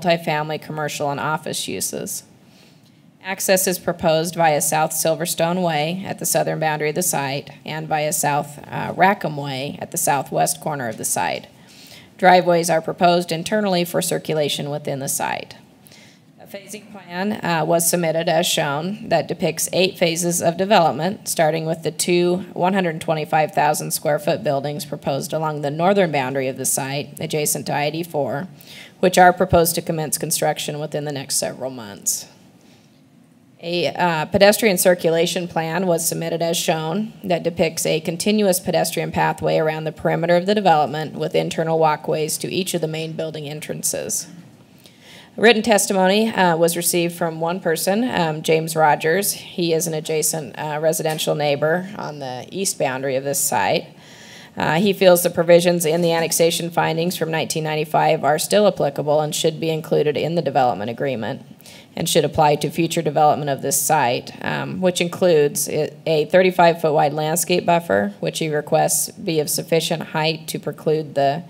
multifamily, commercial, and office uses. Access is proposed via South Silverstone Way at the southern boundary of the site and via South Rackham Way at the southwest corner of the site. Driveways are proposed internally for circulation within the site. A phasing plan was submitted as shown that depicts 8 phases of development, starting with the 2 125,000 square foot buildings proposed along the northern boundary of the site, adjacent to ID4, which are proposed to commence construction within the next several months. A pedestrian circulation plan was submitted as shown that depicts a continuous pedestrian pathway around the perimeter of the development with internal walkways to each of the main building entrances. Written testimony was received from one person, James Rogers. He is an adjacent residential neighbor on the east boundary of this site. He feels the provisions in the annexation findings from 1995 are still applicable and should be included in the development agreement and should apply to future development of this site, which includes a 35-foot wide landscape buffer, which he requests be of sufficient height to preclude the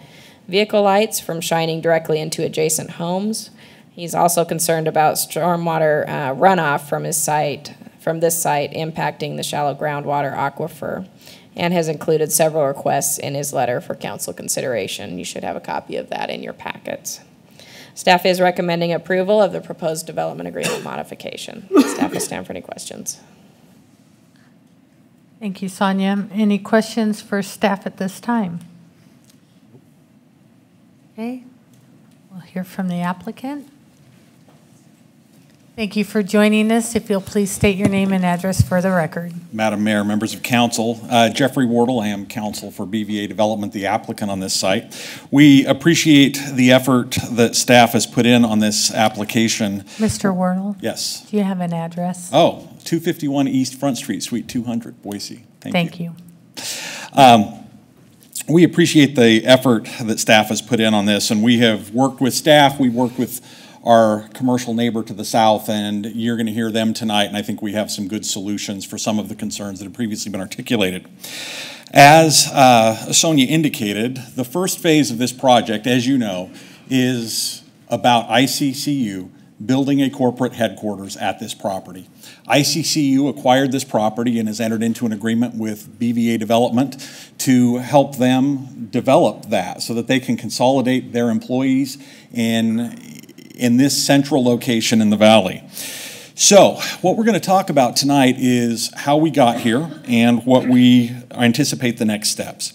vehicle lights from shining directly into adjacent homes. He's also concerned about stormwater runoff from this site impacting the shallow groundwater aquifer, and has included several requests in his letter for council consideration. You should have a copy of that in your packets. Staff is recommending approval of the proposed development agreement modification. Staff will stand for any questions. Thank you, Sonia. Any questions for staff at this time? Okay, we'll hear from the applicant. Thank you for joining us. If you'll please state your name and address for the record. Madam Mayor, members of council, Jeffrey Wardle, I am counsel for BVA Development, the applicant on this site. We appreciate the effort that staff has put in on this application. Mr. Wardle? Yes. Do you have an address? Oh, 251 East Front Street, Suite 200, Boise. Thank you. We appreciate the effort that staff has put in on this, and we have worked with staff, we've worked with our commercial neighbor to the south, and you're going to hear them tonight, and I think we have some good solutions for some of the concerns that have previously been articulated. As Sonia indicated, the first phase of this project, as you know, is about ICCU building a corporate headquarters at this property. ICCU acquired this property and has entered into an agreement with BVA Development to help them develop that so that they can consolidate their employees in this central location in the valley. So what we're going to talk about tonight is how we got here and what we anticipate the next steps.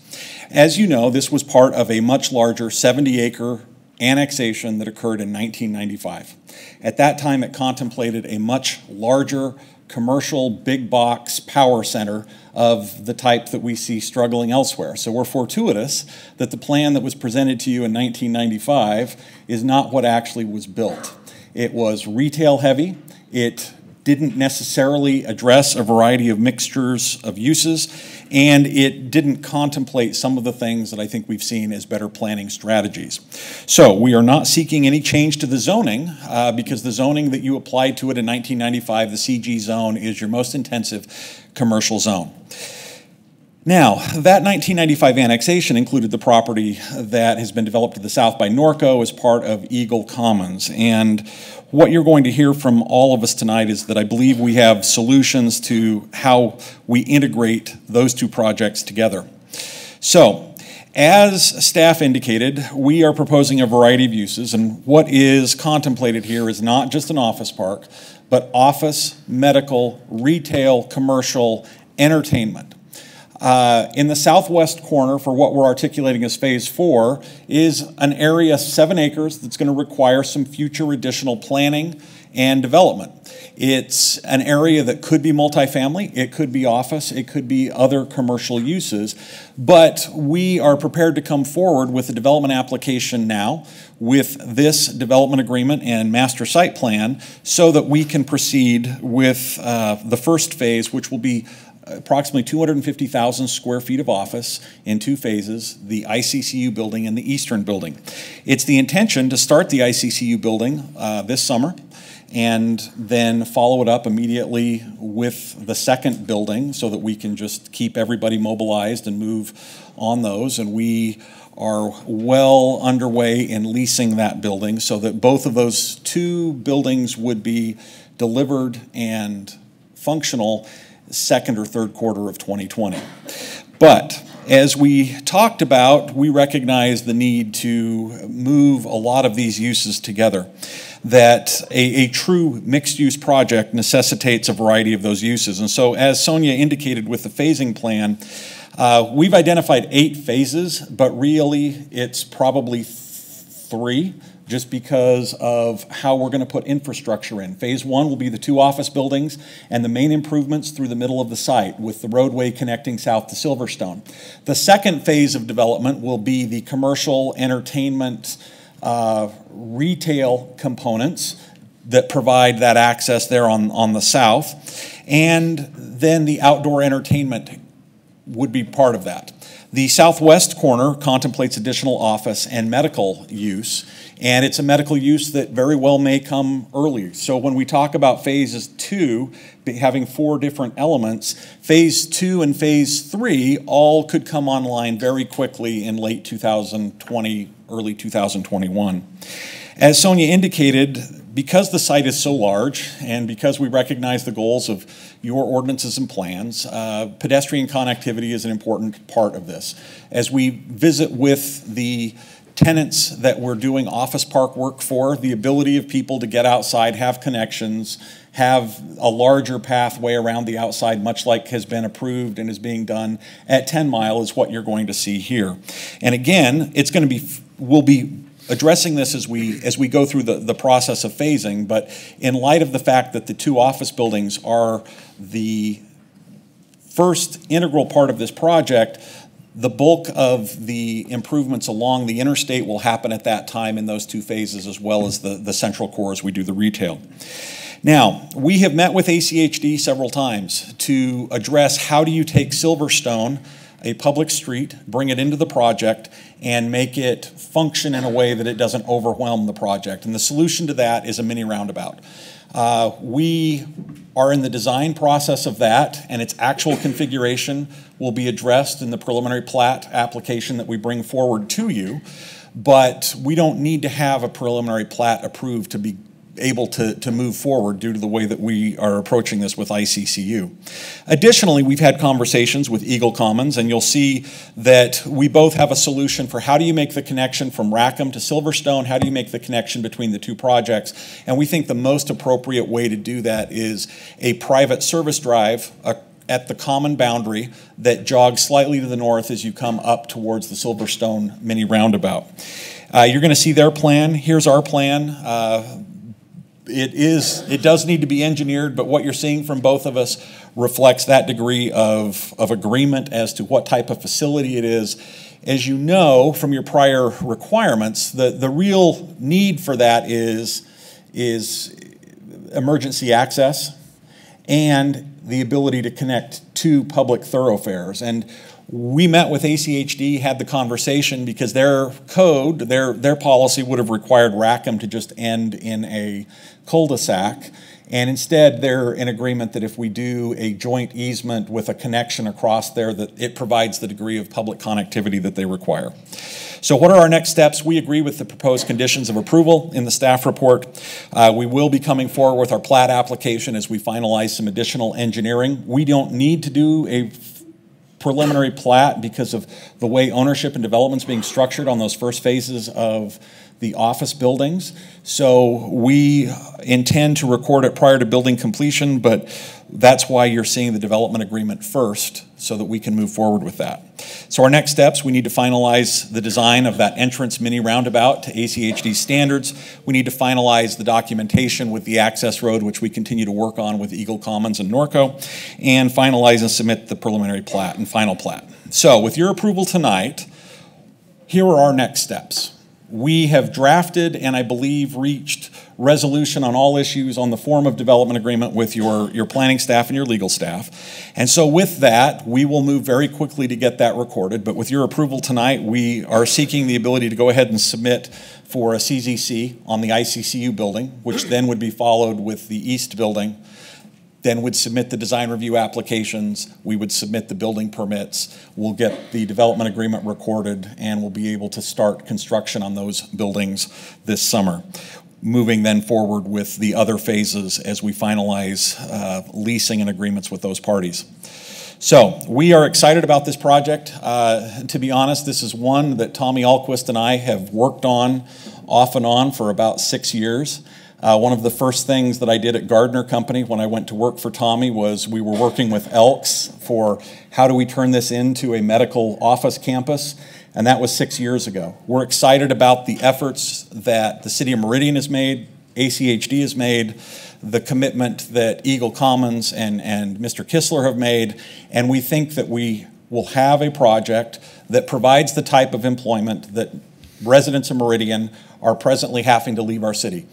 As you know, this was part of a much larger 70-acre annexation that occurred in 1995. At that time, it contemplated a much larger commercial big box power center of the type that we see struggling elsewhere. So we're fortuitous that the plan that was presented to you in 1995 is not what actually was built. It was retail heavy. It didn't necessarily address a variety of mixtures of uses, and it didn't contemplate some of the things that I think we've seen as better planning strategies. So we are not seeking any change to the zoning because the zoning that you applied to it in 1995, the CG zone, is your most intensive commercial zone. Now, that 1995 annexation included the property that has been developed to the south by Norco as part of Eagle Commons. And what you're going to hear from all of us tonight is that I believe we have solutions to how we integrate those two projects together. So, as staff indicated, we are proposing a variety of uses, and what is contemplated here is not just an office park, but office, medical, retail, commercial, entertainment. In the southwest corner, for what we're articulating as Phase 4, is an area 7 acres that's going to require some future additional planning and development. It's an area that could be multifamily, it could be office, it could be other commercial uses, but we are prepared to come forward with a development application now with this development agreement and master site plan so that we can proceed with the first phase, which will be approximately 250,000 square feet of office in 2 phases, the ICCU building and the Eastern building. It's the intention to start the ICCU building this summer and then follow it up immediately with the second building so that we can just keep everybody mobilized and move on those. And we are well underway in leasing that building so that both of those two buildings would be delivered and functional second or third quarter of 2020. But as we talked about, we recognize the need to move a lot of these uses together, that a true mixed-use project necessitates a variety of those uses. And so as Sonia indicated with the phasing plan, we've identified 8 phases, but really it's probably 3, just because of how we're going to put infrastructure in. Phase 1 will be the 2 office buildings and the main improvements through the middle of the site with the roadway connecting south to Silverstone. The second phase of development will be the commercial, entertainment, retail components that provide that access there on the south. And then the outdoor entertainment would be part of that. The southwest corner contemplates additional office and medical use, and it's a medical use that very well may come early. So when we talk about phases 2 having 4 different elements, phase 2 and phase 3 all could come online very quickly in late 2020, early 2021. As Sonia indicated, because the site is so large and because we recognize the goals of your ordinances and plans, pedestrian connectivity is an important part of this. As we visit with the tenants that we're doing office park work for, the ability of people to get outside, have connections, have a larger pathway around the outside, much like has been approved and is being done at 10 Mile, is what you're going to see here. And again, it's going to be, we'll be addressing this as we go through the process of phasing, but in light of the fact that the 2 office buildings are the first integral part of this project, the bulk of the improvements along the interstate will happen at that time in those 2 phases, as well as the central core as we do the retail. Now, we have met with ACHD several times to address how do you take Silverstone, a public street, bring it into the project, and make it function in a way that it doesn't overwhelm the project. And the solution to that is a mini roundabout. We are in the design process of that, and its actual configuration will be addressed in the preliminary plat application that we bring forward to you. But we don't need to have a preliminary plat approved to be able to move forward due to the way that we are approaching this with ICCU. Additionally, we've had conversations with Eagle Commons, and you'll see that we both have a solution for how do you make the connection from Rackham to Silverstone, how do you make the connection between the 2 projects, and we think the most appropriate way to do that is a private service drive at the common boundary that jogs slightly to the north as you come up towards the Silverstone mini roundabout. You're going to see their plan. Here's our plan. It does need to be engineered, but what you're seeing from both of us reflects that degree of agreement as to what type of facility it is. As you know from your prior requirements, the real need for that is emergency access and the ability to connect to public thoroughfares. And we met with ACHD, had the conversation, because their code, their policy would have required Rackham to just end in a cul-de-sac. And instead, they're in agreement that if we do a joint easement with a connection across there, that it provides the degree of public connectivity that they require. So what are our next steps? We agree with the proposed conditions of approval in the staff report. We will be coming forward with our plat application as we finalize some additional engineering. We don't need to do a preliminary plat because of the way ownership and development is being structured on those first phases of the office buildings. So we intend to record it prior to building completion, but that's why you're seeing the development agreement first, so that we can move forward with that. So our next steps, we need to finalize the design of that entrance mini roundabout to ACHD standards. We need to finalize the documentation with the access road, which we continue to work on with Eagle Commons and Norco, and finalize and submit the preliminary plat and final plat. So with your approval tonight, here are our next steps. We have drafted and I believe reached resolution on all issues on the form of development agreement with your planning staff and your legal staff. And so with that, we will move very quickly to get that recorded. But with your approval tonight, we are seeking the ability to go ahead and submit for a CZC on the ICCU building, which then would be followed with the East building. then would submit the design review applications, we would submit the building permits, we'll get the development agreement recorded, and we'll be able to start construction on those buildings this summer. Moving then forward with the other phases as we finalize leasing and agreements with those parties. So we are excited about this project. To be honest, this is one that Tommy Alquist and I have worked on off and on for about 6 years. One of the first things that I did at Gardner Company when I went to work for Tommy was we were working with Elks for how do we turn this into a medical office campus, and that was 6 years ago. We're excited about the efforts that the City of Meridian has made, ACHD has made, the commitment that Eagle Commons and Mr. Kistler have made, and we think that we will have a project that provides the type of employment that residents of Meridian are presently having to leave our city.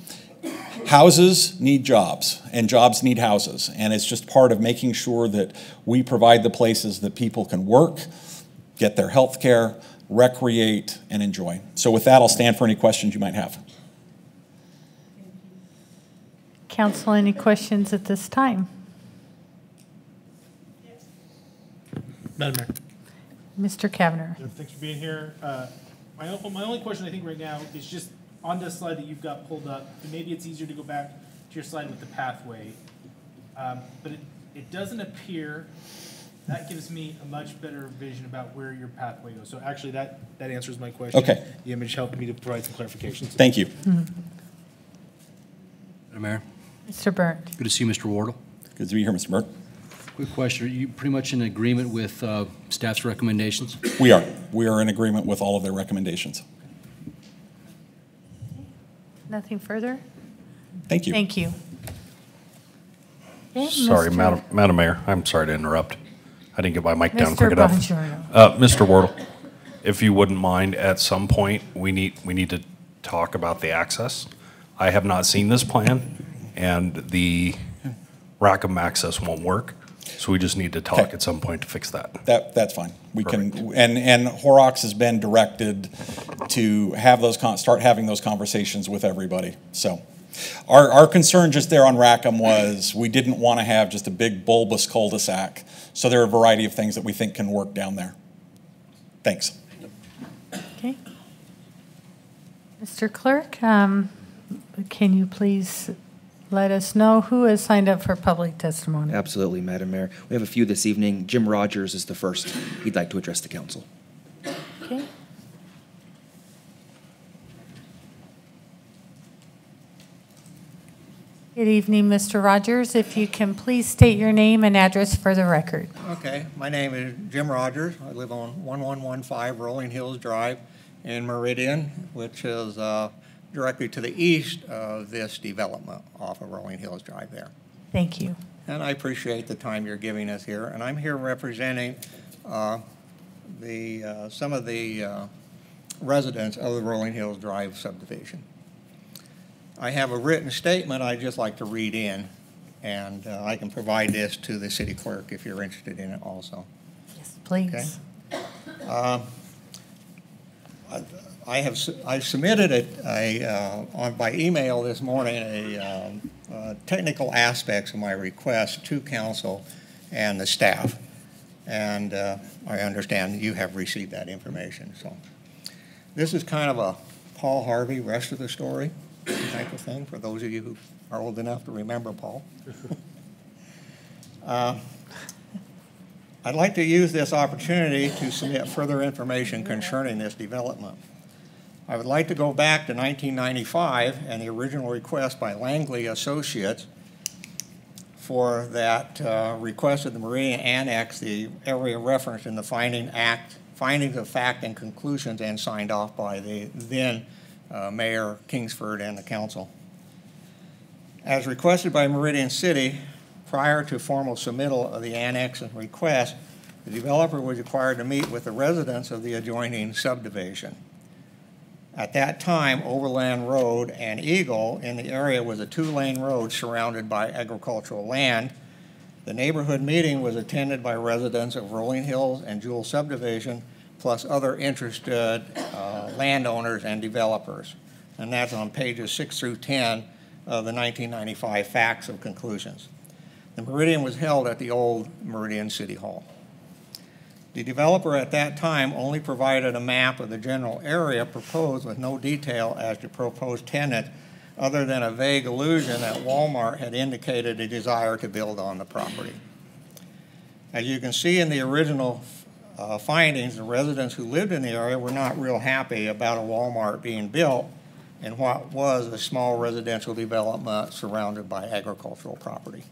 Houses need jobs, and jobs need houses, and it's just part of making sure that we provide the places that people can work, get their health care, recreate, and enjoy. So with that, I'll stand for any questions you might have. Council, any questions at this time? Madam Mayor. Mr. Kavanagh. Thanks for being here. My only question I think right now is just on this slide that you've got pulled up, and maybe it's easier to go back to your slide with the pathway, but it doesn't appear, that gives me a much better vision about where your pathway goes. So actually that answers my question. Okay. The image helped me to provide some clarification. Thank you. Madam Mayor. Mr. Burnt. Good to see you, Mr. Wardle. Good to be here, Mr. Burke. Quick question. Are you pretty much in agreement with staff's recommendations? We are. We are in agreement with all of their recommendations. Nothing further? Thank you. Thank you. Okay, Sorry, Mr. Madam Mayor, I'm sorry to interrupt. I didn't get my mic down Mr. quick enough. Bongiorno. Mr. Wardle, if you wouldn't mind, at some point, we need to talk about the access. I have not seen this plan, and the Rackham access won't work, so we just need to talk Okay. at some point to fix that. That's fine. We can, and Horrocks has been directed to have those, start having those conversations with everybody. So our concern just there on Rackham was we didn't want to have just a big bulbous cul-de-sac. So there are a variety of things that we think can work down there. Thanks. Okay. Mr. Clerk, can you please let us know who has signed up for public testimony? Absolutely, Madam Mayor. We have a few this evening. Jim Rogers is the first. He'd like to address the council. Okay. Good evening, Mr. Rogers. If you can please state your name and address for the record. Okay, my name is Jim Rogers. I live on 1115 Rolling Hills Drive in Meridian, which is directly to the east of this development off of Rolling Hills Drive there. Thank you. And I appreciate the time you're giving us here. And I'm here representing some of the residents of the Rolling Hills Drive subdivision. I have a written statement I'd just like to read in, and I can provide this to the city clerk if you're interested in it also. Yes, please. Okay. I submitted by email this morning technical aspects of my request to council and the staff, and I understand you have received that information. So this is kind of a Paul Harvey rest of the story type of thing for those of you who are old enough to remember Paul. I'd like to use this opportunity to submit further information concerning this development. I would like to go back to 1995 and the original request by Langley Associates for that request of the Meridian Annex, the area referenced in the findings of fact and conclusions, and signed off by the then Mayor Kingsford and the council. As requested by Meridian City, prior to formal submittal of the annex and request, the developer was required to meet with the residents of the adjoining subdivision. At that time, Overland Road and Eagle in the area was a two-lane road surrounded by agricultural land. The neighborhood meeting was attended by residents of Rolling Hills and Jewel subdivision, plus other interested landowners and developers. And that's on pages 6 through 10 of the 1995 facts of conclusions. The Meridian was held at the old Meridian City Hall. The developer at that time only provided a map of the general area proposed with no detail as to proposed tenant, other than a vague allusion that Walmart had indicated a desire to build on the property. As you can see in the original findings, the residents who lived in the area were not real happy about a Walmart being built in what was a small residential development surrounded by agricultural property.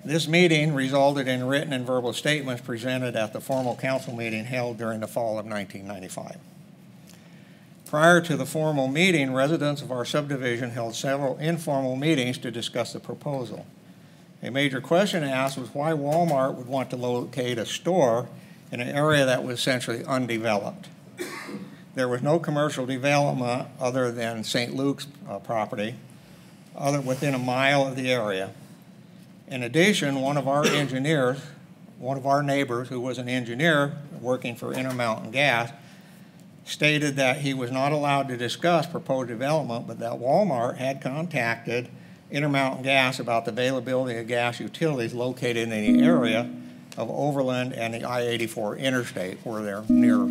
This meeting resulted in written and verbal statements presented at the formal council meeting held during the fall of 1995. Prior to the formal meeting, residents of our subdivision held several informal meetings to discuss the proposal. A major question asked was why Walmart would want to locate a store in an area that was essentially undeveloped. There was no commercial development other than St. Luke's property within a mile of the area. In addition, one of our neighbors, who was an engineer working for Intermountain Gas, stated that he was not allowed to discuss proposed development, but that Walmart had contacted Intermountain Gas about the availability of gas utilities located in the area of Overland and the I-84 interstate, where they're near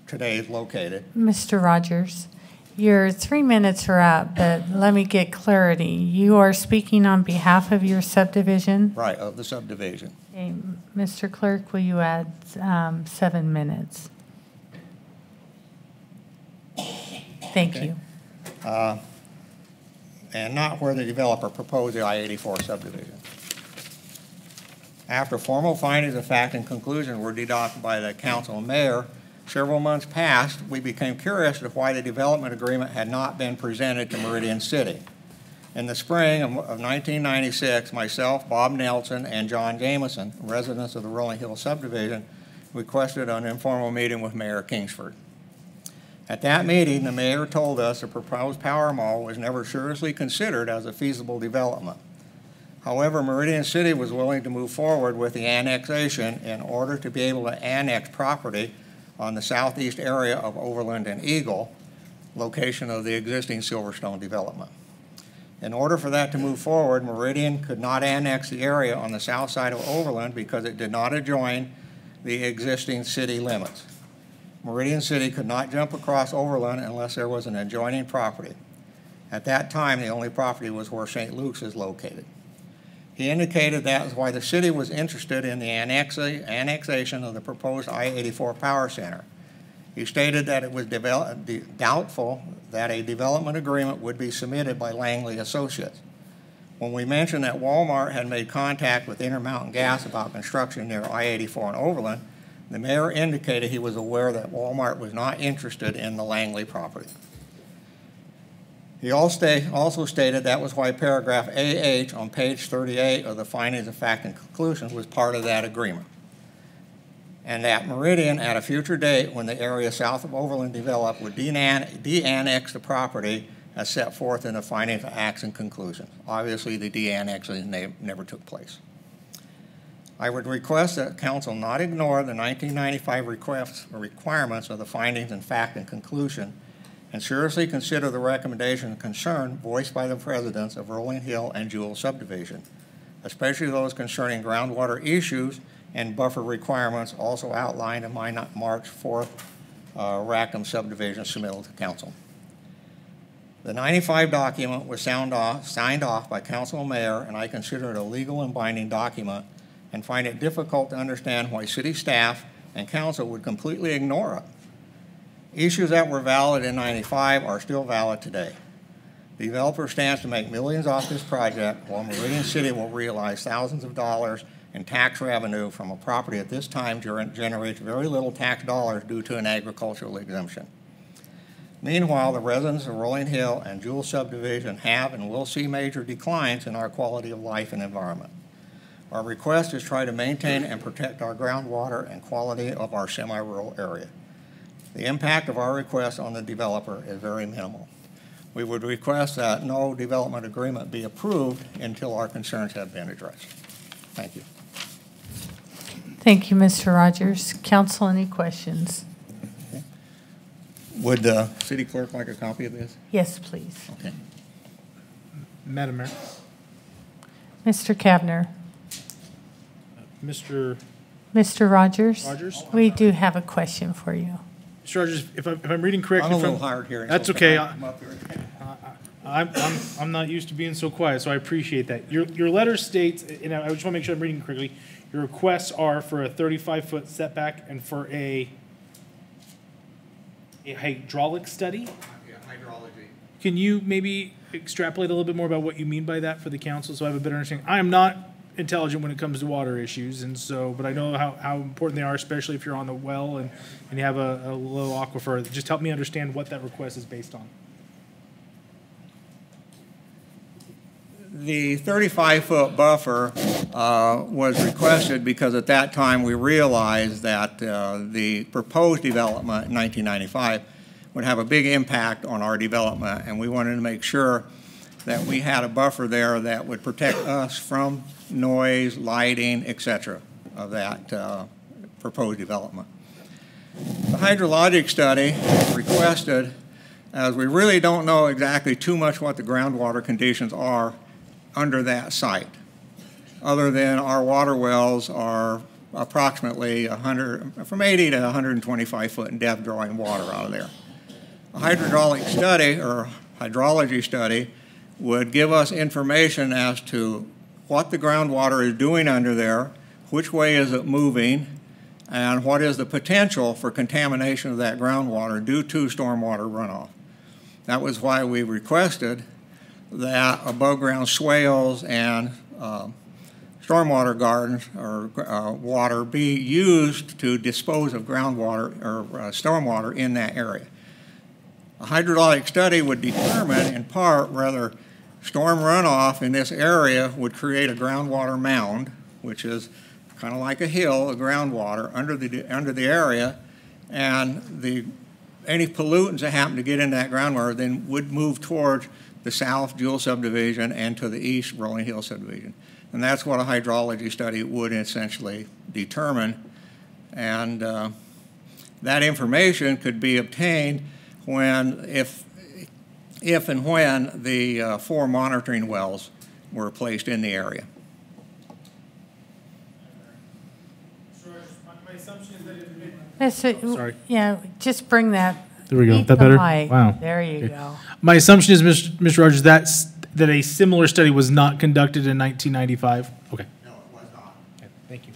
today is located. Mr. Rogers, your 3 minutes are up, but let me get clarity. You are speaking on behalf of your subdivision? Right, of the subdivision. Okay, Mr. Clerk, will you add 7 minutes? Thank you. And not where the developer proposed the I-84 subdivision. After formal findings of fact and conclusion were deducted by the council and mayor, several months passed, we became curious as to why the development agreement had not been presented to Meridian City. In the spring of 1996, myself, Bob Nelson, and John Jameson, residents of the Rolling Hill subdivision, requested an informal meeting with Mayor Kingsford. At that meeting, the mayor told us the proposed power mall was never seriously considered as a feasible development. However, Meridian City was willing to move forward with the annexation in order to be able to annex property on the southeast area of Overland and Eagle, location of the existing Silverstone development. In order for that to move forward, Meridian could not annex the area on the south side of Overland because it did not adjoin the existing city limits. Meridian City could not jump across Overland unless there was an adjoining property. At that time, the only property was where St. Luke's is located. He indicated that is why the city was interested in the annexation of the proposed I-84 power center. He stated that it was doubtful that a development agreement would be submitted by Langley Associates. When we mentioned that Walmart had made contact with Intermountain Gas about construction near I-84 and Overland, the mayor indicated he was aware that Walmart was not interested in the Langley property. He also stated that was why paragraph AH on page 38 of the findings of fact and conclusions was part of that agreement. And that Meridian, at a future date when the area south of Overland developed, would de-annex the property as set forth in the findings of facts and conclusions. Obviously, the de-annexing never took place. I would request that council not ignore the 1995 requirements of the findings and fact and conclusion, and seriously consider the recommendation and concern voiced by the residents of Rolling Hill and Jewel subdivision, especially those concerning groundwater issues and buffer requirements also outlined in my March 4th Rackham subdivision submittal to council. The 95 document was signed off by council and mayor, and I consider it a legal and binding document and find it difficult to understand why city staff and council would completely ignore it. Issues that were valid in 95 are still valid today. The developer stands to make millions off this project, while Meridian City will realize thousands of dollars in tax revenue from a property at this time generates very little tax dollars due to an agricultural exemption. Meanwhile, the residents of Rolling Hill and Jewel subdivision have and will see major declines in our quality of life and environment. Our request is try to maintain and protect our groundwater and quality of our semi-rural area. The impact of our request on the developer is very minimal. We would request that no development agreement be approved until our concerns have been addressed. Thank you. Thank you, Mr. Rogers. Council, any questions? Okay. Would the city clerk like a copy of this? Yes, please. Okay. Madam Mayor. Mr. Kavner. Mr. Mr. Rogers? Rogers? We do have a question for you. Mr. Rogers, if I'm reading correctly I'm a from... little hard hearing. That's so okay. I'm up here. I'm not used to being so quiet, so I appreciate that. Your letter states, and I just want to make sure I'm reading correctly, your requests are for a 35-foot setback and for a hydraulic study? Yeah, hydrology. Can you maybe extrapolate a little bit more about what you mean by that for the council, so I have a better understanding? I am not intelligent when it comes to water issues, and so, but I know how important they are, especially if you're on the well and you have a low aquifer. Just help me understand what that request is based on. The 35-foot buffer was requested because at that time we realized that the proposed development in 1995 would have a big impact on our development, and we wanted to make sure that we had a buffer there that would protect us from noise, lighting, etc. of that proposed development. The hydrologic study requested, as we really don't know exactly too much what the groundwater conditions are under that site, other than our water wells are approximately from 80 to 125 foot in depth, drawing water out of there. A hydraulic study or hydrology study would give us information as to what the groundwater is doing under there, which way is it moving, and what is the potential for contamination of that groundwater due to stormwater runoff. That was why we requested that above ground swales and stormwater gardens or water be used to dispose of groundwater or stormwater in that area. A hydraulic study would determine in part whether storm runoff in this area would create a groundwater mound, which is kind of like a hill of groundwater under the area, and any pollutants that happen to get in that groundwater then would move towards the south Jewel subdivision and to the east Rolling Hill subdivision. And that's what a hydrology study would essentially determine. And that information could be obtained if and when the 4 monitoring wells were placed in the area. My assumption is that Sorry. Yeah, just bring that. There we go. Eat That the better? mic. Wow. There you go. My assumption is, Mr. Rogers, that a similar study was not conducted in 1995? Okay. No, it was not. Okay, thank you.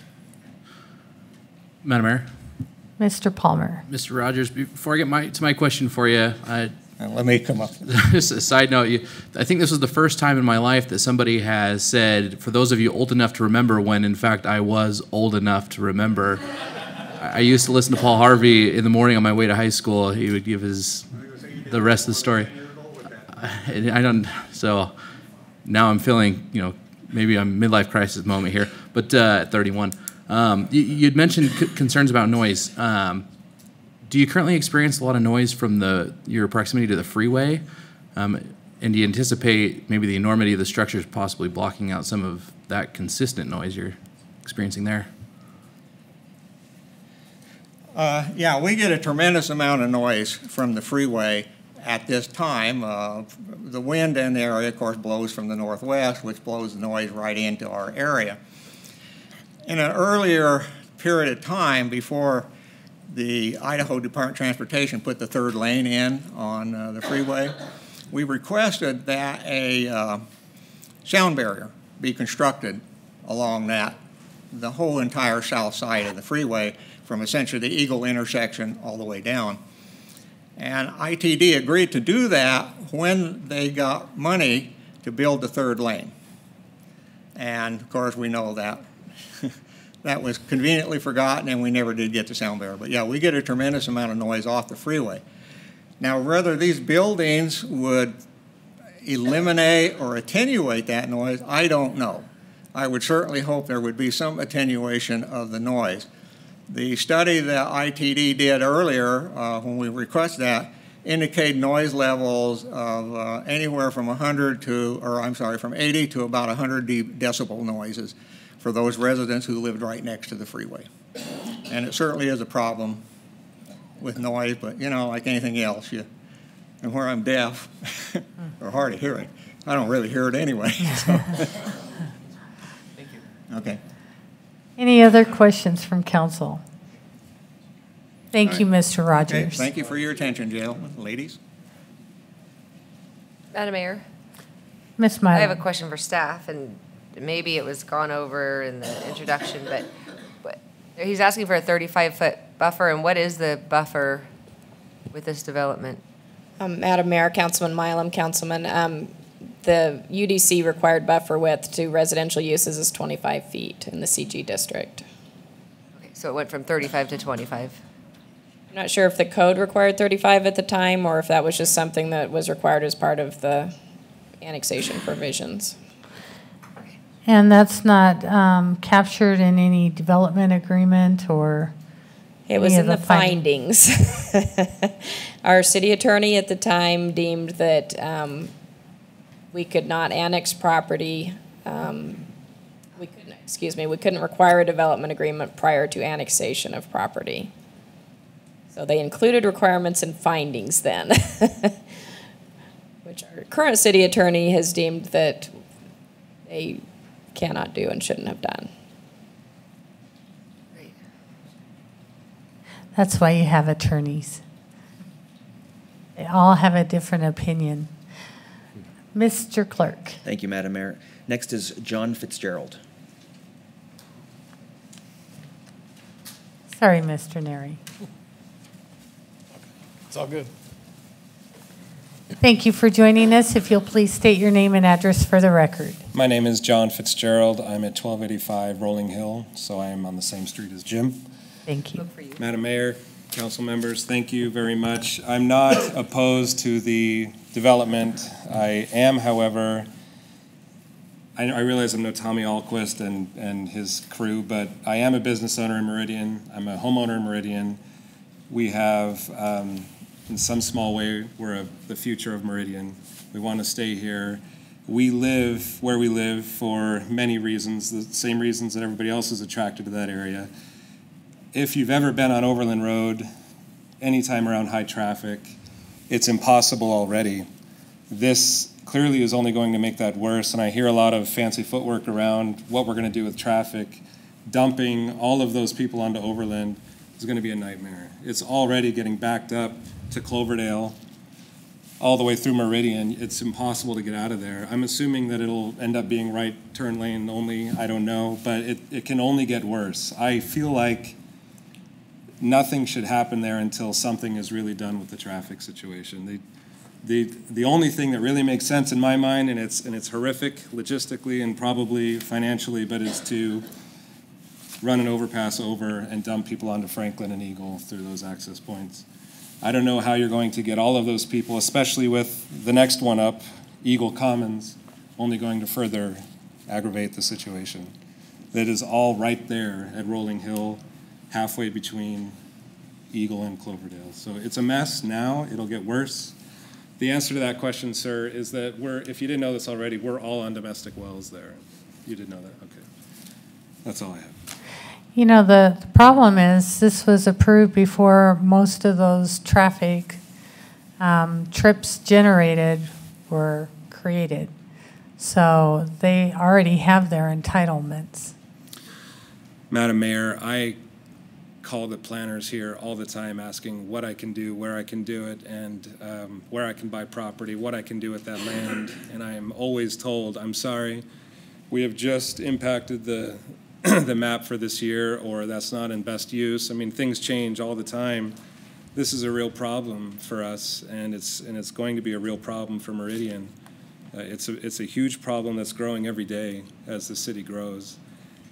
Madam Mayor, Mr. Palmer. Mr. Rogers, before I get to my question for you, Let me come up. just a side note, I think this was the first time in my life that somebody has said, for those of you old enough to remember, when in fact I was old enough to remember. I used to listen to Paul Harvey in the morning on my way to high school. He would give the rest of the story. I don't, so now I'm feeling, maybe I'm midlife crisis moment here, but at 31. You'd mentioned concerns about noise. Do you currently experience a lot of noise from your proximity to the freeway? And do you anticipate maybe the enormity of the structures possibly blocking out some of that consistent noise you're experiencing there? Yeah, we get a tremendous amount of noise from the freeway at this time. The wind in the area, of course, blows from the northwest, which blows the noise right into our area. In an earlier period of time, before the Idaho Department of Transportation put the 3rd lane in on the freeway, we requested that a sound barrier be constructed along the whole entire south side of the freeway, from essentially the Eagle intersection all the way down. And ITD agreed to do that when they got money to build the 3rd lane. And of course we know that that was conveniently forgotten and we never did get the sound barrier. But yeah, we get a tremendous amount of noise off the freeway. Now, whether these buildings would eliminate or attenuate that noise, I don't know. I would certainly hope there would be some attenuation of the noise. The study that ITD did earlier, when we requested that, indicated noise levels of anywhere from from 80 to about 100 decibel noises for those residents who lived right next to the freeway. And it certainly is a problem with noise, but like anything else, and where I'm deaf or hard of hearing, I don't really hear it anyway. So. Okay. Any other questions from council? Thank you, Mr. Okay, Rogers. thank you for your attention, gentlemen, ladies. Madam Mayor, Ms. I have a Milo. question for staff, and maybe it was gone over in the introduction, but he's asking for a 35-foot buffer, and what is the buffer with this development? Madam Mayor, Councilman Mylum, Councilman, the UDC required buffer width to residential uses is 25 feet in the CG district. Okay, so it went from 35 to 25. I'm not sure if the code required 35 at the time, or if that was just something that was required as part of the annexation provisions. And that's not captured in any development agreement or? It was any in of the findings. Our city attorney at the time deemed that we could not annex property. We couldn't require a development agreement prior to annexation of property. So they included requirements and findings then, which our current city attorney has deemed that they cannot do and shouldn't have done. Great. That's why you have attorneys. They all have a different opinion. Mr. Clerk. Thank you, Madam Mayor. Next is John Fitzgerald. Sorry, Mr. Neri. It's all good. Thank you for joining us. If you'll please state your name and address for the record. My name is John Fitzgerald. I'm at 1285 Rolling Hill, so I am on the same street as Jim. Thank you. Look for you. Madam Mayor, council members, thank you very much. I'm not opposed to the development. I am, however, I realize I'm no Tommy Alquist and his crew, but I am a business owner in Meridian. I'm a homeowner in Meridian. We have, in some small way, we're the future of Meridian. We want to stay here. We live where we live for many reasons, the same reasons that everybody else is attracted to that area. If you've ever been on Overland Road, anytime around high traffic, it's impossible already. This clearly is only going to make that worse, and I hear a lot of fancy footwork around what we're going to do with traffic. Dumping all of those people onto Overland is going to be a nightmare. It's already getting backed up to Cloverdale, all the way through Meridian. It's impossible to get out of there. I'm assuming that it'll end up being right turn lane only. I don't know, but it can only get worse. I feel like nothing should happen there until something is really done with the traffic situation. The only thing that really makes sense in my mind, and it's horrific logistically and probably financially, but is to run an overpass over and dump people onto Franklin and Eagle through those access points. I don't know how you're going to get all of those people, especially with the next one up, Eagle Commons, only going to further aggravate the situation. That is all right there at Rolling Hill, halfway between Eagle and Cloverdale. So it's a mess now. It'll get worse. The answer to that question, sir, is that if you didn't know this already, we're all on domestic wells there. You did know that? Okay. That's all I have. You know, the problem is this was approved before most of those traffic trips generated were created. So they already have their entitlements. Madam Mayor, I call the planners here all the time asking what I can do, where I can do it, and where I can buy property, what I can do with that land. And I am always told, I'm sorry, we have just impacted the the map for this year, or that's not in best use. I mean, things change all the time. This is a real problem for us, and it's going to be a real problem for Meridian. It's a huge problem that's growing every day as the city grows,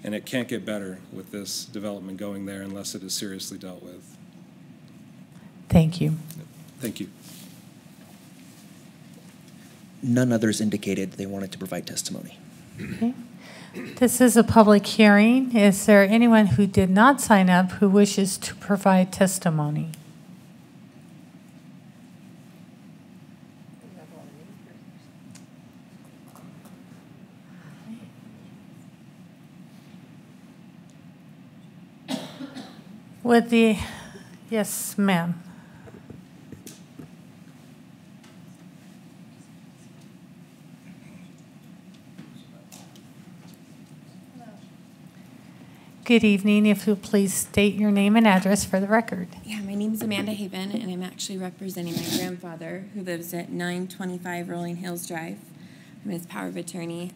and it can't get better with this development going there unless it is seriously dealt with. Thank you. Thank you. None others indicated they wanted to provide testimony. Okay. This is a public hearing. Is there anyone who did not sign up who wishes to provide testimony? Yes, ma'am. Good evening. If you'll please state your name and address for the record. Yeah, my name is Amanda Haven, and I'm actually representing my grandfather, who lives at 925 Rolling Hills Drive. I'm his power of attorney.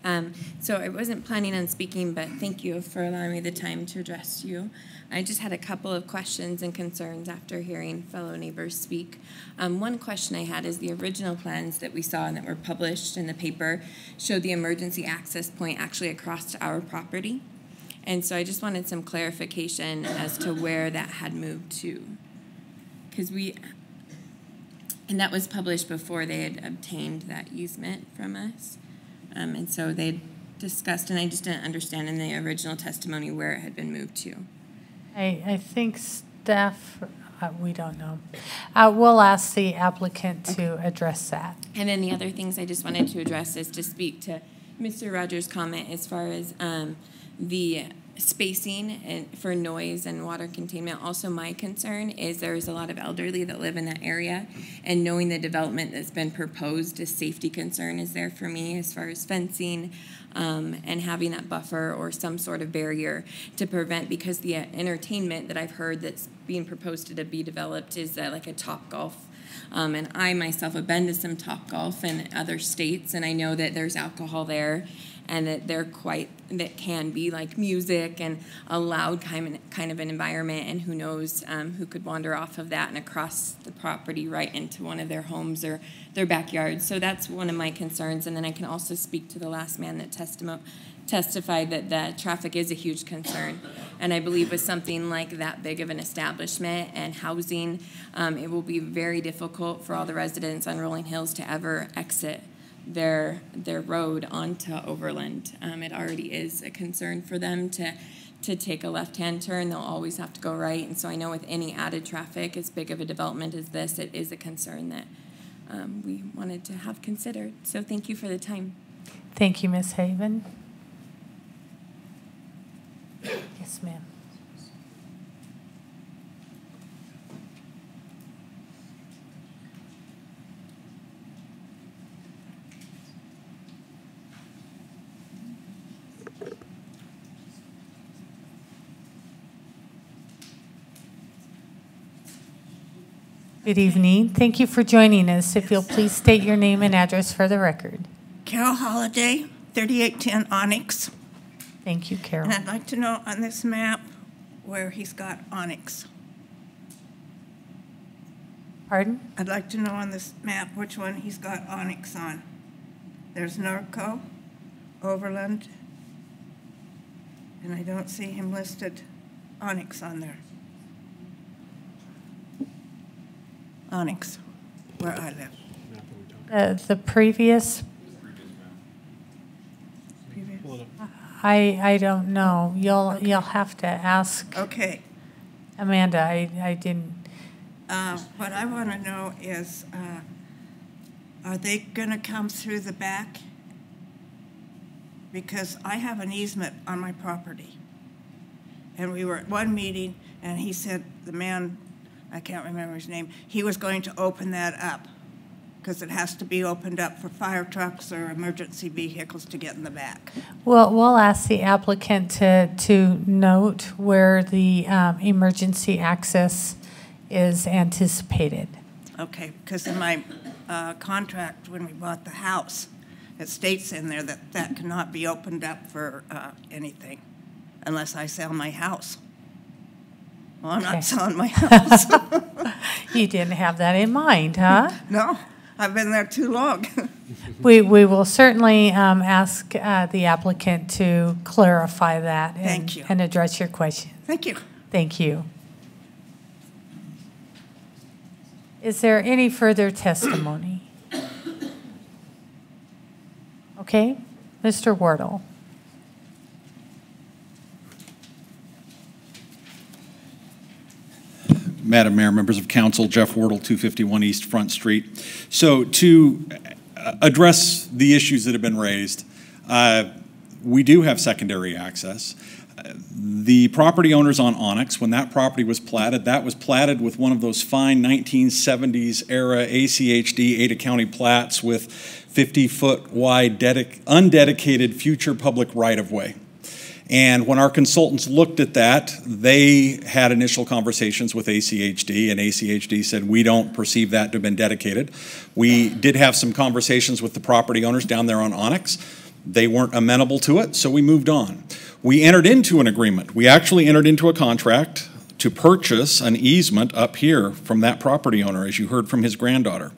So I wasn't planning on speaking, but thank you for allowing me the time to address you. I just had a couple of questions and concerns after hearing fellow neighbors speak. One question I had is the original plans that we saw and that were published in the paper showed the emergency access point actually across to our property. And so I just wanted some clarification as to where that had moved to. Because and that was published before they had obtained that easement from us. And so they discussed, and I just didn't understand in the original testimony where it had been moved to. I think staff, we don't know. We'll ask the applicant to address that. And then the other things I just wanted to address is to speak to Mr. Rogers' comment as far as the spacing and for noise and water containment. Also, my concern is there's a lot of elderly that live in that area, and knowing the development that's been proposed, a safety concern is there for me as far as fencing and having that buffer or some sort of barrier to prevent, because the entertainment that I've heard that's being proposed to be developed is like a Topgolf. And I myself have been to some Topgolf in other states, and I know that there's alcohol there, and that that can be like music and a loud kind of an environment, and who knows who could wander off of that and across the property right into one of their homes or their backyards. So that's one of my concerns. And then I can also speak to the last man that testified that the traffic is a huge concern. And I believe with something like that big of an establishment and housing, it will be very difficult for all the residents on Rolling Hills to ever exit their road onto Overland. It already is a concern for them to take a left-hand turn. They'll always have to go right. And so I know with any added traffic, as big of a development as this, it is a concern that we wanted to have considered. So thank you for the time. Thank you, Ms. Haven. Yes, ma'am. Good evening. Thank you for joining us. If you'll please state your name and address for the record. Carol Holliday, 3810 Onyx. Thank you, Carol. And I'd like to know on this map where he's got Onyx. Pardon? I'd like to know on this map which one he's got Onyx on. There's Norco, Overland, and I don't see him listed Onyx on there. Onyx, where I live. The previous, I don't know. You'll have to ask. Okay. Amanda, I didn't. What I want to know is, are they going to come through the back? Because I have an easement on my property. And we were at one meeting, and he said, the man, I can't remember his name, he was going to open that up because it has to be opened up for fire trucks or emergency vehicles to get in the back. Well, we'll ask the applicant to note where the emergency access is anticipated. Okay, because in my contract when we bought the house, it states in there that that cannot be opened up for anything unless I sell my house. Well, I'm not selling my house. You didn't have that in mind, huh? No, I've been there too long. We will certainly ask the applicant to clarify that and address your question. Thank you. Thank you. Is there any further testimony? Okay, Mr. Wardle. Madam Mayor, members of council, Jeff Wardle, 251 East Front Street. So to address the issues that have been raised, we do have secondary access. The property owners on Onyx, when that property was platted, that was platted with one of those fine 1970s era ACHD Ada County plats with 50-foot wide undedicated future public right-of-way. And when our consultants looked at that, they had initial conversations with ACHD, and ACHD said, we don't perceive that to have been dedicated. We did have some conversations with the property owners down there on Onyx. They weren't amenable to it, so we moved on. We entered into an agreement. We actually entered into a contract to purchase an easement up here from that property owner, as you heard from his granddaughter.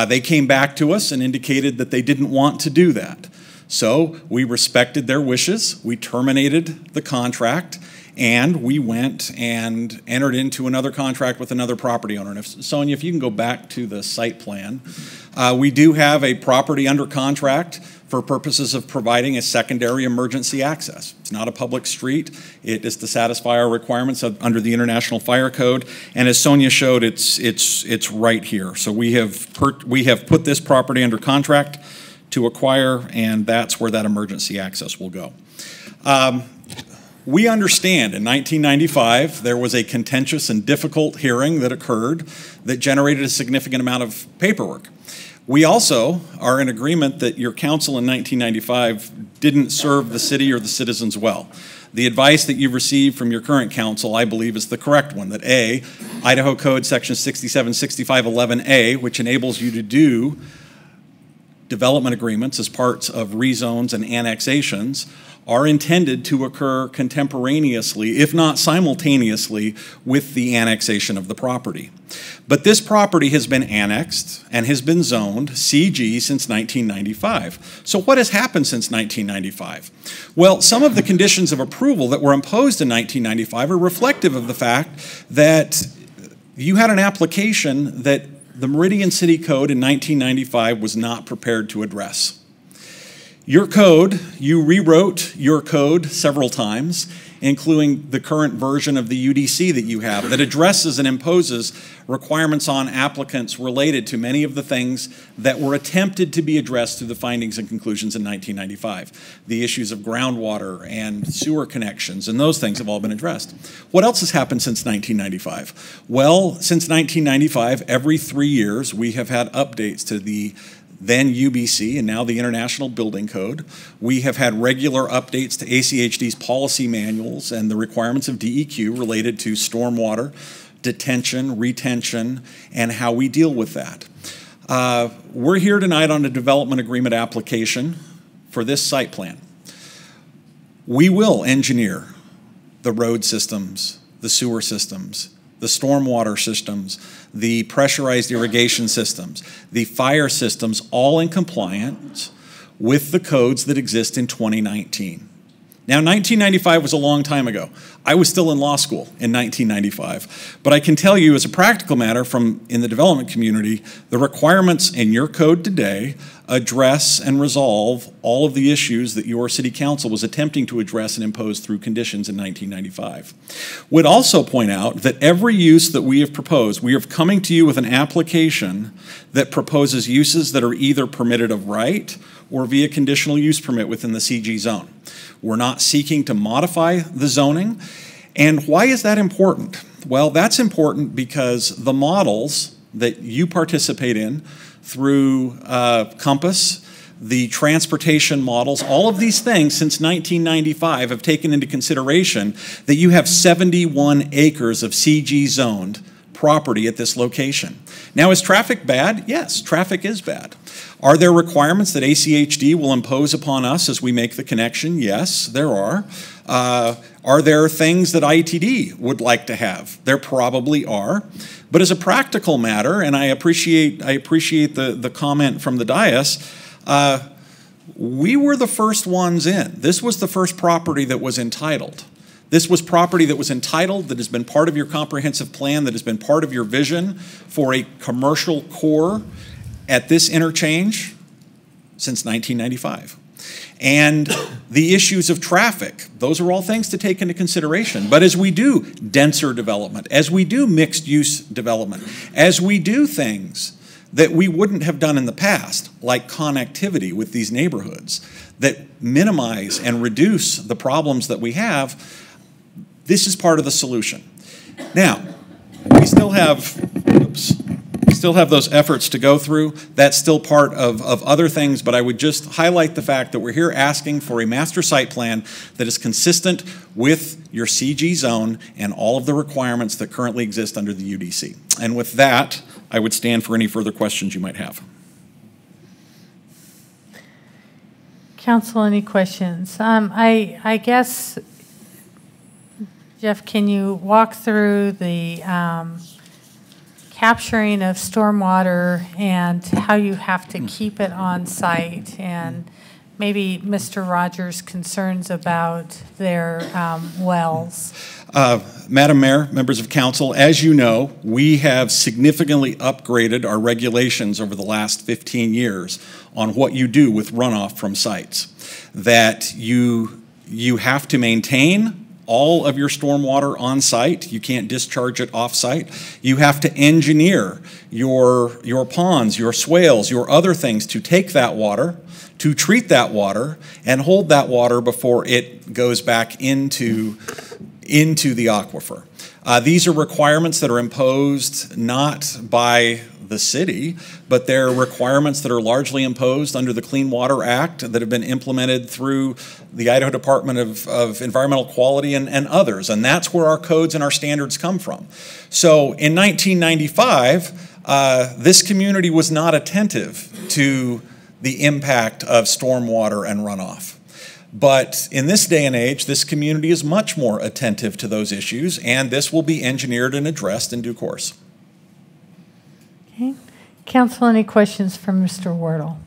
They came back to us and indicated that they didn't want to do that. So we respected their wishes, we terminated the contract, and we went and entered into another contract with another property owner. And Sonia, if you can go back to the site plan, we do have a property under contract for purposes of providing a secondary emergency access. It's not a public street. It is to satisfy our requirements under the International Fire Code. And as Sonia showed, it's right here. So we have put this property under contract to acquire, and that's where that emergency access will go. We understand in 1995 there was a contentious and difficult hearing that occurred that generated a significant amount of paperwork. We also are in agreement that your council in 1995 didn't serve the city or the citizens well. The advice that you've received from your current council, I believe, is the correct one, that A, Idaho Code Section 676511A, which enables you to do development agreements as parts of rezones and annexations, are intended to occur contemporaneously, if not simultaneously, with the annexation of the property. But this property has been annexed and has been zoned CG since 1995. So what has happened since 1995? Well, some of the conditions of approval that were imposed in 1995 are reflective of the fact that you had an application that the Meridian City Code in 1995 was not prepared to address. Your code, you rewrote your code several times, including the current version of the UDC that you have that addresses and imposes requirements on applicants related to many of the things that were attempted to be addressed through the findings and conclusions in 1995. The issues of groundwater and sewer connections and those things have all been addressed. What else has happened since 1995? Well, since 1995, every 3 years, we have had updates to the then UBC and now the International Building Code. We have had regular updates to ACHD's policy manuals and the requirements of DEQ related to stormwater, detention, retention, and how we deal with that. We're here tonight on a development agreement application for this site plan. We will engineer the road systems, the sewer systems, the stormwater systems, the pressurized irrigation systems, the fire systems, all in compliance with the codes that exist in 2019. Now, 1995 was a long time ago. I was still in law school in 1995. But I can tell you as a practical matter from in the development community, the requirements in your code today address and resolve all of the issues that your city council was attempting to address and impose through conditions in 1995. Would also point out that every use that we have proposed, we are coming to you with an application that proposes uses that are either permitted of right or via conditional use permit within the CG zone. We're not seeking to modify the zoning. And why is that important? Well, that's important because the models that you participate in through Compass, the transportation models, all of these things since 1995 have taken into consideration that you have 71 acres of CG zoned property at this location. Now, is traffic bad? Yes, traffic is bad. Are there requirements that ACHD will impose upon us as we make the connection? Yes, there are. Are there things that ITD would like to have? There probably are. But as a practical matter, and I appreciate the comment from the dais, we were the first ones in. This was the first property that was entitled. This was property that was entitled, that has been part of your comprehensive plan, that has been part of your vision for a commercial core at this interchange since 1995. And the issues of traffic, those are all things to take into consideration. But as we do denser development, as we do mixed use development, as we do things that we wouldn't have done in the past, like connectivity with these neighborhoods, that minimize and reduce the problems that we have, this is part of the solution. Now, we still have still have those efforts to go through. That's still part of other things, but I would just highlight the fact that we're here asking for a master site plan that is consistent with your CG zone and all of the requirements that currently exist under the UDC. And with that, I would stand for any further questions you might have. Council, any questions? I guess, Jeff, can you walk through the capturing of stormwater and how you have to keep it on site, and maybe Mr. Rogers' concerns about their wells? Madam Mayor, members of council, as you know, we have significantly upgraded our regulations over the last 15 years on what you do with runoff from sites. That you have to maintain all of your stormwater on site. You can't discharge it off site. You have to engineer your ponds, your swales, your other things to take that water, to treat that water, and hold that water before it goes back into the aquifer. These are requirements that are imposed not by the city, but they're requirements that are largely imposed under the Clean Water Act that have been implemented through the Idaho Department of Environmental Quality and others. And that's where our codes and our standards come from. So in 1995, this community was not attentive to the impact of stormwater and runoff. But in this day and age, this community is much more attentive to those issues, and this will be engineered and addressed in due course. Okay. Council, any questions from Mr. Wardle?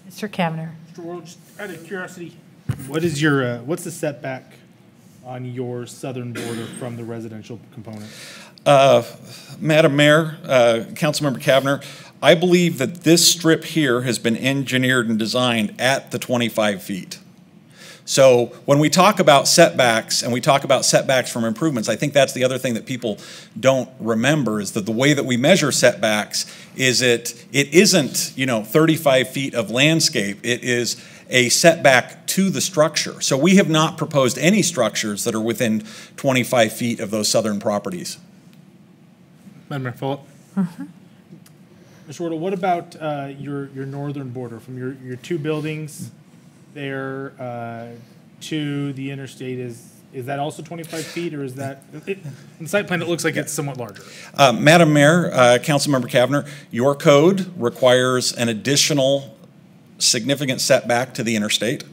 Mr. Kavner. Mr. Wardle, just out of curiosity, what is your what's the setback on your southern border from the residential component? Madam Mayor, Councilmember Kavner, I believe that this strip here has been engineered and designed at the 25 feet. So when we talk about setbacks and we talk about setbacks from improvements, I think that's the other thing that people don't remember, is that the way that we measure setbacks is it isn't, 35 feet of landscape. It is a setback to the structure. So we have not proposed any structures that are within 25 feet of those southern properties. Madam Mayor, follow-up. Mr. Wardle, what about your northern border from your two buildings there to the interstate? Is that also 25 feet, or is that in the site plan? It looks like it's somewhat larger. Madam Mayor, Councilmember Kavner, your code requires an additional significant setback to the interstate.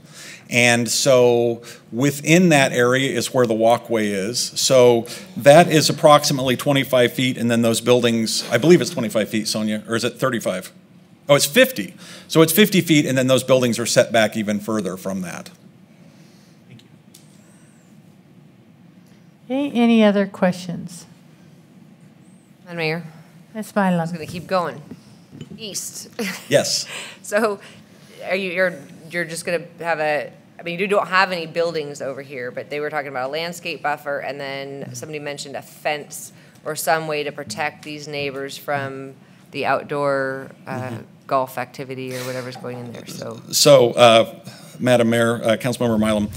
And so within that area is where the walkway is. So that is approximately 25 feet, and then those buildings, I believe it's 25 feet, Sonia, or is it 35? Oh, it's 50. So it's 50 feet, and then those buildings are set back even further from that. Thank you. Okay, any other questions? Madam Mayor, Ms. I was Milam. going to keep going east. Yes. So you're just going to have you don't have any buildings over here, but they were talking about a landscape buffer, and then somebody mentioned a fence or some way to protect these neighbors from the outdoor golf activity or whatever's going in there. So Madam Mayor, Councilmember Milam,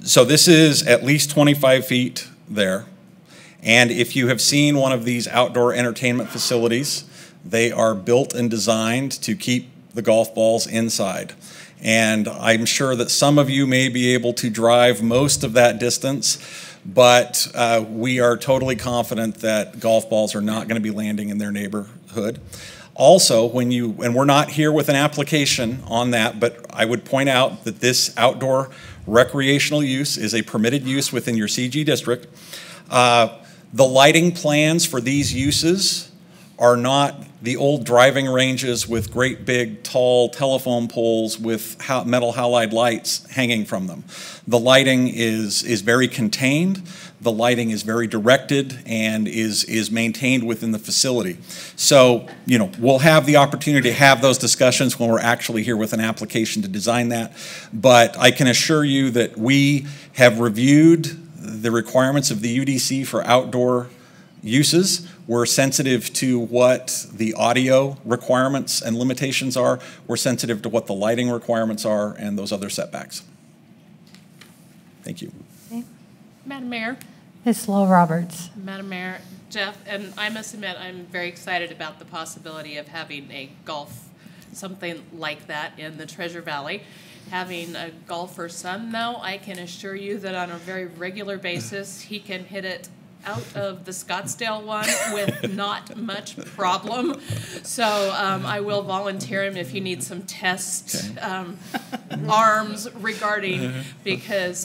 so this is at least 25 feet there. And if you have seen one of these outdoor entertainment facilities, they are built and designed to keep the golf balls inside. And I'm sure that some of you may be able to drive most of that distance, but we are totally confident that golf balls are not going to be landing in their neighborhood. Also, and we're not here with an application on that, but I would point out that this outdoor recreational use is a permitted use within your CG district. The lighting plans for these uses are not the old driving ranges with great big tall telephone poles with metal halide lights hanging from them. The lighting is very contained. The lighting is very directed and is maintained within the facility. So, we'll have the opportunity to have those discussions when we're actually here with an application to design that. But I can assure you that we have reviewed the requirements of the UDC for outdoor uses. We're sensitive to what the audio requirements and limitations are. We're sensitive to what the lighting requirements are and those other setbacks. Thank you. Okay. Madam Mayor, Ms. Lowell Roberts. Madam Mayor, Jeff, and I must admit, I'm very excited about the possibility of having a golf, something like that in the Treasure Valley. Having a golfer son, though, I can assure you that on a very regular basis, he can hit it out of the Scottsdale one with not much problem. So I will volunteer him if you need some test arms regarding, because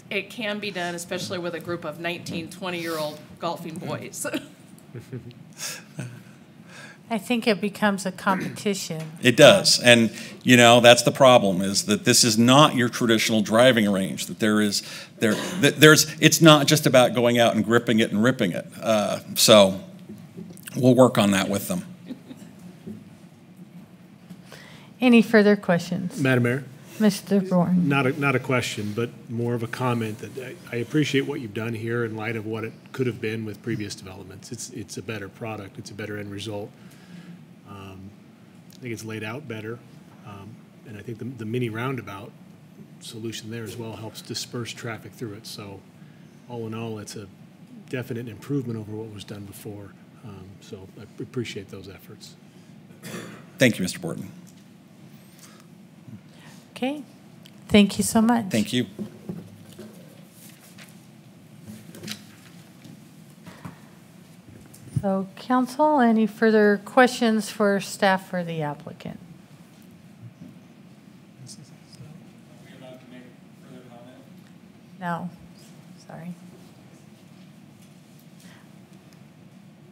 it can be done, especially with a group of 19, 20-year-old golfing boys. I think it becomes a competition. It does, and that's the problem, is that this is not your traditional driving range. That it's not just about going out and gripping it and ripping it. So we'll work on that with them. Any further questions? Madam Mayor? Mr. Bourne. Not a question, but more of a comment that I appreciate what you've done here in light of what it could have been with previous developments. It's a better product. It's a better end result. I think it's laid out better, and I think the mini roundabout solution there as well helps disperse traffic through it. So all in all, it's a definite improvement over what was done before. So I appreciate those efforts. Thank you, Mr. Borton. Okay. Thank you so much. Thank you. So, council, any further questions for staff or the applicant? No. Sorry.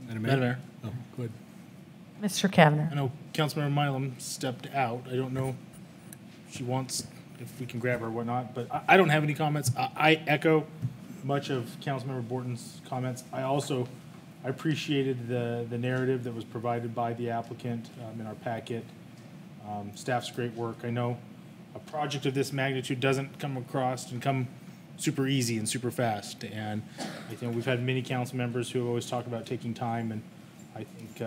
Madam Mayor? Oh, go ahead. Mr. Kavner. I know Councilmember Milam stepped out. I don't know if she wants, if we can grab her or whatnot, but I don't have any comments. I echo much of Councilmember Borton's comments. I appreciated the narrative that was provided by the applicant in our packet. Staff's great work. I know a project of this magnitude doesn't come across and come super easy and super fast. And I think we've had many council members who always talk about taking time, and I think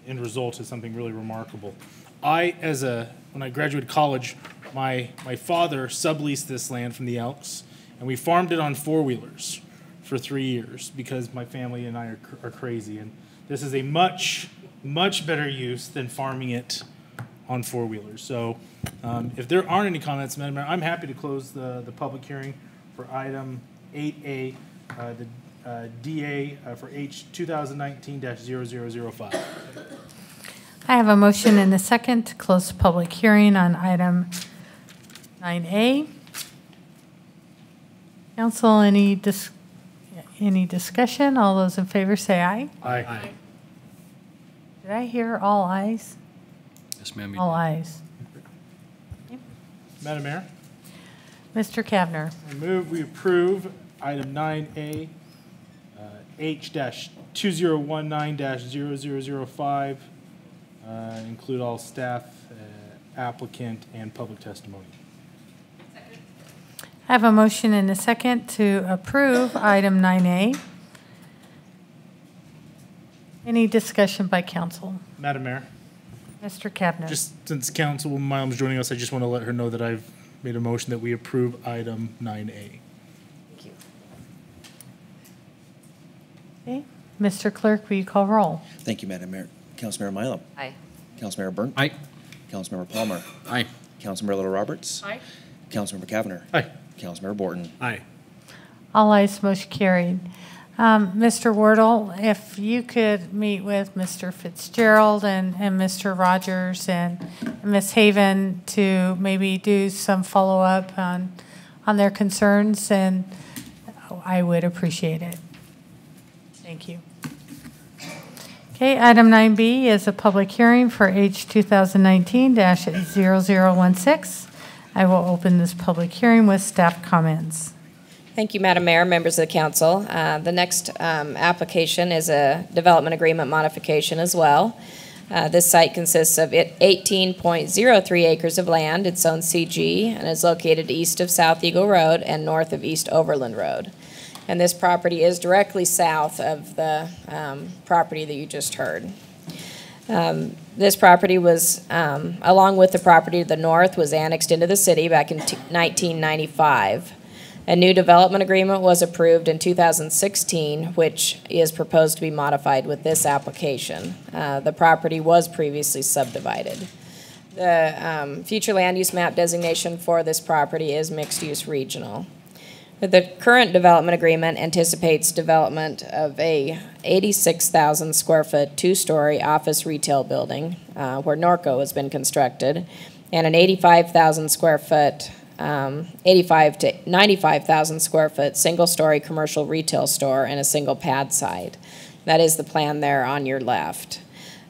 end result is something really remarkable. When I graduated college, my father subleased this land from the Elks, and we farmed it on four-wheelers for 3 years because my family and I are crazy. And this is a much, much better use than farming it on four-wheelers. So if there aren't any comments, Madam Mayor, I'm happy to close the public hearing for item 8A, the DA for H 2019-0005. I have a motion and a second to close the public hearing on item 9A. Council, any discussion? All those in favor say aye. Aye. Did I hear all ayes? Yes, ma'am. All ayes. Madam Mayor, Mr. Kavner. I move we approve item 9A, H-2019-0005, include all staff, applicant, and public testimony. I have a motion and a second to approve item 9A. Any discussion by council? Madam Mayor, Mr. Kavner. just since Councilwoman Milam's joining us, I just want to let her know that I've made a motion that we approve item 9A. Thank you. Okay. Mr. Clerk, will you call roll? Thank you, Madam Mayor. Councilmember Milam. Aye. Councilmember Burnt. Aye. Councilmember Palmer. Aye. Councilmember Little Roberts. Aye. Councilmember Kavner. Aye. Councilmember Borton. Aye. All ayes, motion carried. Mr. Wardle, if you could meet with Mr. Fitzgerald and Mr. Rogers and Ms. Haven to maybe do some follow-up on their concerns, and I would appreciate it. Thank you. Okay, item 9B is a public hearing for H 2019-0016. I will open this public hearing with staff comments. Thank you, Madam Mayor, members of the council. The next application is a development agreement modification as well. This site consists of 18.03 acres of land. It's owned CG and is located east of South Eagle Road and north of East Overland Road. And this property is directly south of the property that you just heard. This property was, along with the property to the north, was annexed into the city back in 1995. A new development agreement was approved in 2016, which is proposed to be modified with this application. The property was previously subdivided. The future land use map designation for this property is mixed-use regional. The current development agreement anticipates development of a 86,000 square foot, two-story office retail building where Norco has been constructed, and an 85,000 square foot 85 to 95,000 square foot single-story commercial retail store and a single pad site. That is the plan there on your left.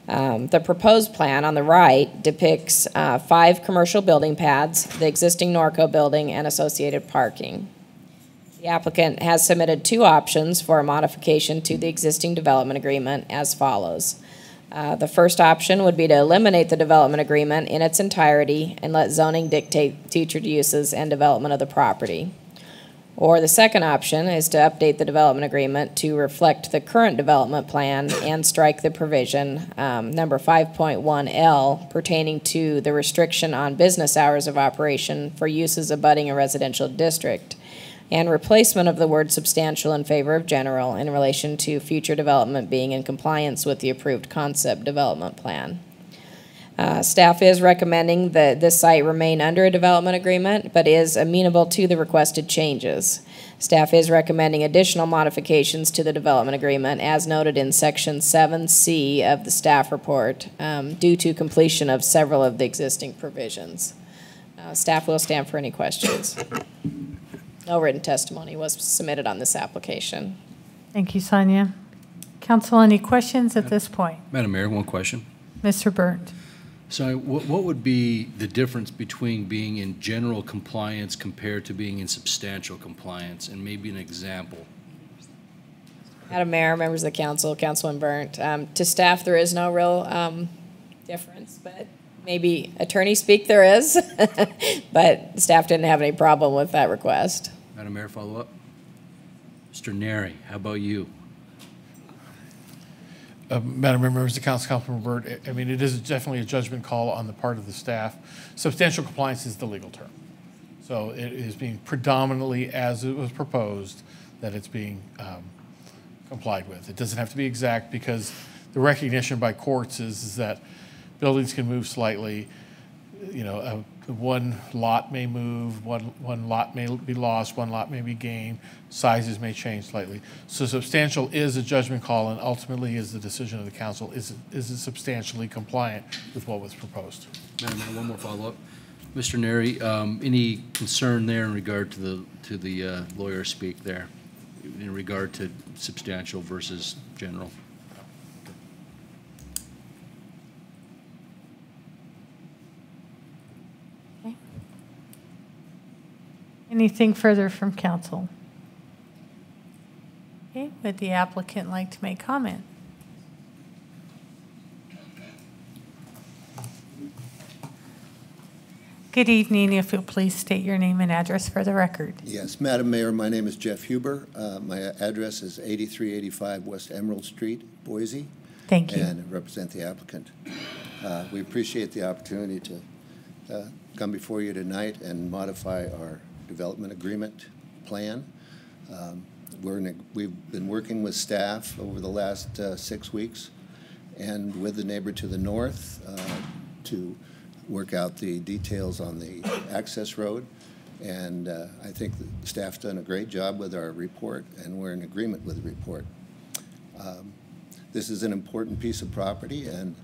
The proposed plan on the right depicts 5 commercial building pads, the existing Norco building, and associated parking. The applicant has submitted 2 options for a modification to the existing development agreement as follows. The first option would be to eliminate the development agreement in its entirety and let zoning dictate future uses and development of the property. Or the second option is to update the development agreement to reflect the current development plan and strike the provision number 5.1L pertaining to the restriction on business hours of operation for uses abutting a residential district, and replacement of the word substantial in favor of general in relation to future development being in compliance with the approved concept development plan. Staff is recommending that this site remain under a development agreement, but is amenable to the requested changes. Staff is recommending additional modifications to the development agreement as noted in section 7C of the staff report due to completion of several of the existing provisions. Staff will stand for any questions. No written testimony was submitted on this application. Thank you, Sonia. Council, any questions at this point? Madam Mayor, one question. Mr. Burnt. So what would be the difference between being in general compliance compared to being in substantial compliance, and maybe an example? Madam Mayor, members of the council, Councilman Burnt, to staff there is no real difference, but maybe attorney speak there is, but staff didn't have any problem with that request. Madam Mayor, follow up. Mr. Neri, how about you? Madam Mayor, members of the council, Councilman Burt, I mean, it is definitely a judgment call on the part of the staff. Substantial compliance is the legal term. So it is being predominantly, as it was proposed, that it's being complied with. It doesn't have to be exact because the recognition by courts is that buildings can move slightly. You know, one lot may move, one lot may be lost, one lot may be gained, sizes may change slightly. So substantial is a judgment call, and ultimately is the decision of the council. Is it substantially compliant with what was proposed? Madam Mayor, one more follow-up. Mr. Neri, any concern there in regard to the lawyer speak there, in regard to substantial versus general? Anything further from council? Okay, would the applicant like to make comment? Good evening. If you'll please state your name and address for the record. Yes, Madam Mayor, my name is Jeff Huber. My address is 8385 West Emerald Street, Boise. Thank you. And I represent the applicant. We appreciate the opportunity to come before you tonight and modify our development agreement plan. We've been working with staff over the last 6 weeks and with the neighbor to the north to work out the details on the access road. And I think the staff's done a great job with our report, and we're in agreement with the report. This is an important piece of property, and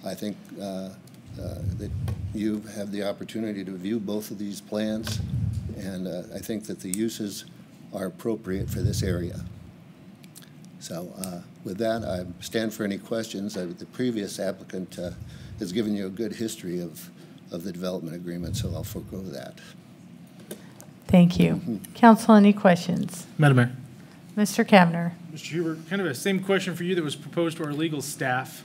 I think that you have the opportunity to view both of these plans, and I think that the uses are appropriate for this area. So with that, I stand for any questions. The previous applicant has given you a good history of the development agreement, so I'll forego that. Thank you. Council, any questions? Madam Mayor. Mr. Kavner. Mr. Huber, kind of a same question for you that was proposed to our legal staff.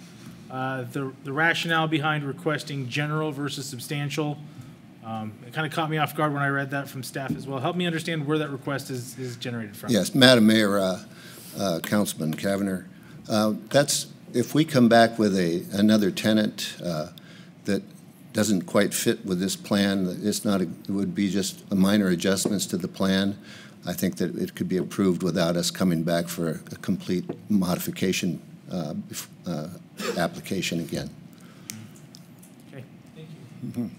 The rationale behind requesting general versus substantial, it kind of caught me off guard when I read that from staff as well. Help me understand where that request is generated from. Yes, Madam Mayor, Councilman Kavner, that's if we come back with another tenant that doesn't quite fit with this plan, it's not it would be just a minor adjustments to the plan. I think that it could be approved without us coming back for a complete modification application again. Okay, thank you.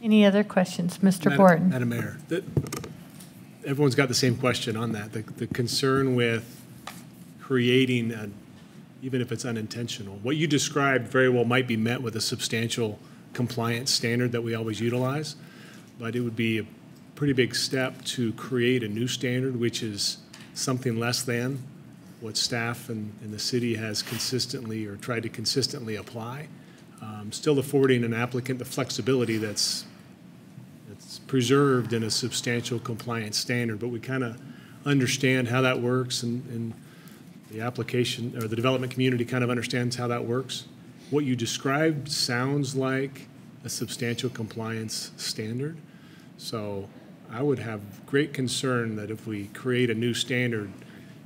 Any other questions? Mr. Borton? Madam Mayor, everyone's got the same question on that. The concern with creating, even if it's unintentional, what you described very well might be met with a substantial compliance standard that we always utilize, but it would be a pretty big step to create a new standard, which is something less than what staff and the city has consistently or tried to consistently apply. Still affording an applicant the flexibility that's preserved in a substantial compliance standard, but we kind of understand how that works, and the application or the development community kind of understands how that works. What you described sounds like a substantial compliance standard. So I would have great concern that if we create a new standard,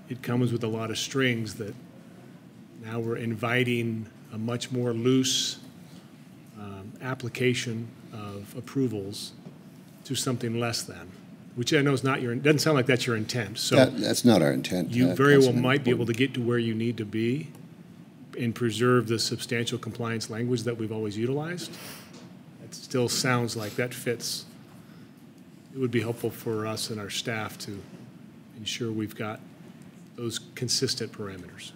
it comes with a lot of strings that now we're inviting a much more loose application of approvals to something less than, which I know is not doesn't sound like that's your intent. So that's not our intent. You very well might be able to get to where you need to be and preserve the substantial compliance language that we've always utilized. It still sounds like that fits. It would be helpful for us and our staff to ensure we've got those consistent parameters.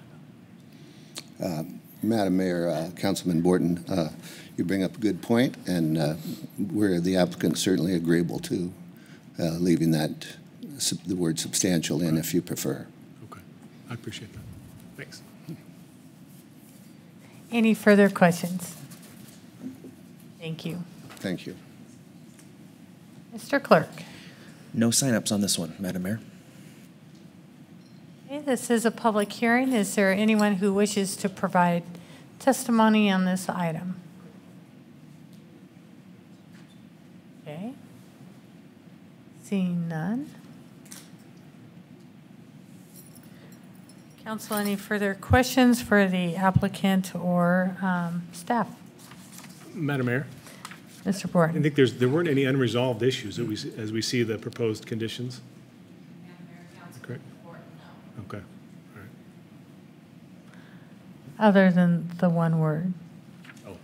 Madam Mayor, Councilman Borton, you bring up a good point, and we're the applicant certainly agreeable to leaving that the word substantial in if you prefer. Okay, I appreciate that. Thanks. Any further questions? Thank you. Thank you. Mr. Clerk. No signups on this one, Madam Mayor. Okay, this is a public hearing. Is there anyone who wishes to provide testimony on this item? Okay. Seeing none. Council, any further questions for the applicant or staff? Madam Mayor. Mr. Borton. I think there weren't any unresolved issues that as we see the proposed conditions. Correct. Okay. All right. Other than the one word. Oh,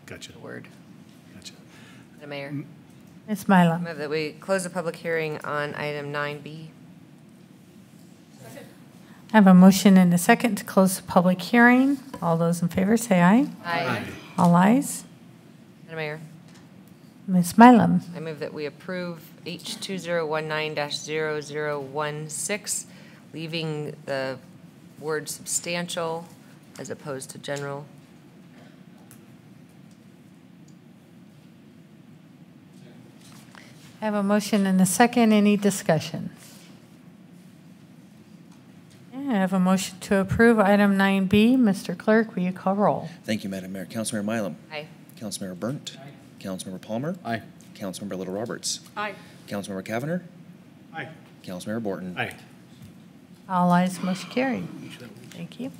gotcha. The word. Gotcha. Madam Mayor. Ms. Mila. Move that we close the public hearing on item 9B. I have a motion and a second to close the public hearing. All those in favor say aye. Aye. All ayes. Madam Mayor. Ms. Mylum. I move that we approve H2019-0016, leaving the word substantial as opposed to general. I have a motion and a second. Any discussion? I have a motion to approve item 9B. Mr. Clerk, will you call roll? Thank you, Madam Mayor. Councilmember Mylum. Aye. Councilmember Burnt. Aye. Councilmember Palmer. Aye. Councilmember Little Roberts. Aye. Councilmember Cavanagh. Aye. Councilmember Borton. Aye. All ayes, motion carried. Thank you.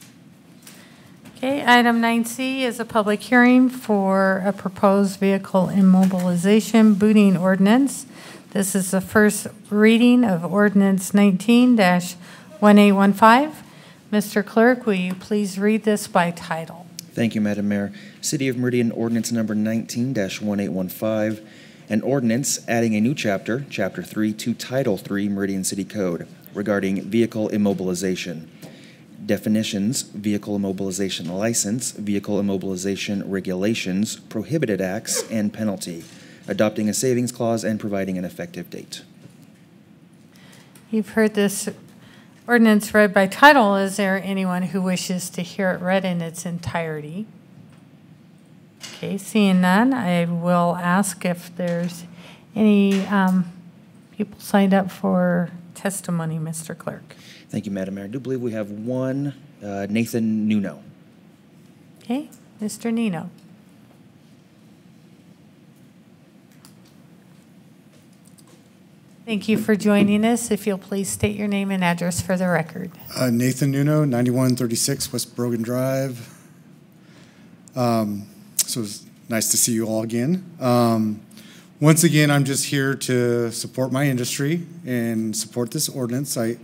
Okay, item 9C is a public hearing for a proposed vehicle immobilization booting ordinance. This is the first reading of ordinance 19-1815. Mr. Clerk, will you please read this by title? Thank you, Madam Mayor. City of Meridian ordinance number 19-1815, an ordinance adding a new chapter, Chapter 3, to Title 3 Meridian City Code regarding vehicle immobilization. Definitions, vehicle immobilization license, vehicle immobilization regulations, prohibited acts, and penalty, adopting a savings clause and providing an effective date. You've heard this ordinance read by title. Is there anyone who wishes to hear it read in its entirety? Okay, seeing none, I will ask if there's any people signed up for testimony, Mr. Clerk. Thank you, Madam Mayor. I do believe we have one, Nathan Nuno. Okay, Mr. Nino. Thank you for joining us. If you'll please state your name and address for the record. Nathan Nuno, 9136 West Brogan Drive. So it's nice to see you all again. Once again, I'm just here to support my industry and support this ordinance. I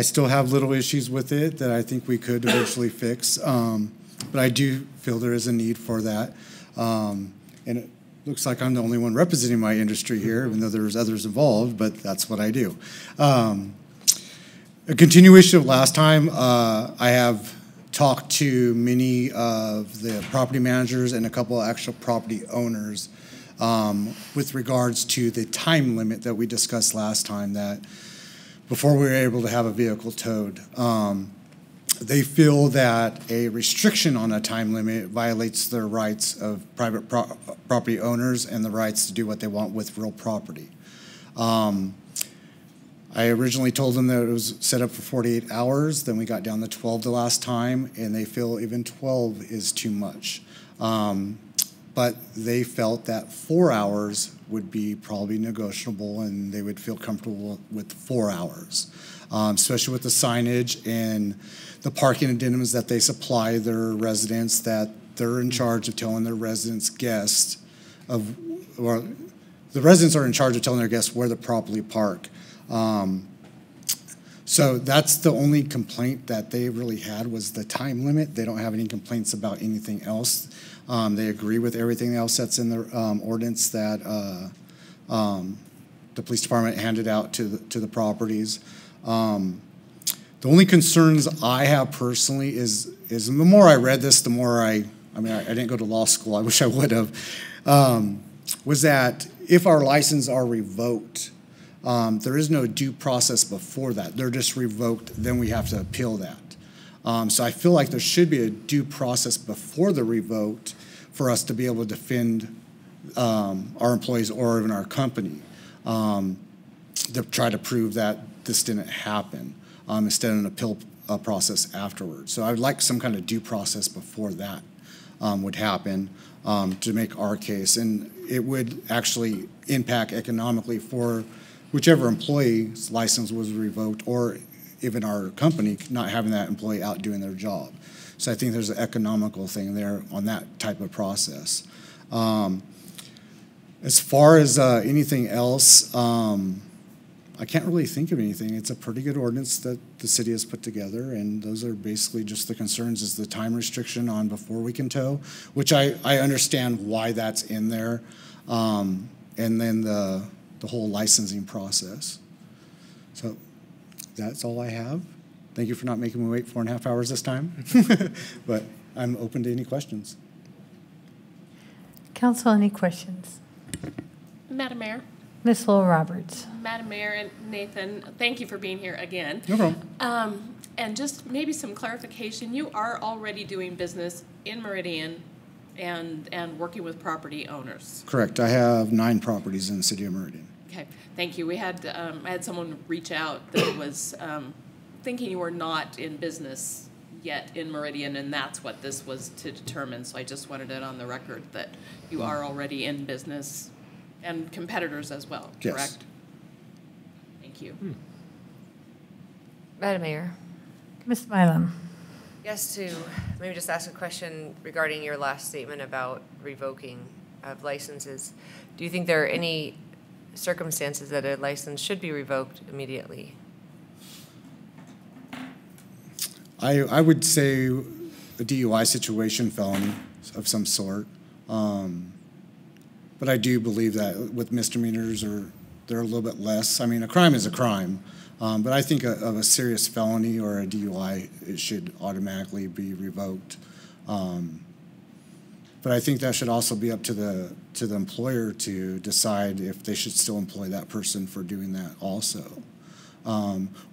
still have little issues with it that I think we could eventually fix, but I do feel there is a need for that. And it looks like I'm the only one representing my industry here, even though there's others involved, but that's what I do. A continuation of last time, I have talked to many of the property managers and a couple of actual property owners with regards to the time limit that we discussed last time, that before we were able to have a vehicle towed. They feel that a restriction on a time limit violates their rights of private property owners and the rights to do what they want with real property. I originally told them that it was set up for 48 hours, then we got down to 12 the last time, and they feel even 12 is too much. But they felt that 4 hours would be probably negotiable and they would feel comfortable with 4 hours, especially with the signage and the parking addendums that they supply their residents, that they're in charge of telling their guests or the residents are in charge of telling their guests where to properly park. So that's the only complaint that they really had, was the time limit. They don't have any complaints about anything else. They agree with everything else that's in the ordinance that the police department handed out to the properties. The only concerns I have personally is the more I read this, the more I didn't go to law school, I wish I would have, was that if our licenses are revoked, there is no due process before that. They're just revoked, then we have to appeal that. So I feel like there should be a due process before they're revoked for us to be able to defend our employees or even our company, to try to prove that this didn't happen, instead of an appeal process afterwards. So I would like some kind of due process before that would happen, to make our case. And it would actually impact economically for whichever employee's license was revoked, or even our company not having that employee out doing their job. So I think there's an economical thing there on that type of process. As far as anything else, I can't really think of anything. It's a pretty good ordinance that the city has put together, and those are basically just the concerns, is the time restriction on before we can tow, which I understand why that's in there, and then the whole licensing process. So that's all I have. Thank you for not making me wait 4.5 hours this time, but I'm open to any questions. Council, any questions? Madam Mayor. Ms. Lowell Roberts. Madam Mayor and Nathan, thank you for being here again. No problem. And just maybe some clarification, you are already doing business in Meridian and working with property owners. Correct. I have 9 properties in the city of Meridian. Okay, thank you. We had I had someone reach out that was thinking you were not in business yet in Meridian, and that's what this was to determine. So I just wanted it on the record that you are already in business and competitors as well, Yes. correct? Thank you. Madam Mayor. Ms. Milam. Yes, to maybe just ask a question regarding your last statement about revoking of licenses. Do you think there are any circumstances that a license should be revoked immediately? I would say a DUI situation, felony of some sort. But I do believe that with misdemeanors, they're a little bit less. I mean, a crime is a crime. But I think of a serious felony or a DUI, it should automatically be revoked. But I think that should also be up to the employer to decide if they should still employ that person for doing that also.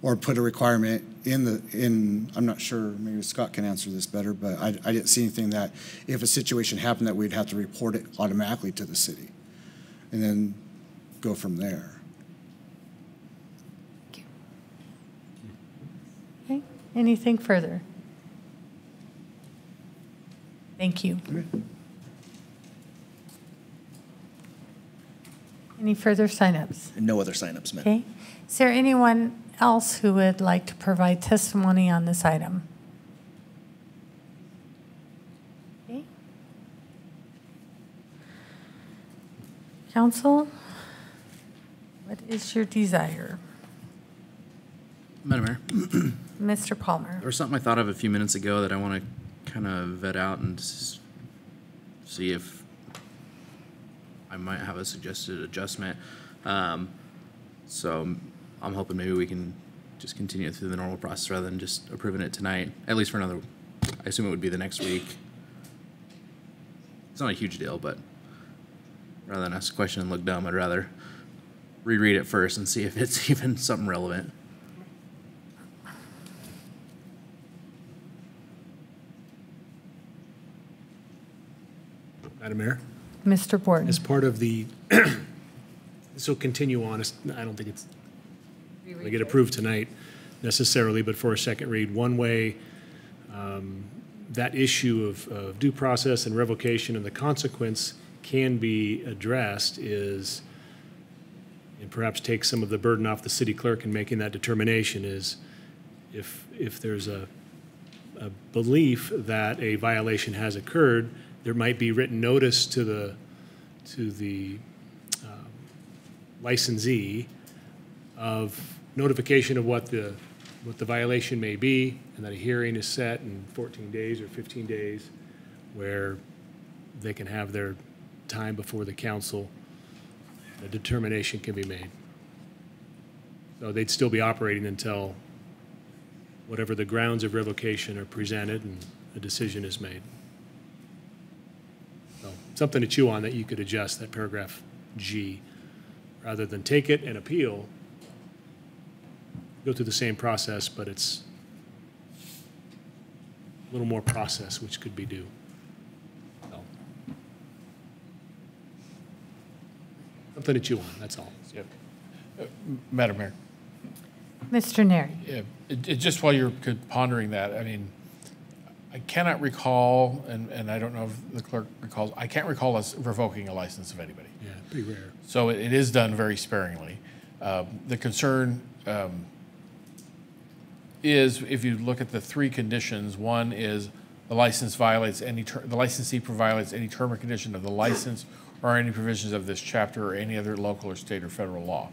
Or put a requirement in, I'm not sure, maybe Scott can answer this better, but I didn't see anything that if a situation happened that we'd have to report it automatically to the city and then go from there. Okay, anything further? Thank you. Any further signups? No other signups, ma'am. Okay. Is there anyone else who would like to provide testimony on this item? Okay. Council, what is your desire? Madam Mayor, Mr. Palmer. there was something I thought of a few minutes ago that I want to kind of vet out and see if I might have a suggested adjustment. So I'm hoping maybe we can just continue it through the normal process rather than just approving it tonight, at least for another, I assume it would be the next week. It's not a huge deal, but rather than ask a question and look dumb, I'd rather reread it first and see if it's even something relevant. Madam Mayor? Mr. Borton. As part of the, this will continue on, I don't think it's going to get approved tonight necessarily, but for a second read, one way that issue of due process and revocation and the consequence can be addressed is, and perhaps take some of the burden off the city clerk in making that determination, is if there's a belief that a violation has occurred, there might be written notice to the licensee of notification of what the violation may be, and that a hearing is set in 14 days or 15 days where they can have their time before the council, a determination can be made. So they'd still be operating until whatever the grounds of revocation are presented and a decision is made. So something to chew on, that you could adjust that paragraph G, rather than take it and appeal, go through the same process, but it's a little more process which could be due. So, something to chew on, that's all. Yep. Madam Mayor. Mr. Neri. Yeah, just while you're pondering that, I mean, I cannot recall, and I don't know if the clerk recalls, I can't recall us revoking a license of anybody. Yeah, pretty rare. So it is done very sparingly. The concern is, if you look at the three conditions, one is the license violates any the licensee violates any term or condition of the license or any provisions of this chapter or any other local or state or federal law.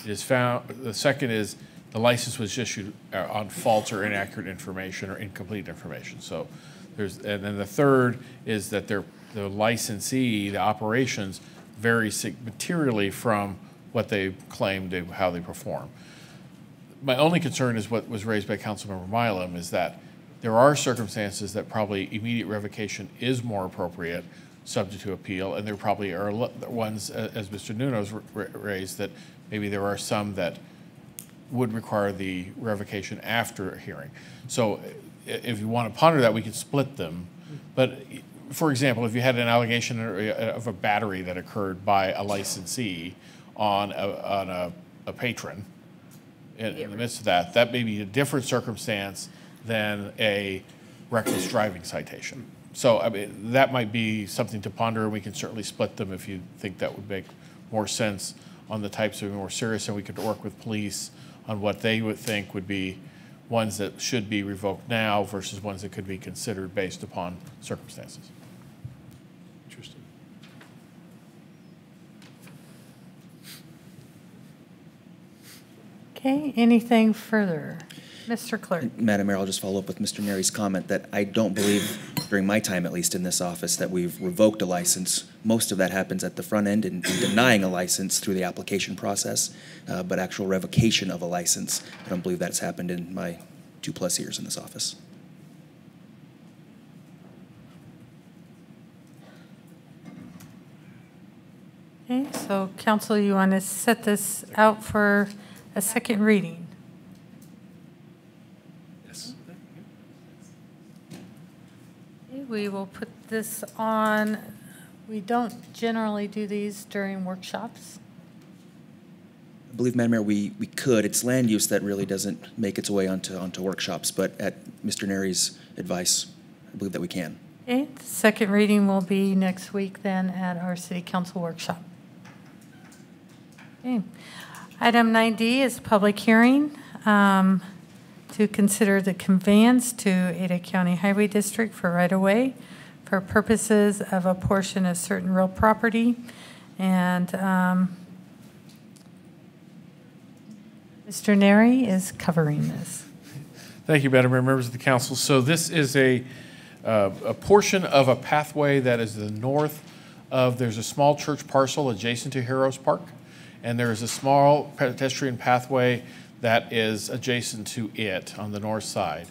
It is found. The second is the license was issued on false or inaccurate information or incomplete information. So there's, and then the third is that the licensee, the operations, vary materially from what they claim to how they perform. My only concern is what was raised by Councilmember Milam, is that there are circumstances that probably immediate revocation is more appropriate, subject to appeal, and there probably are ones, as Mr. Nuno's raised, that maybe there are some that would require the revocation after a hearing. So if you want to ponder that, we could split them. But for example, if you had an allegation of a battery that occurred by a licensee on a patron, in the midst of that, that may be a different circumstance than a reckless driving citation. So I mean, that might be something to ponder, and we can certainly split them if you think that would make more sense on the types of more serious, and we could work with police on what they would think would be ones that should be revoked now versus ones that could be considered based upon circumstances. Interesting. Okay, anything further? Mr. Clerk. Madam Mayor, I'll just follow up with Mr. Neri's comment that I don't believe, during my time at least in this office, that we've revoked a license. Most of that happens at the front end in denying a license through the application process, but actual revocation of a license, I don't believe that's happened in my 2+ years in this office. Okay, so council, you want to set this out for a second reading? Yes. Okay, we will put this on. We don't generally do these during workshops. I believe, Madam Mayor, we could. It's land use that really doesn't make its way onto workshops, but at Mr. Neri's advice, I believe that we can. Okay, the second reading will be next week then at our city council workshop. Okay. Item 9D is public hearing to consider the conveyance to Ada County Highway District for right-of-way for purposes of a portion of certain real property And Mr. Neri is covering this. Thank you, Madam Mayor, members of the council. So this is a portion of a pathway that is the north of, there's a small church parcel adjacent to Heroes Park, and there is a small pedestrian pathway that is adjacent to it on the north side.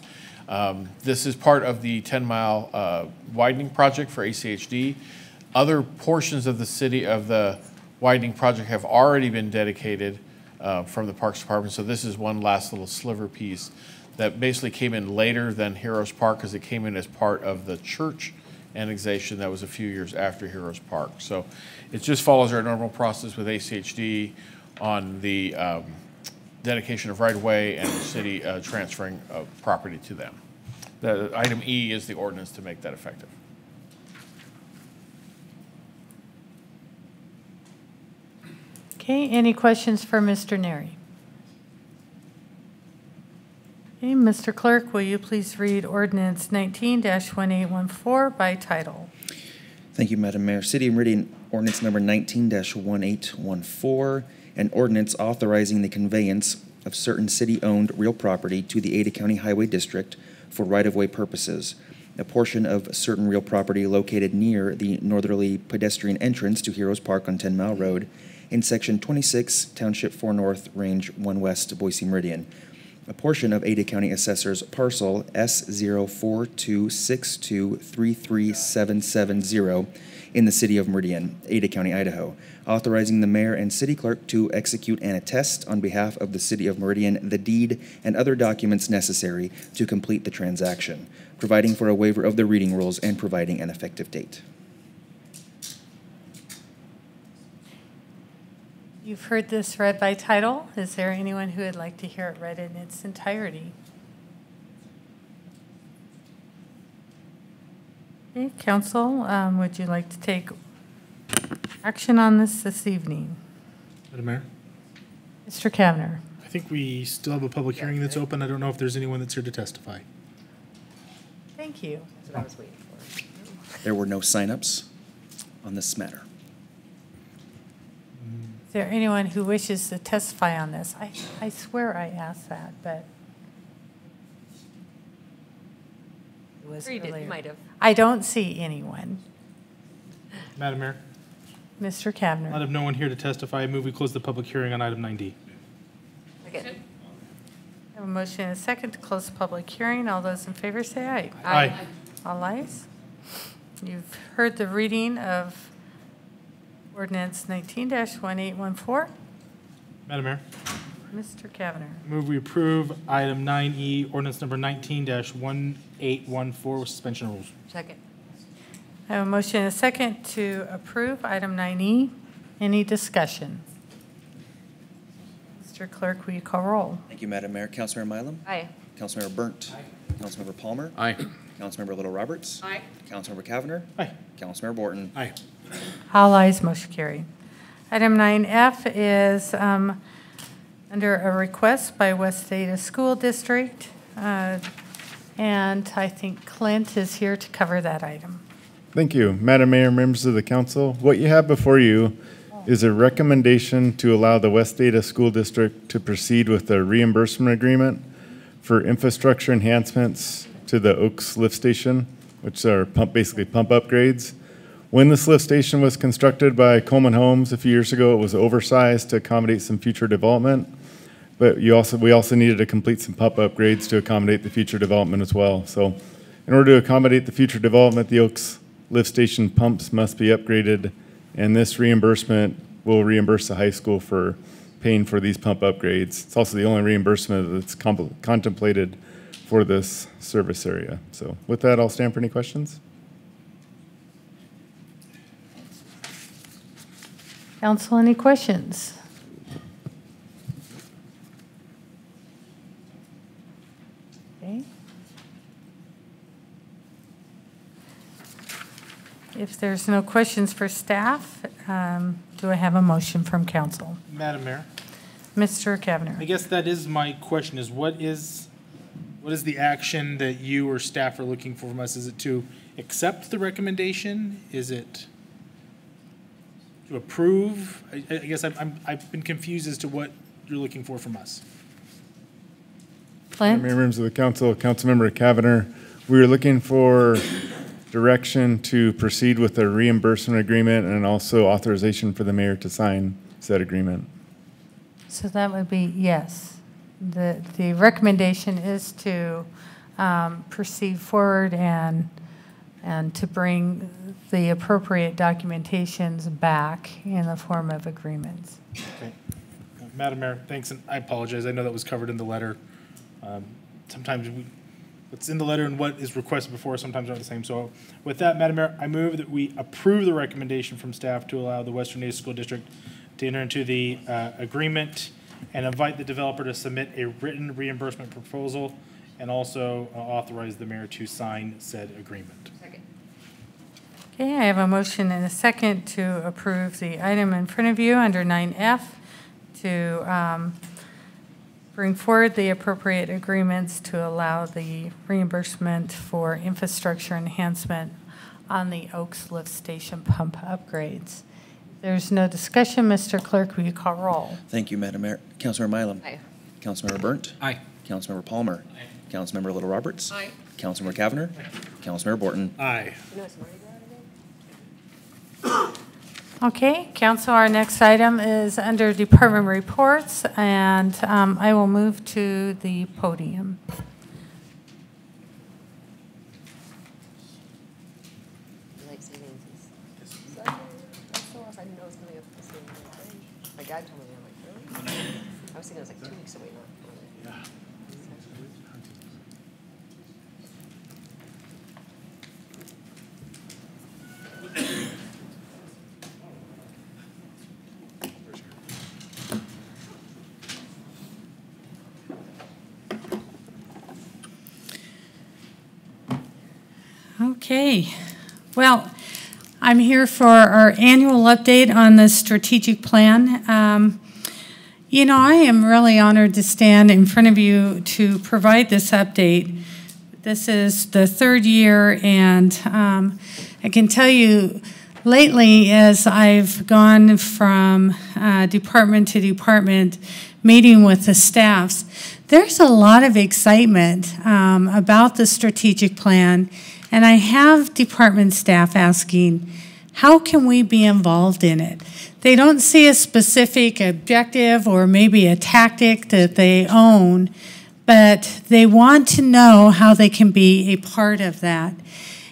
This is part of the 10-mile widening project for ACHD. Other portions of the city of the widening project have already been dedicated from the Parks Department, so this is one last little sliver piece that basically came in later than Heroes Park because it came in as part of the church annexation that was a few years after Heroes Park. So it just follows our normal process with ACHD on the dedication of right-of-way and the city transferring property to them. The item E is the ordinance to make that effective. Okay, any questions for Mr. Neri? Okay, Mr. Clerk, will you please read ordinance 19-1814 by title? Thank you, Madam Mayor. City of Meridian ordinance number 19-1814, an ordinance authorizing the conveyance of certain city-owned real property to the Ada County Highway District for right-of-way purposes. A portion of certain real property located near the northerly pedestrian entrance to Heroes Park on 10 Mile Road in Section 26, Township 4 North, Range 1 West, Boise Meridian. A portion of Ada County Assessor's parcel S04262337770 in the City of Meridian, Ada County, Idaho, authorizing the mayor and city clerk to execute and attest on behalf of the City of Meridian the deed and other documents necessary to complete the transaction, providing for a waiver of the reading rules and providing an effective date. You've heard this read by title. Is there anyone who would like to hear it read in its entirety? Okay, council, would you like to take action on this evening? Madam Mayor? Mr. Kavner. I think we still have a public hearing that's open. I don't know if there's anyone that's here to testify. Thank you. That's what I was waiting for. There were no signups on this matter. Is there anyone who wishes to testify on this? I swear I asked that, but it was earlier. Might have. I don't see anyone. Madam Mayor? Mr. Kavner. Out of no one here to testify, I move we close the public hearing on item 9D. Second. I have a motion and a second to close the public hearing. All those in favor say aye. Aye. All ayes. You've heard the reading of ordinance 19-1814. Madam Mayor? Mr. Kavner. Move we approve item 9E, ordinance number 19-1814 with suspension of rules. Second. I have a motion and a second to approve item 9E. Any discussion? Mr. Clerk, will you call roll? Thank you, Madam Mayor. Councilmember Mylum? Aye. Councilmember Burnt? Aye. Councilmember Palmer? Aye. Councilmember Little Roberts? Aye. Councilmember Kavner? Aye. Councilmember Borton? Aye. All ayes, motion carried. Item 9F is under a request by West Ada School District, and I think Clint is here to cover that item. Thank you. Madam Mayor, members of the council, what you have before you is a recommendation to allow the West Ada School District to proceed with a reimbursement agreement for infrastructure enhancements to the Oaks lift station, which are basically pump upgrades. When this lift station was constructed by Coleman Homes a few years ago, it was oversized to accommodate some future development, but we also needed to complete some pump upgrades to accommodate the future development as well. So in order to accommodate the future development, the Oaks lift station pumps must be upgraded, and this reimbursement will reimburse the high school for paying for these pump upgrades. It's also the only reimbursement that's contemplated for this service area. So with that, I'll stand for any questions. Council, any questions? Okay. If there's no questions for staff, do I have a motion from council? Madam Mayor? Mr. Kavner. I guess that is my question, is what is the action that you or staff are looking for from us? Is it to accept the recommendation? Is it to approve? I guess I've been confused as to what you're looking for from us. Flint? Mayor, members of the council, Councilmember Cavanagh, we were looking for direction to proceed with a reimbursement agreement and also authorization for the mayor to sign said agreement. So that would be yes. The recommendation is to proceed forward and to bring the appropriate documentations back in the form of agreements. Okay. Madam Mayor, thanks, and I apologize. I know that was covered in the letter. Sometimes what's in the letter and what is requested before sometimes aren't the same. So with that, Madam Mayor, I move that we approve the recommendation from staff to allow the Western Ada School District to enter into the agreement and invite the developer to submit a written reimbursement proposal and also authorize the mayor to sign said agreement. Second. Okay, I have a motion and a second to approve the item in front of you under 9F to bring forward the appropriate agreements to allow the reimbursement for infrastructure enhancement on the Oaks Lift Station pump upgrades. There's no discussion. Mr. Clerk, will you call roll? Thank you, Madam Mayor. Councilmember Mylum. Aye. Councilmember Burnt. Aye. Councilmember Palmer. Aye. Councilmember Little Roberts. Aye. Councilmember Cavanagh. Councilmember Borton. Aye. You know it's Mardi Gras today? Okay, council, our next item is under department reports, and I will move to the podium. You like St. Nancy's? Sunday? That's so awesome. I didn't know it was coming up the same day. My dad told me, I'm like, really? I was thinking it was like 2 weeks away, not. Okay, well, I'm here for our annual update on the strategic plan. You know, I am really honored to stand in front of you to provide this update. This is the third year, and I can tell you lately, as I've gone from department to department, meeting with the staffs, there's a lot of excitement about the strategic plan. And I have department staff asking, how can we be involved in it? They don't see a specific objective or maybe a tactic that they own, but they want to know how they can be a part of that.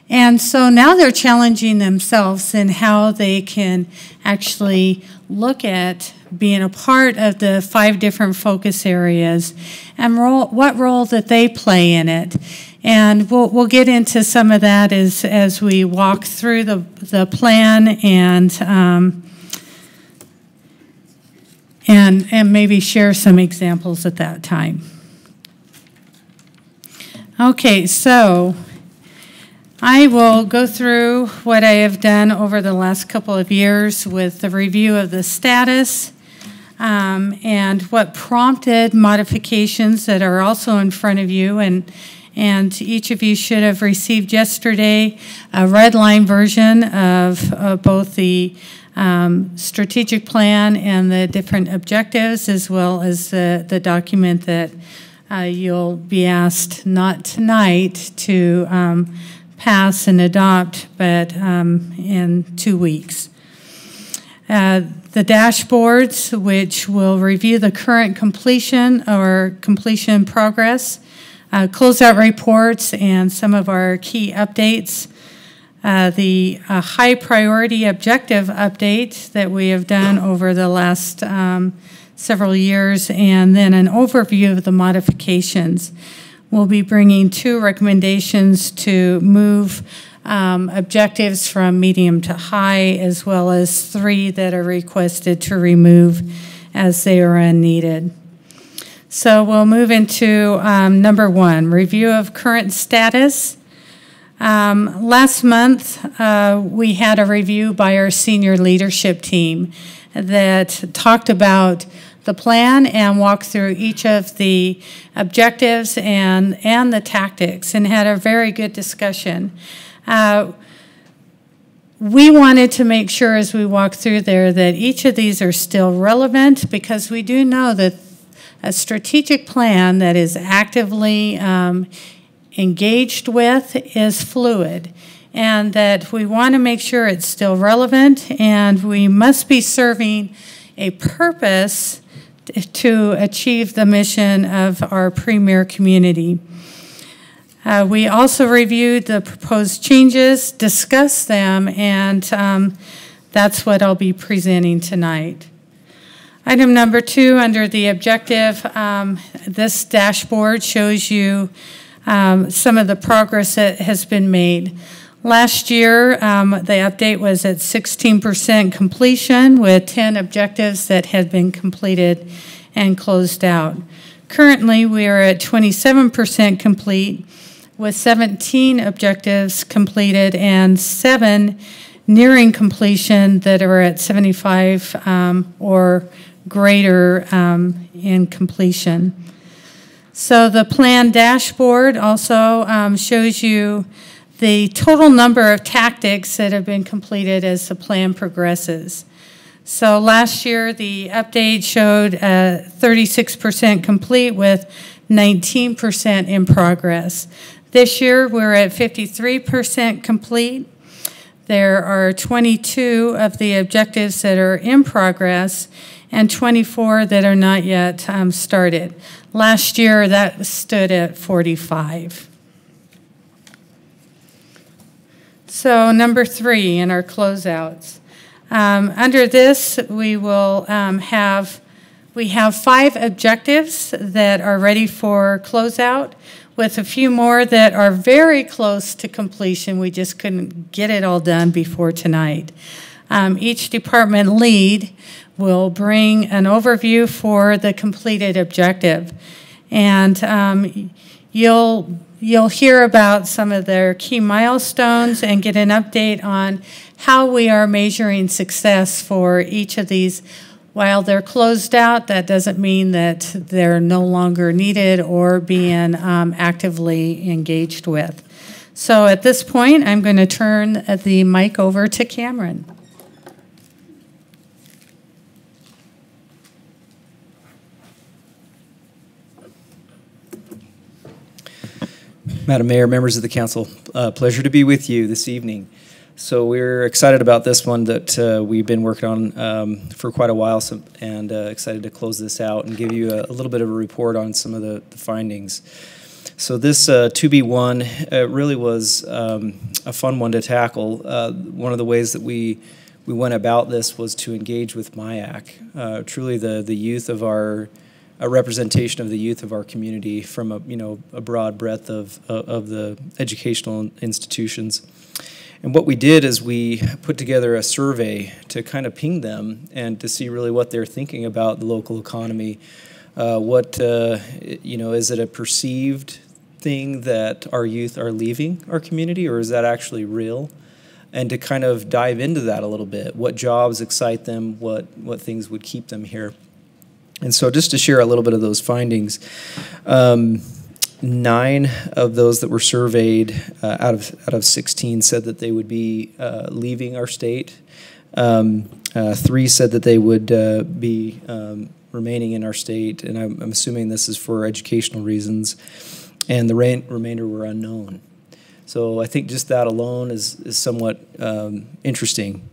And so now they're challenging themselves in how they can actually look at being a part of the 5 different focus areas and what role that they play in it. And we'll get into some of that as we walk through the plan and maybe share some examples at that time. Okay, so I will go through what I have done over the last couple of years with the review of the status and what prompted modifications that are also in front of you. And each of you should have received yesterday a red line version of both the strategic plan and the different objectives, as well as the document that you'll be asked not tonight to pass and adopt, but in 2 weeks. The dashboards, which will review the current completion or completion progress, closeout reports, and some of our key updates. The high priority objective update that we have done over the last several years, and then an overview of the modifications. We'll be bringing 2 recommendations to move objectives from medium to high, as well as 3 that are requested to remove as they are unneeded. So we'll move into number 1, review of current status. Last month, we had a review by our senior leadership team that talked about the plan and walked through each of the objectives and the tactics and had a very good discussion. we wanted to make sure as we walk through there that each of these are still relevant, because we do know that a strategic plan that is actively engaged with is fluid, and that we want to make sure it's still relevant, and we must be serving a purpose to achieve the mission of our premier community. We also reviewed the proposed changes, discussed them, and that's what I'll be presenting tonight. Item number 2, under the objective, this dashboard shows you some of the progress that has been made. Last year, the update was at 16% completion, with 10 objectives that had been completed and closed out. Currently, we are at 27% complete, with 17 objectives completed and 7 nearing completion that are at 75 or greater in completion. So the plan dashboard also shows you the total number of tactics that have been completed as the plan progresses. So last year, the update showed 36% complete with 19% in progress. This year, we're at 53% complete. There are 22 of the objectives that are in progress and 24 that are not yet started. Last year, that stood at 45. So number 3 in our closeouts. Under this, we will have 5 objectives that are ready for closeout, with a few more that are very close to completion. We just couldn't get it all done before tonight. Each department lead will bring an overview for the completed objective. And you'll hear about some of their key milestones and get an update on how we are measuring success for each of these. While they're closed out, that doesn't mean that they're no longer needed or being actively engaged with. So at this point, I'm going to turn the mic over to Cameron. Madam Mayor, members of the council, pleasure to be with you this evening. So we're excited about this one that we've been working on for quite a while, and excited to close this out and give you a little bit of a report on some of the findings. So this 2B1 really was a fun one to tackle. One of the ways that we went about this was to engage with MIAC, truly the youth of a representation of the youth of our community from a broad breadth of the educational institutions. And what we did is we put together a survey to kind of ping them and to see really what they're thinking about the local economy. Is it a perceived thing that our youth are leaving our community, or is that actually real? And to kind of dive into that a little bit. What jobs excite them? What things would keep them here? And so just to share a little bit of those findings, 9 of those that were surveyed out of 16 said that they would be leaving our state. 3 said that they would be remaining in our state, and I'm assuming this is for educational reasons, and the remainder were unknown. So I think just that alone is somewhat interesting.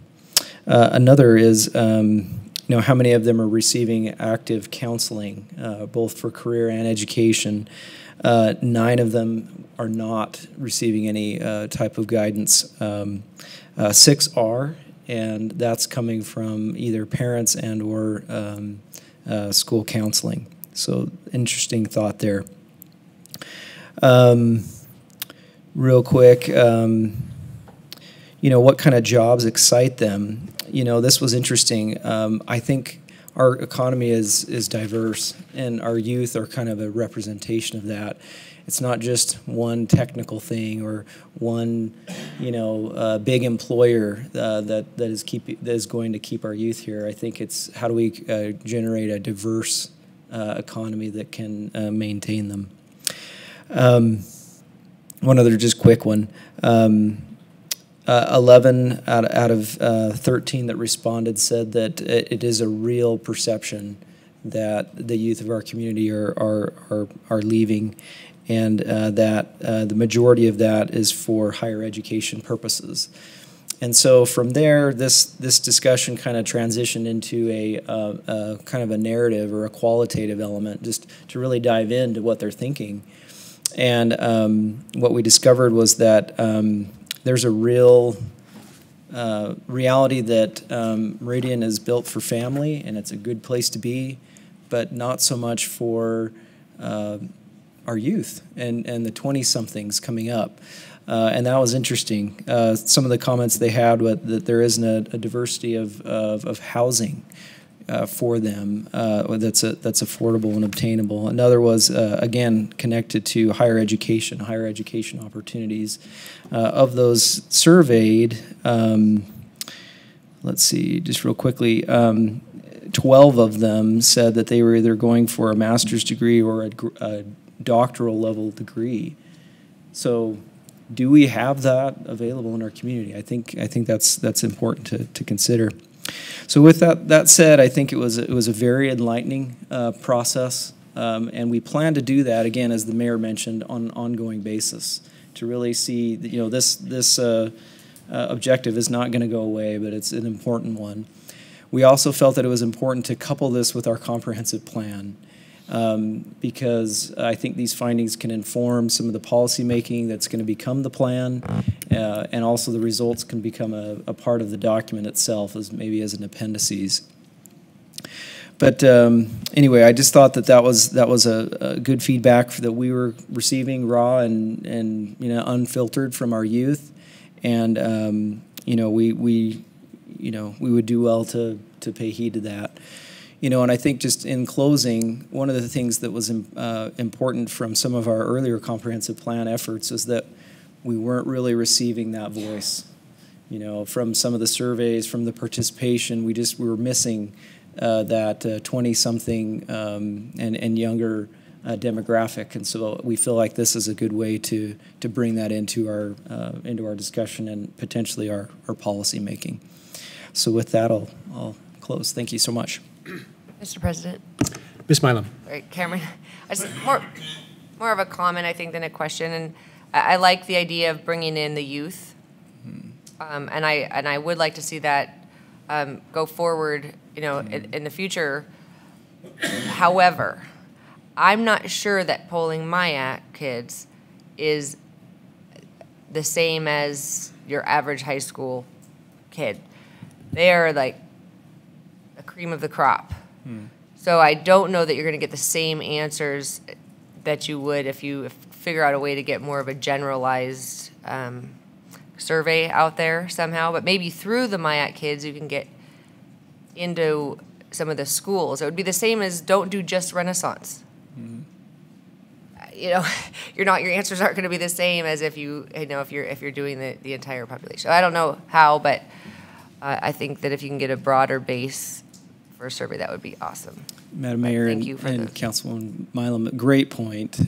Another is how many of them are receiving active counseling, both for career and education. 9 of them are not receiving any type of guidance. 6 are, and that's coming from either parents and or school counseling. So interesting thought there. Real quick, what kind of jobs excite them? This was interesting. I think our economy is diverse, and our youth are kind of a representation of that. It's not just one technical thing or one, big employer that is going to keep our youth here. I think it's how do we generate a diverse economy that can maintain them. One other just quick one. 11 out of 13 that responded said that it is a real perception that the youth of our community are leaving, and that the majority of that is for higher education purposes. And so from there, this discussion kind of transitioned into a kind of a narrative or a qualitative element, just to really dive into what they're thinking. And what we discovered was that there's a real reality that Meridian is built for family, and it's a good place to be, but not so much for our youth and the 20-somethings coming up. And that was interesting. Some of the comments they had were that there isn't a diversity of housing for them that's affordable and obtainable. Another was, again, connected to higher education opportunities. Of those surveyed, let's see, just real quickly, 12 of them said that they were either going for a master's degree or a doctoral level degree. So do we have that available in our community? I think that's important to consider. So with that said, I think it was a very enlightening process, and we plan to do that again, as the mayor mentioned, on an ongoing basis to really see that, this objective is not going to go away, but it's an important one. We also felt that it was important to couple this with our comprehensive plan, because I think these findings can inform some of the policy making that's going to become the plan, and also the results can become a part of the document itself, as maybe as an appendices. But anyway, I just thought that was a good feedback that we were receiving, raw and unfiltered from our youth, and we would do well to pay heed to that. And I think just in closing, one of the things that was important from some of our earlier comprehensive plan efforts is that we weren't really receiving that voice. From some of the surveys, from the participation, we were missing that 20-something and younger demographic, and so we feel like this is a good way to bring that into our discussion and potentially our policy making. So with that, I'll close. Thank you so much. Mr. President. Ms. Milam. Right, Cameron. More of a comment, I think, than a question. And I like the idea of bringing in the youth, and I would like to see that go forward, in the future. However, I'm not sure that polling MIAC kids is the same as your average high school kid. They are like a cream of the crop. So I don't know that you're going to get the same answers that you would if you figure out a way to get more of a generalized survey out there somehow. But maybe through the MIAC kids, you can get into some of the schools. It would be the same as don't do just Renaissance. Your answers aren't going to be the same as if if you're doing the entire population. I don't know how, but I think that if you can get a broader base for a survey, that would be awesome. Madam Mayor and Councilwoman Milam, great point.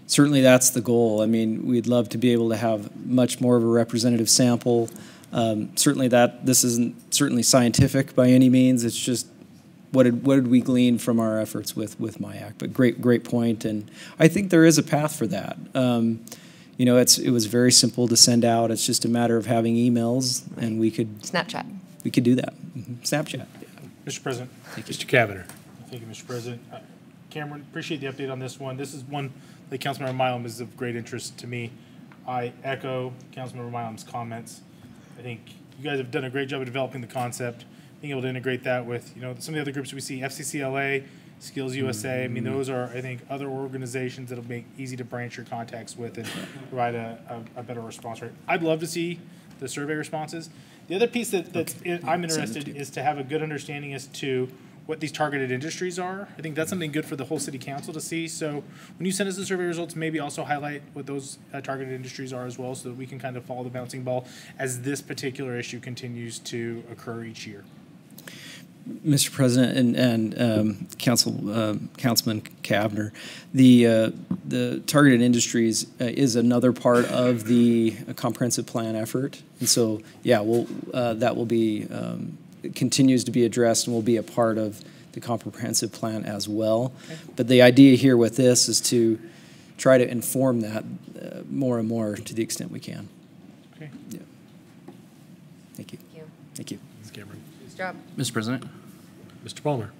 Certainly that's the goal. I mean, we'd love to be able to have much more of a representative sample. Certainly this isn't certainly scientific by any means. It's just what did we glean from our efforts with MIAC? But great point, and I think there is a path for that. It was very simple to send out. It's just a matter of having emails, and we could Snapchat. We could do that. Snapchat. Mr. President. Thank you. Mr. Cavanagh. Thank you, Mr. President. Cameron, appreciate the update on this one. This is one that Councilmember Milam is of great interest to me. I echo Councilmember Milam's comments. I think you guys have done a great job of developing the concept, being able to integrate that with some of the other groups we see, FCCLA, Skills USA. I mean, those are, I think, other organizations that'll make easy to branch your contacts with and provide a better response rate. I'd love to see the survey responses. The other piece I'm interested in is to have a good understanding as to what these targeted industries are. I think that's something good for the whole city council to see. So when you send us the survey results, maybe also highlight what those targeted industries are as well, so that we can kind of follow the bouncing ball as this particular issue continues to occur each year. Mr. President and Councilman Kavner, the targeted industries is another part of the comprehensive plan effort, and so yeah, that will be continues to be addressed and will be a part of the comprehensive plan as well. Okay. But the idea here with this is to try to inform that more and more to the extent we can. Okay. Yeah. Thank you. Thank you. Ms. Cameron. Good job. Mr. President. Mr. Palmer.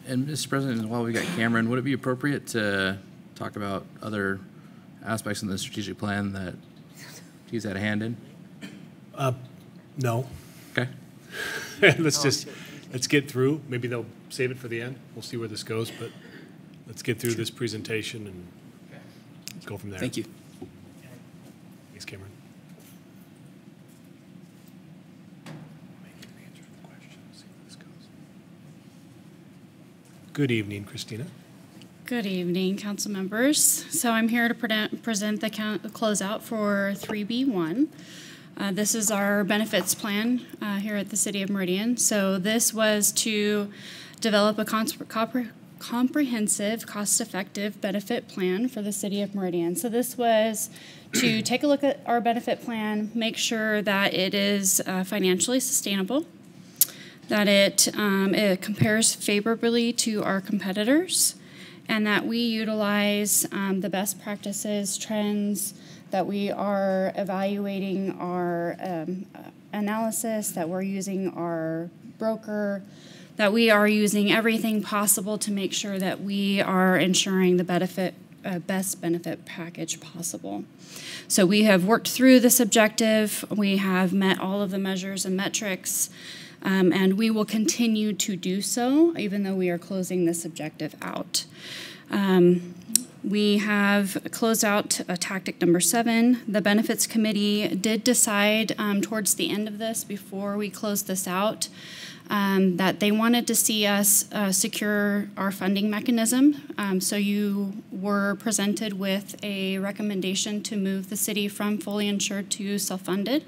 And Mr. President, while we got Cameron, would it be appropriate to talk about other aspects in the strategic plan that he's had a hand in? No. Okay. Let's get through. Maybe they'll save it for the end. We'll see where this goes, but let's get through this presentation and go from there. Thank you. Thanks, Cameron. Good evening, Christina. Good evening, council members. So I'm here to present the closeout for 3B1. This is our benefits plan here at the City of Meridian. So this was to develop a comprehensive, cost-effective benefit plan for the City of Meridian. So this was to take a look at our benefit plan, make sure that it is financially sustainable, that it compares favorably to our competitors, and that we utilize the best practices, trends, that we are evaluating our analysis, that we're using our broker, that we are using everything possible to make sure that we are ensuring the best benefit package possible. So we have worked through this objective. We have met all of the measures and metrics, and we will continue to do so even though we are closing this objective out. We have closed out tactic number 7. The benefits committee did decide towards the end of this, before we closed this out, that they wanted to see us secure our funding mechanism. So you were presented with a recommendation to move the city from fully insured to self-funded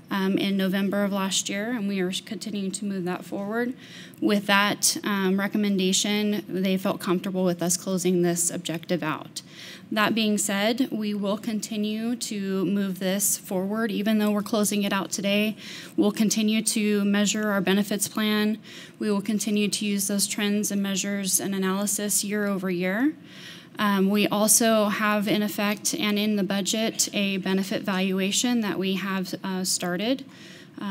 in November of last year, and we are continuing to move that forward. With that recommendation, they felt comfortable with us closing this objective out. That being said, we will continue to move this forward. Even though we're closing it out today, we'll continue to measure our benefits plan. We will continue to use those trends and measures and analysis year over year. We also have in effect and in the budget a benefit valuation that we have started.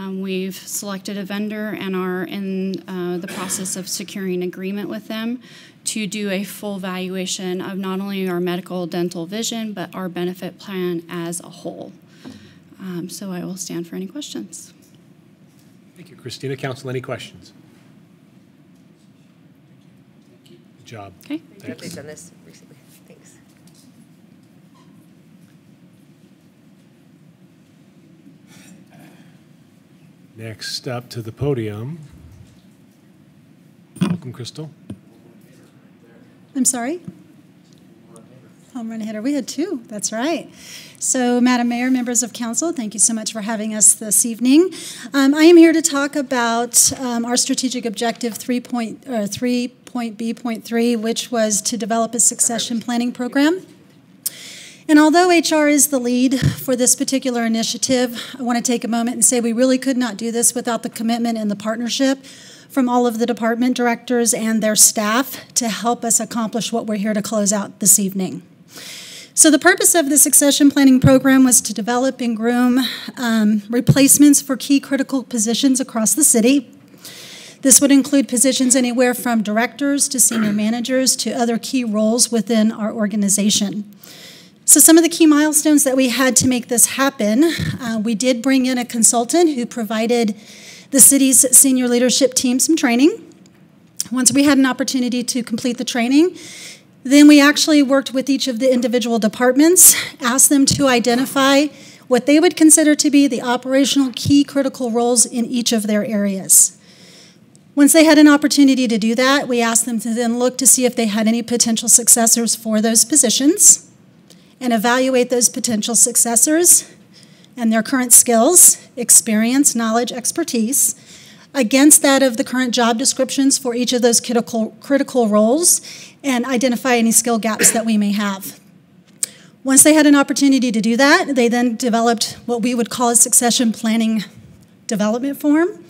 We've selected a vendor and are in the process of securing agreement with them to do a full valuation of not only our medical, dental, vision, but our benefit plan as a whole. So I will stand for any questions. Thank you, Christina. Council, any questions? Good job. Okay. They've done this recently. Thanks. Next up to the podium. Welcome, Crystal. I'm sorry? Home run hitter. We had 2. That's right. So, Madam Mayor, members of council, thank you so much for having us this evening. I am here to talk about our strategic objective 3.B.3, which was to develop a succession planning program. And although HR is the lead for this particular initiative, I want to take a moment and say we really could not do this without the commitment and the partnership from all of the department directors and their staff to help us accomplish what we're here to close out this evening. So the purpose of the succession planning program was to develop and groom replacements for key critical positions across the city. This would include positions anywhere from directors to senior managers to other key roles within our organization. So some of the key milestones that we had to make this happen, we did bring in a consultant who provided the city's senior leadership team some training. Once we had an opportunity to complete the training, then we actually worked with each of the individual departments, asked them to identify what they would consider to be the operational key critical roles in each of their areas. Once they had an opportunity to do that, we asked them to then look to see if they had any potential successors for those positions and evaluate those potential successors and their current skills, experience, knowledge, expertise against that of the current job descriptions for each of those critical roles and identify any skill gaps that we may have. Once they had an opportunity to do that, they then developed what we would call a succession planning development form,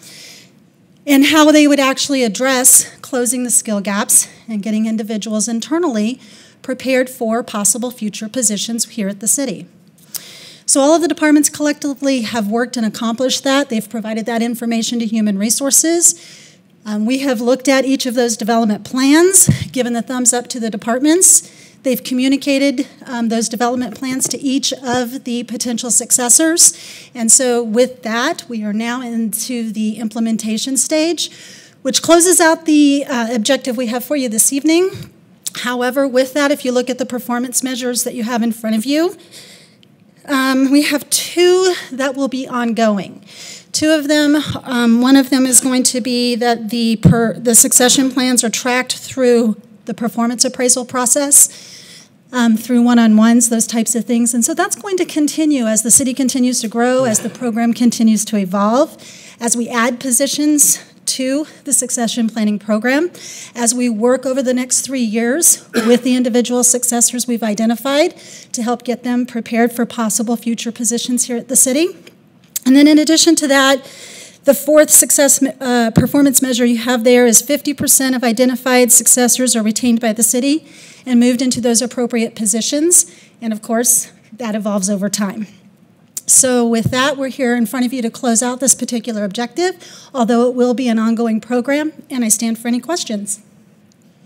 and how they would actually address closing the skill gaps and getting individuals internally prepared for possible future positions here at the city. So all of the departments collectively have worked and accomplished that. They've provided that information to Human Resources. We have looked at each of those development plans, given the thumbs up to the departments. They've communicated those development plans to each of the potential successors. And so with that, we are now into the implementation stage, which closes out the objective we have for you this evening. However, with that, if you look at the performance measures that you have in front of you, we have 2 that will be ongoing. 2 of them, one of them is going to be that the succession plans are tracked through the performance appraisal process, through one-on-ones, those types of things. And so that's going to continue as the city continues to grow, as the program continues to evolve, as we add positions to the succession planning program, as we work over the next 3 years with the individual successors we've identified to help get them prepared for possible future positions here at the city. And then in addition to that, the 4th success performance measure you have there is 50% of identified successors are retained by the city and moved into those appropriate positions. And of course, that evolves over time. So with that, we're here in front of you to close out this particular objective, although it will be an ongoing program, and I stand for any questions.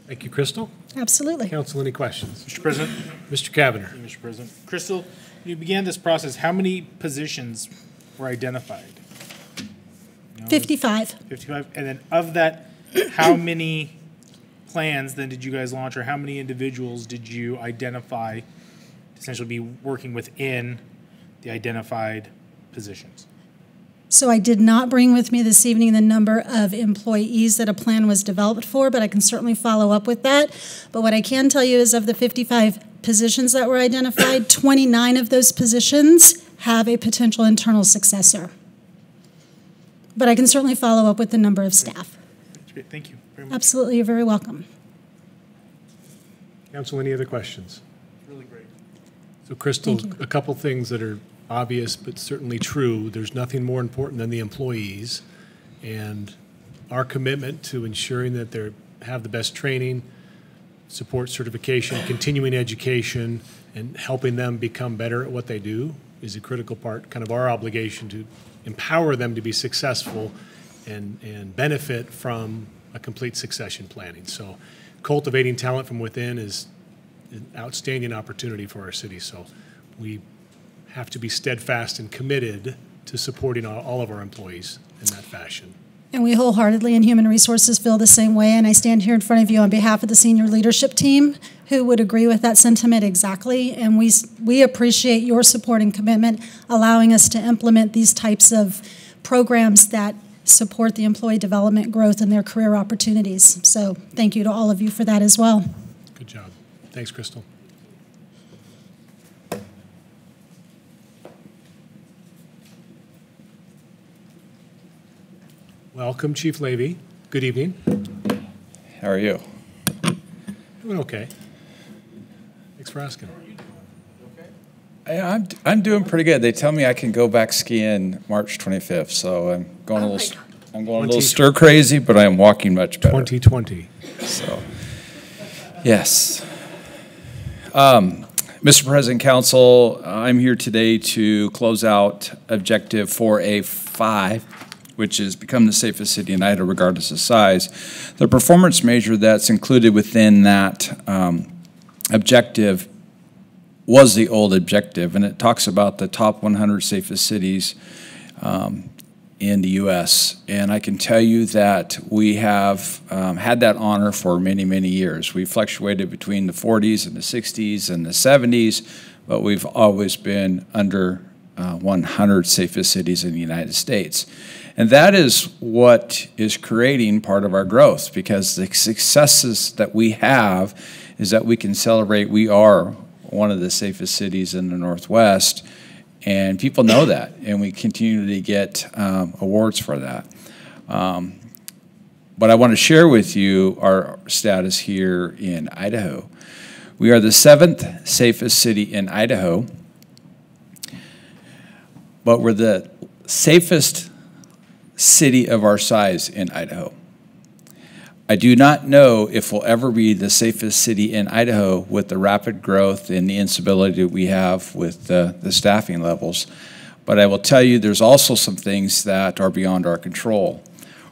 Thank you, Crystal. Absolutely. Council, any questions? Mr. President. Mr. Kavanagh. Mr. President. Crystal, when you began this process, how many positions were identified? 55. 55. And then of that, how many plans then did you guys launch, or how many individuals did you identify to essentially be working within the identified positions? So I did not bring with me this evening the number of employees that a plan was developed for, but I can certainly follow up with that. But what I can tell you is of the 55 positions that were identified, 29 of those positions have a potential internal successor. But I can certainly follow up with the number of staff. That's great. Thank you very much. Absolutely, you're very welcome. Council, any other questions? Really great. So Crystal, a couple things that are obvious but certainly true. There's nothing more important than the employees, and our commitment to ensuring that they have the best training, support certification, continuing education, and helping them become better at what they do is a critical part, kind of our obligation to empower them to be successful and benefit from a complete succession planning. So cultivating talent from within is an outstanding opportunity for our city. So we have to be steadfast and committed to supporting all of our employees in that fashion. And we wholeheartedly in Human Resources feel the same way, and I stand here in front of you on behalf of the senior leadership team who would agree with that sentiment exactly, and we appreciate your support and commitment allowing us to implement these types of programs that support the employee development growth and their career opportunities. So thank you to all of you for that as well. Good job. Thanks, Crystal. Welcome, Chief Levy. Good evening. How are you? Doing okay. Thanks for asking. I'm doing pretty good. They tell me I can go back skiing March 25th, so I'm going a little stir crazy, but I am walking much better. 2020. So, yes. Mr. President, Council, I'm here today to close out Objective 4A5, which is become the safest city in Idaho regardless of size. The performance measure that's included within that objective was the old objective, and it talks about the top 100 safest cities in the U.S. And I can tell you that we have had that honor for many, many years. We fluctuated between the 40s and the 60s and the 70s, but we've always been under 100 safest cities in the United States. And that is what is creating part of our growth, because the successes that we have is that we can celebrate we are one of the safest cities in the Northwest, and people know that, and we continue to get awards for that. But I want to share with you our status here in Idaho. We are the 7th safest city in Idaho, but we're the safest city of our size in Idaho. I do not know if we'll ever be the safest city in Idaho with the rapid growth and the instability that we have with the staffing levels. But I will tell you there's also some things that are beyond our control.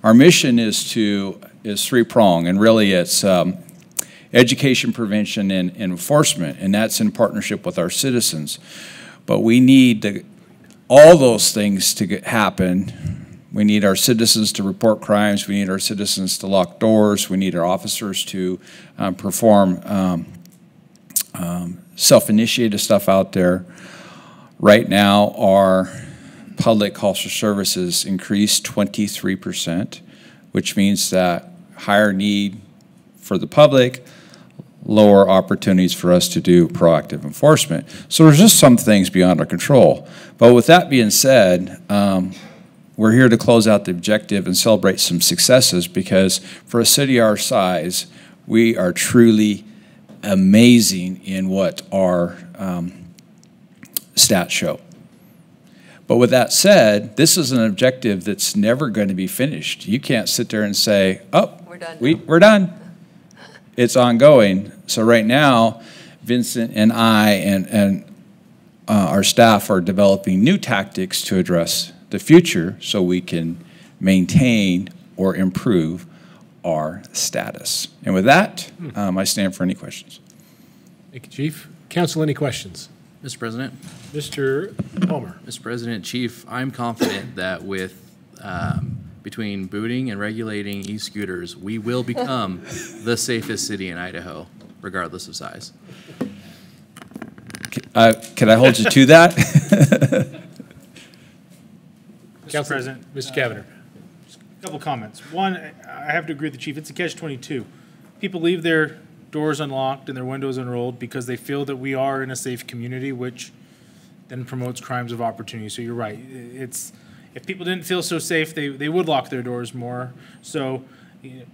Our mission is three-pronged, and really it's education, prevention, and enforcement, and that's in partnership with our citizens. But we need all those things to happen. We need our citizens to report crimes. We need our citizens to lock doors. We need our officers to perform self-initiated stuff out there. Right now, our public calls for services increased 23%, which means that higher need for the public, lower opportunities for us to do proactive enforcement. So there's just some things beyond our control. But with that being said, we're here to close out the objective and celebrate some successes, because for a city our size, we are truly amazing in what our stats show. But with that said, this is an objective that's never going to be finished. You can't sit there and say, oh, we're done. It's ongoing. So right now, Vincent and I and our staff are developing new tactics to address the future so we can maintain or improve our status. And with that, I stand for any questions. Thank you, Chief. Council, any questions? Mr. President. Mr. Palmer. Mr. President, Chief, I'm confident that with between booting and regulating e-scooters, we will become the safest city in Idaho, regardless of size. Can I hold you to that? Mr. President, Mr. Cavanagh. A couple comments. One, I have to agree with the chief. It's a catch-22. People leave their doors unlocked and their windows unrolled because they feel that we are in a safe community, which then promotes crimes of opportunity. So you're right. If people didn't feel so safe, they would lock their doors more. So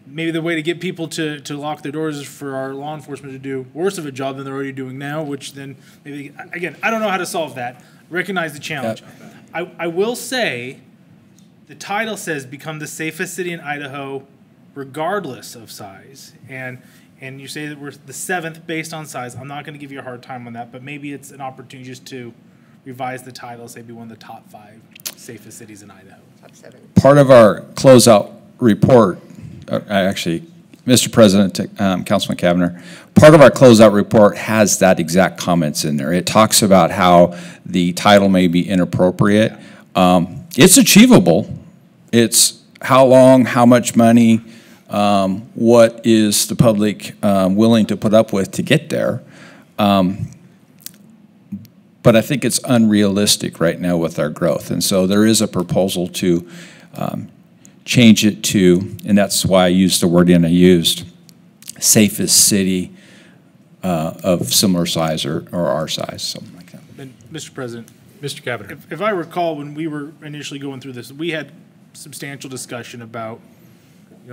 maybe the way to get people to lock their doors is for our law enforcement to do worse of a job than they're already doing now, which then maybe, again, I don't know how to solve that. Recognize the challenge. I will say the title says become the safest city in Idaho regardless of size. And you say that we're the 7th based on size. I'm not going to give you a hard time on that, but maybe it's an opportunity just to revise the title, say be one of the top 5 safest cities in Idaho. Top 7. Part of our closeout report, actually, Mr. President, Councilman Cavanagh, part of our closeout report has that exact comments in there. It talks about how the title may be inappropriate. It's achievable. It's how long, how much money, what is the public willing to put up with to get there. But I think it's unrealistic right now with our growth. And so there is a proposal to change it to, and that's why I used the wording I used, safest city of similar size or our size, something like that. And Mr. President. Mr. Cavanagh. If I recall, when we were initially going through this, we had substantial discussion about,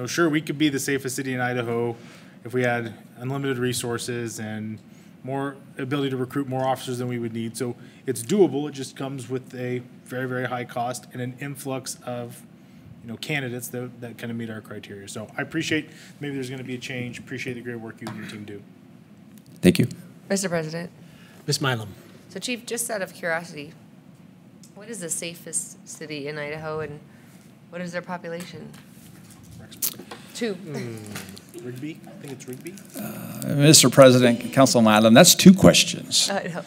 sure, we could be the safest city in Idaho if we had unlimited resources and more ability to recruit more officers than we would need. So it's doable. It just comes with a very, very high cost and an influx of candidates that kind of meet our criteria. So I appreciate maybe there's going to be a change. Appreciate the great work you and your team do. Thank you. Mr. President. Ms. Milam. So Chief, just out of curiosity, what is the safest city in Idaho and what is their population? 2. Rigby? I think it's Rigby. Mr. President, Councilman Adam, that's 2 questions. I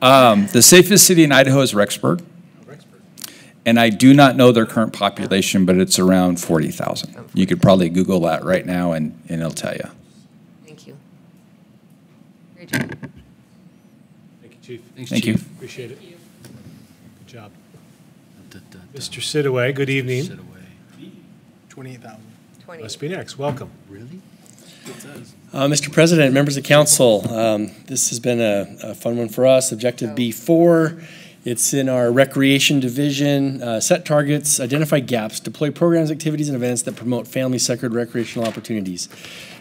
know. The safest city in Idaho is Rexburg. And I do not know their current population, but it's around 40,000. You could probably Google that right now and it'll tell you. Thank you. Great job. Thank you, Chief. Thanks, Thank Chief. you. Appreciate it. Good job. Mr. Sidaway, good evening. 28,000. Must be next. Welcome. Really? Mr. President, members of council, this has been a fun one for us. Objective B4 It's in our recreation division, set targets, identify gaps, deploy programs, activities, and events that promote family-centered recreational opportunities.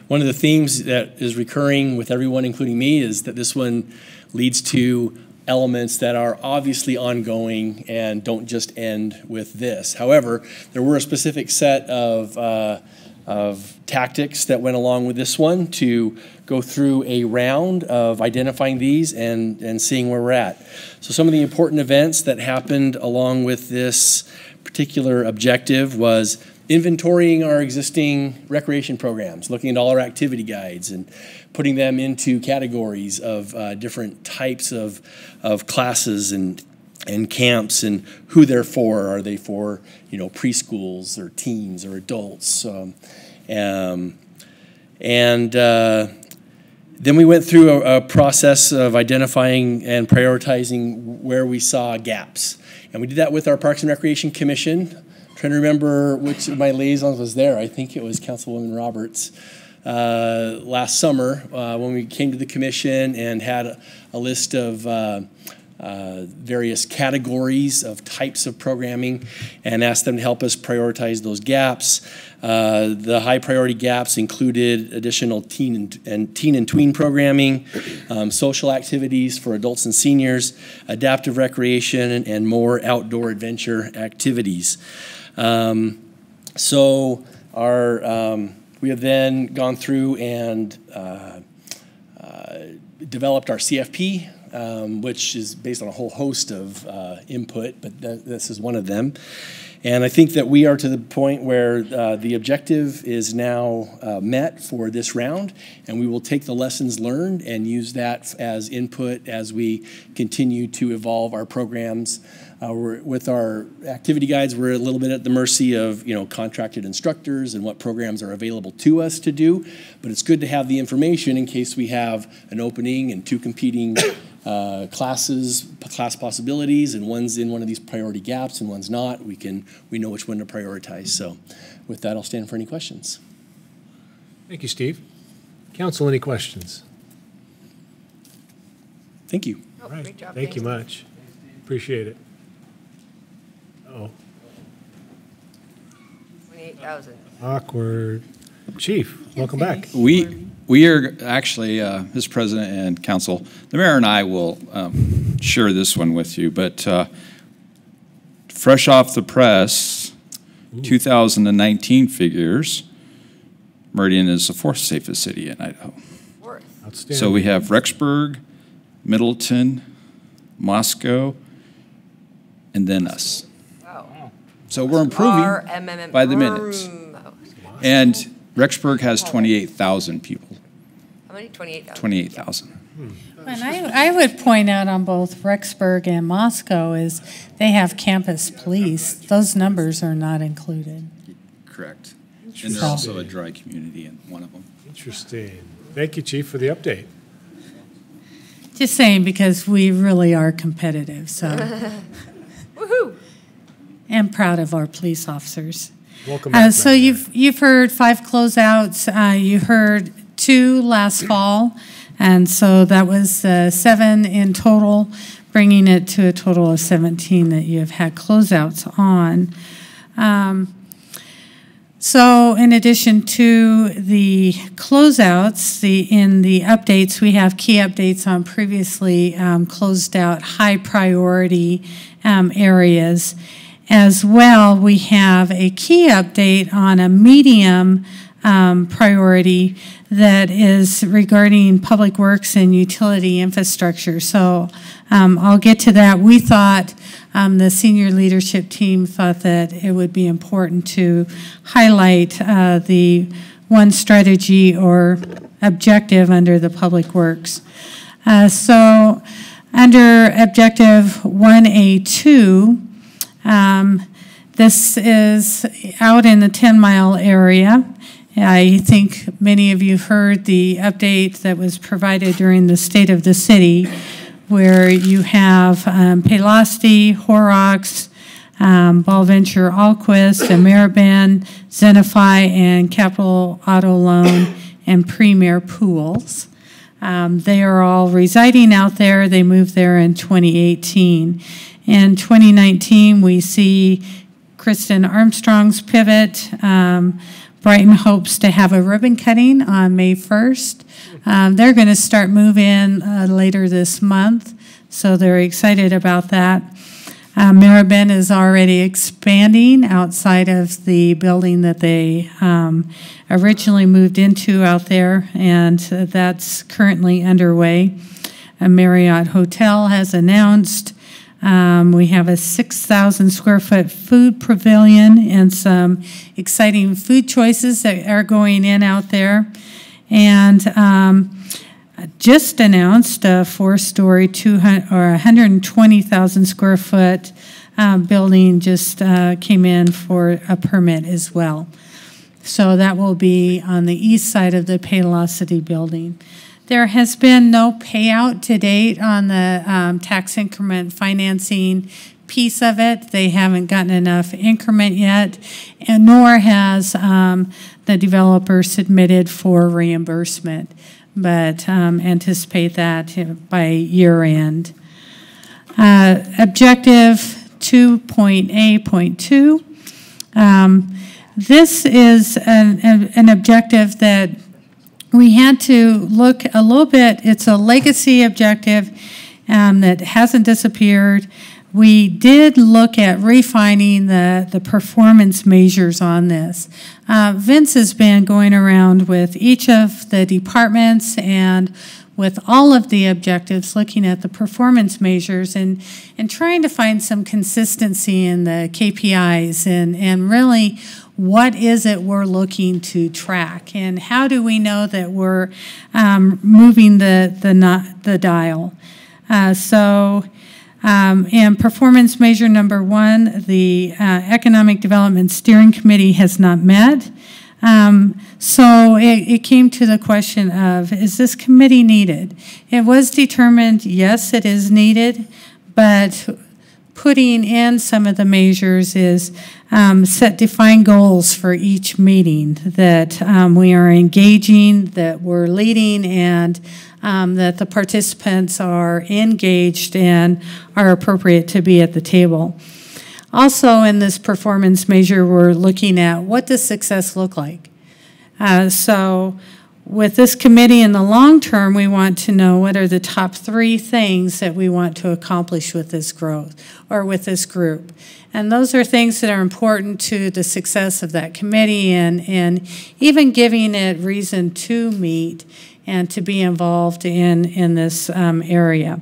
One of the themes that is recurring with everyone, including me, is that this one leads to elements that are obviously ongoing and don't just end with this. However, there were a specific set of tactics that went along with this one to go through a round of identifying these and seeing where we're at. So some of the important events that happened along with this particular objective was inventorying our existing recreation programs, looking at all our activity guides and putting them into categories of different types of classes and camps and who they're for. Are they for, you know, preschools or teens or adults? Then we went through a process of identifying and prioritizing where we saw gaps. And we did that with our Parks and Recreation Commission. I'm trying to remember which of my liaisons was there. I think it was Councilwoman Roberts last summer when we came to the commission and had a list of various categories of types of programming and asked them to help us prioritize those gaps. The high priority gaps included additional teen and tween programming, social activities for adults and seniors, adaptive recreation, and more outdoor adventure activities. We have then gone through and developed our CFP, which is based on a whole host of input, but this is one of them. And I think that we are to the point where the objective is now met for this round, and we will take the lessons learned and use that as input as we continue to evolve our programs. With our activity guides, we're a little bit at the mercy of, you know, contracted instructors and what programs are available to us to do, but it's good to have the information in case we have an opening and two competing class possibilities, and one's in one of these priority gaps and one's not. We know which one to prioritize. So with that, I'll stand for any questions. Thank you, Steve. Council, any questions? Thank you. All right. Great job. Thank you much. Appreciate it. Uh-oh. 28,000. Awkward. Chief, welcome back. We are actually, Mr. President and Council, the mayor and I will share this one with you, but fresh off the press, 2019 figures, Meridian is the fourth safest city in Idaho. Outstanding. So we have Rexburg, Middleton, Moscow, and then us. Wow. So we're improving by the minute. And Rexburg has 28,000 people. How many? 28,000. 28,000. And I would point out on both Rexburg and Moscow is they have campus police. Those numbers are not included. Correct. And there's also a dry community in one of them. Interesting. Thank you, Chief, for the update. Just saying, because we really are competitive, so. Woohoo! And proud of our police officers. Welcome back. So you've heard 5 closeouts. You heard 2 last fall, and so that was 7 in total, bringing it to a total of 17 that you have had closeouts on. So in addition to the closeouts, in the updates, we have key updates on previously closed out high priority areas. As well, we have a key update on a medium priority that is regarding public works and utility infrastructure. So I'll get to that. We thought, the senior leadership team thought that it would be important to highlight the one strategy or objective under the public works. So under objective 1A2, this is out in the 10-mile area. I think many of you heard the update that was provided during the State of the City, where you have Paylocity, Horrocks, Ballventure, Allquist, Meridian, Zenify, and Capital Auto Loan and Premier Pools. They are all residing out there. They moved there in 2018. In 2019, we see Kristen Armstrong's pivot. Brighton hopes to have a ribbon cutting on May 1st. They're going to start moving later this month, so they're excited about that. Meridian is already expanding outside of the building that they originally moved into out there, and that's currently underway. A Marriott Hotel has announced we have a 6,000 square foot food pavilion and some exciting food choices that are going in out there. And just announced a 4-story, 120,000 square foot building just came in for a permit as well. So that will be on the east side of the Paylocity building. There has been no payout to date on the tax increment financing piece of it. They haven't gotten enough increment yet, and nor has the developer submitted for reimbursement, but anticipate that by year end. Objective 2.A.2. This is an objective that we had to look a little bit. It's a legacy objective that hasn't disappeared. We did look at refining the performance measures on this. Vince has been going around with each of the departments and with all of the objectives, looking at the performance measures and trying to find some consistency in the KPIs and really what is it we're looking to track and how do we know that we're moving the dial. And performance measure number 1, the Economic Development Steering Committee has not met. So it came to the question of, is this committee needed? It was determined, yes, it is needed, but putting in some of the measures is set defined goals for each meeting, that we are engaging, that we're leading, and that the participants are engaged and are appropriate to be at the table. Also in this performance measure, we're looking at what does success look like. So with this committee in the long term, we want to know what are the top 3 things that we want to accomplish with this growth or with this group. And those are things that are important to the success of that committee and even giving it reason to meet and to be involved in this area.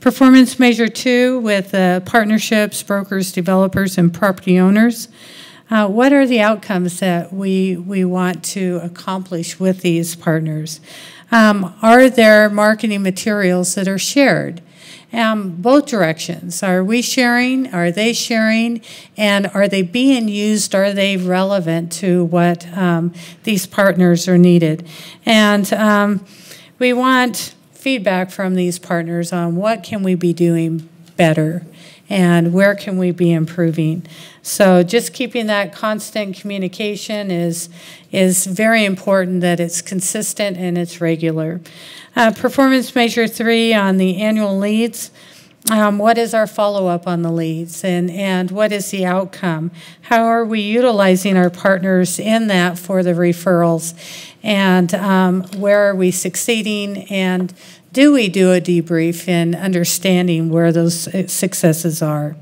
Performance measure 2 with partnerships, brokers, developers, and property owners. What are the outcomes that we want to accomplish with these partners? Are there marketing materials that are shared? Both directions. Are we sharing? Are they sharing? And are they being used? Are they relevant to what these partners are needed? And we want feedback from these partners on what can we be doing better and where can we be improving. So just keeping that constant communication is very important, that it's consistent and it's regular. Performance measure 3 on the annual leads. What is our follow-up on the leads and what is the outcome? How are we utilizing our partners in that for the referrals? And where are we succeeding? And do we do a debrief in understanding where those successes are?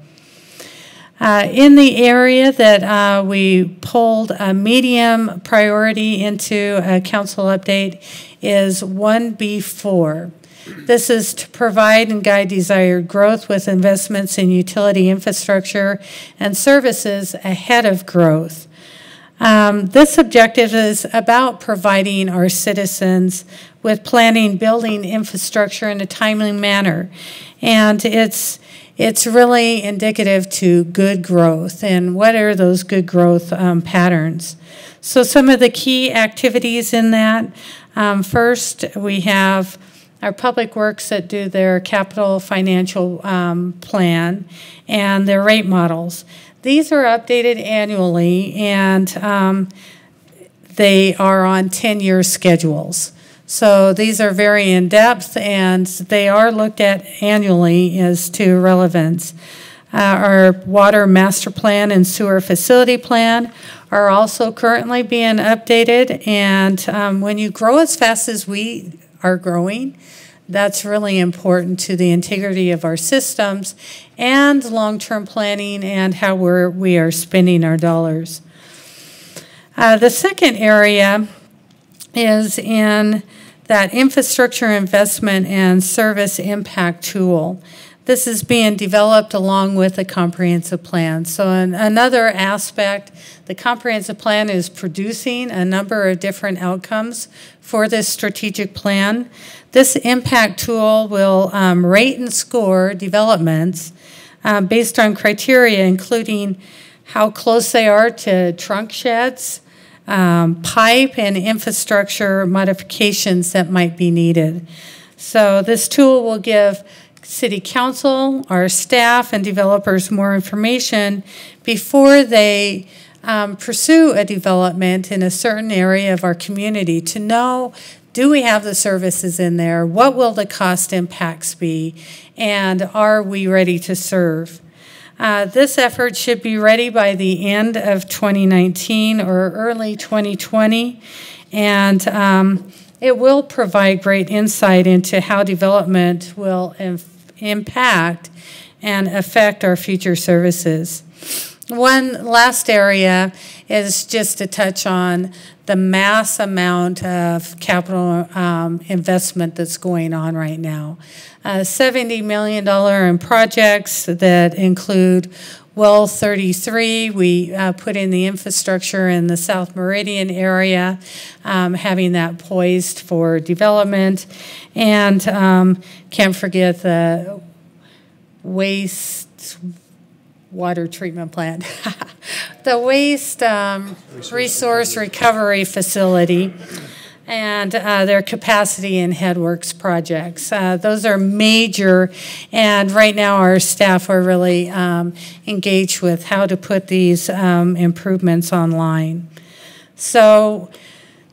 In the area that we pulled a medium priority into a council update is 1B4. This is to provide and guide desired growth with investments in utility infrastructure and services ahead of growth. This objective is about providing our citizens with planning, building infrastructure in a timely manner. And it's really indicative to good growth. And what are those good growth patterns? So some of the key activities in that, first we have our public works that do their capital financial plan and their rate models. These are updated annually and they are on 10-year schedules. So these are very in-depth, and they are looked at annually as to relevance. Our water master plan and sewer facility plan are also currently being updated, and when you grow as fast as we are growing, that's really important to the integrity of our systems and long-term planning and how we are spending our dollars. The second area is in that infrastructure investment and service impact tool. This is being developed along with the comprehensive plan. So another aspect, the comprehensive plan is producing a number of different outcomes for this strategic plan. This impact tool will rate and score developments based on criteria including how close they are to trunk sheds, pipe and infrastructure modifications that might be needed. So this tool will give City Council, our staff, and developers more information before they pursue a development in a certain area of our community to know, do we have the services in there? What will the cost impacts be? And are we ready to serve? This effort should be ready by the end of 2019 or early 2020, and it will provide great insight into how development will impact and affect our future services. One last area is just to touch on the mass amount of capital investment that's going on right now. $70 million in projects that include Well 33, we put in the infrastructure in the South Meridian area, having that poised for development. And can't forget the waste water treatment plant, the waste resource recovery facility, and their capacity and headworks projects. Those are major, and right now our staff are really engaged with how to put these improvements online. So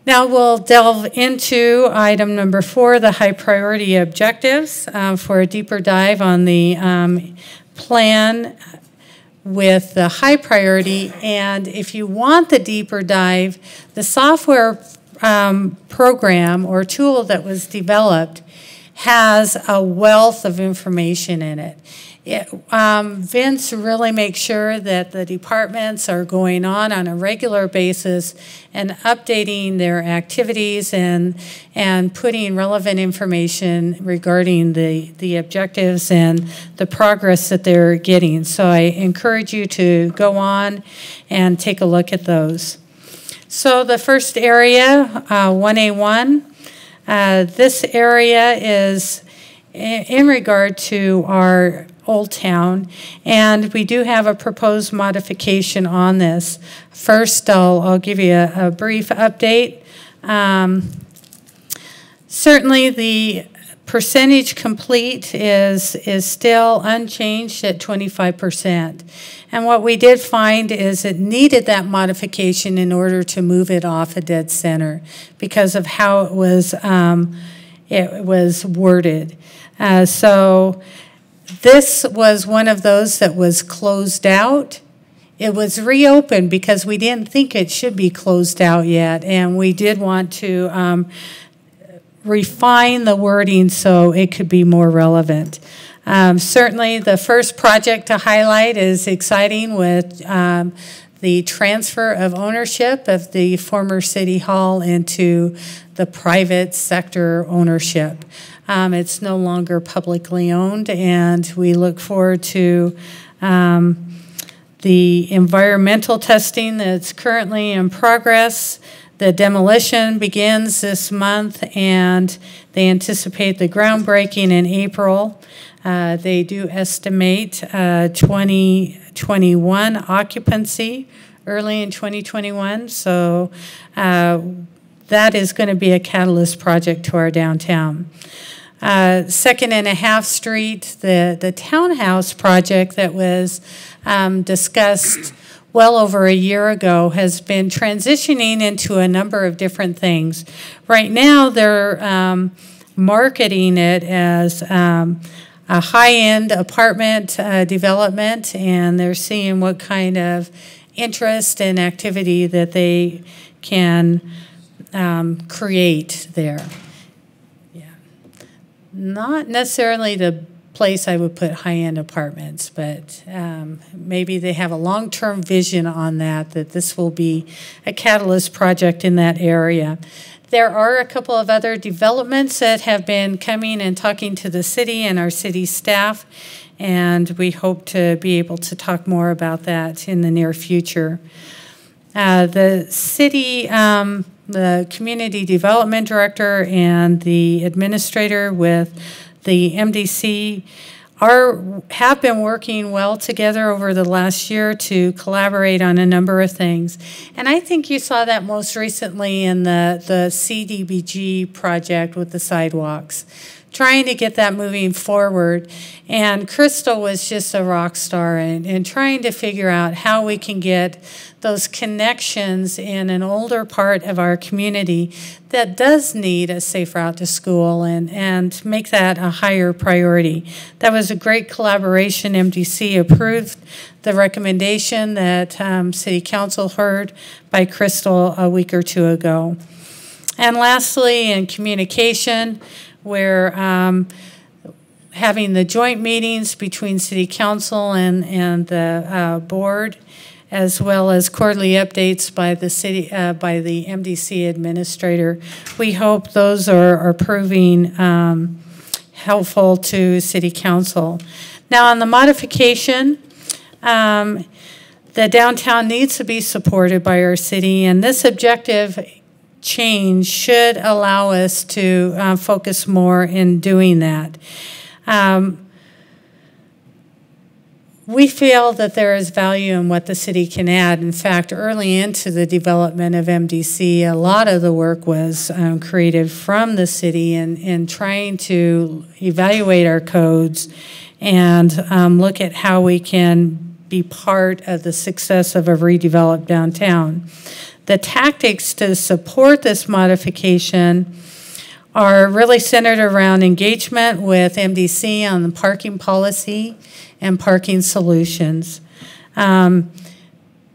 now we'll delve into item number 4, the high priority objectives, for a deeper dive on the plan with the high priority. And if you want the deeper dive, the software program or tool that was developed has a wealth of information in it. Vince really makes sure that the departments are going on a regular basis and updating their activities and putting relevant information regarding the objectives and the progress that they're getting. So I encourage you to go on and take a look at those. So the first area, 1A1, this area is in regard to our Old Town, and we do have a proposed modification on this. First, I'll give you a brief update. Certainly the percentage complete is still unchanged at 25%. And what we did find is it needed that modification in order to move it off a dead center because of how it was worded. So this was one of those that was closed out. It was reopened because we didn't think it should be closed out yet, and we did want to refine the wording so it could be more relevant. Certainly the first project to highlight is exciting with the transfer of ownership of the former City Hall into the private sector ownership. It's no longer publicly owned, and we look forward to the environmental testing that's currently in progress. The demolition begins this month, and they anticipate the groundbreaking in April. They do estimate 2021 occupancy early in 2021, so that is going to be a catalyst project to our downtown. 2nd and a Half Street, the townhouse project that was discussed well over a year ago, has been transitioning into a number of different things. Right now, they're marketing it as a high-end apartment development, and they're seeing what kind of interest and activity that they can create there. Yeah. Not necessarily the place I would put high-end apartments, but maybe they have a long-term vision on that this will be a catalyst project in that area. There are a couple of other developments that have been coming and talking to the city and our city staff, and we hope to be able to talk more about that in the near future. The city, the community development director and the administrator with the MDC have been working well together over the last year to collaborate on a number of things. And I think you saw that most recently in the CDBG project with the sidewalks, trying to get that moving forward. And Crystal was just a rock star in trying to figure out how we can get those connections in an older part of our community that does need a safe route to school and make that a higher priority. That was a great collaboration. MDC approved the recommendation that City Council heard by Crystal a week or two ago. And lastly, in communication, we're having the joint meetings between City Council and the board, as well as quarterly updates by the city by the MDC administrator. We hope those are proving helpful to City Council. Now, on the modification, the downtown needs to be supported by our city, and this objective change should allow us to focus more in doing that. We feel that there is value in what the city can add. In fact, early into the development of MDC, a lot of the work was created from the city in trying to evaluate our codes and look at how we can be part of the success of a redeveloped downtown. The tactics to support this modification are really centered around engagement with MDC on the parking policy and parking solutions.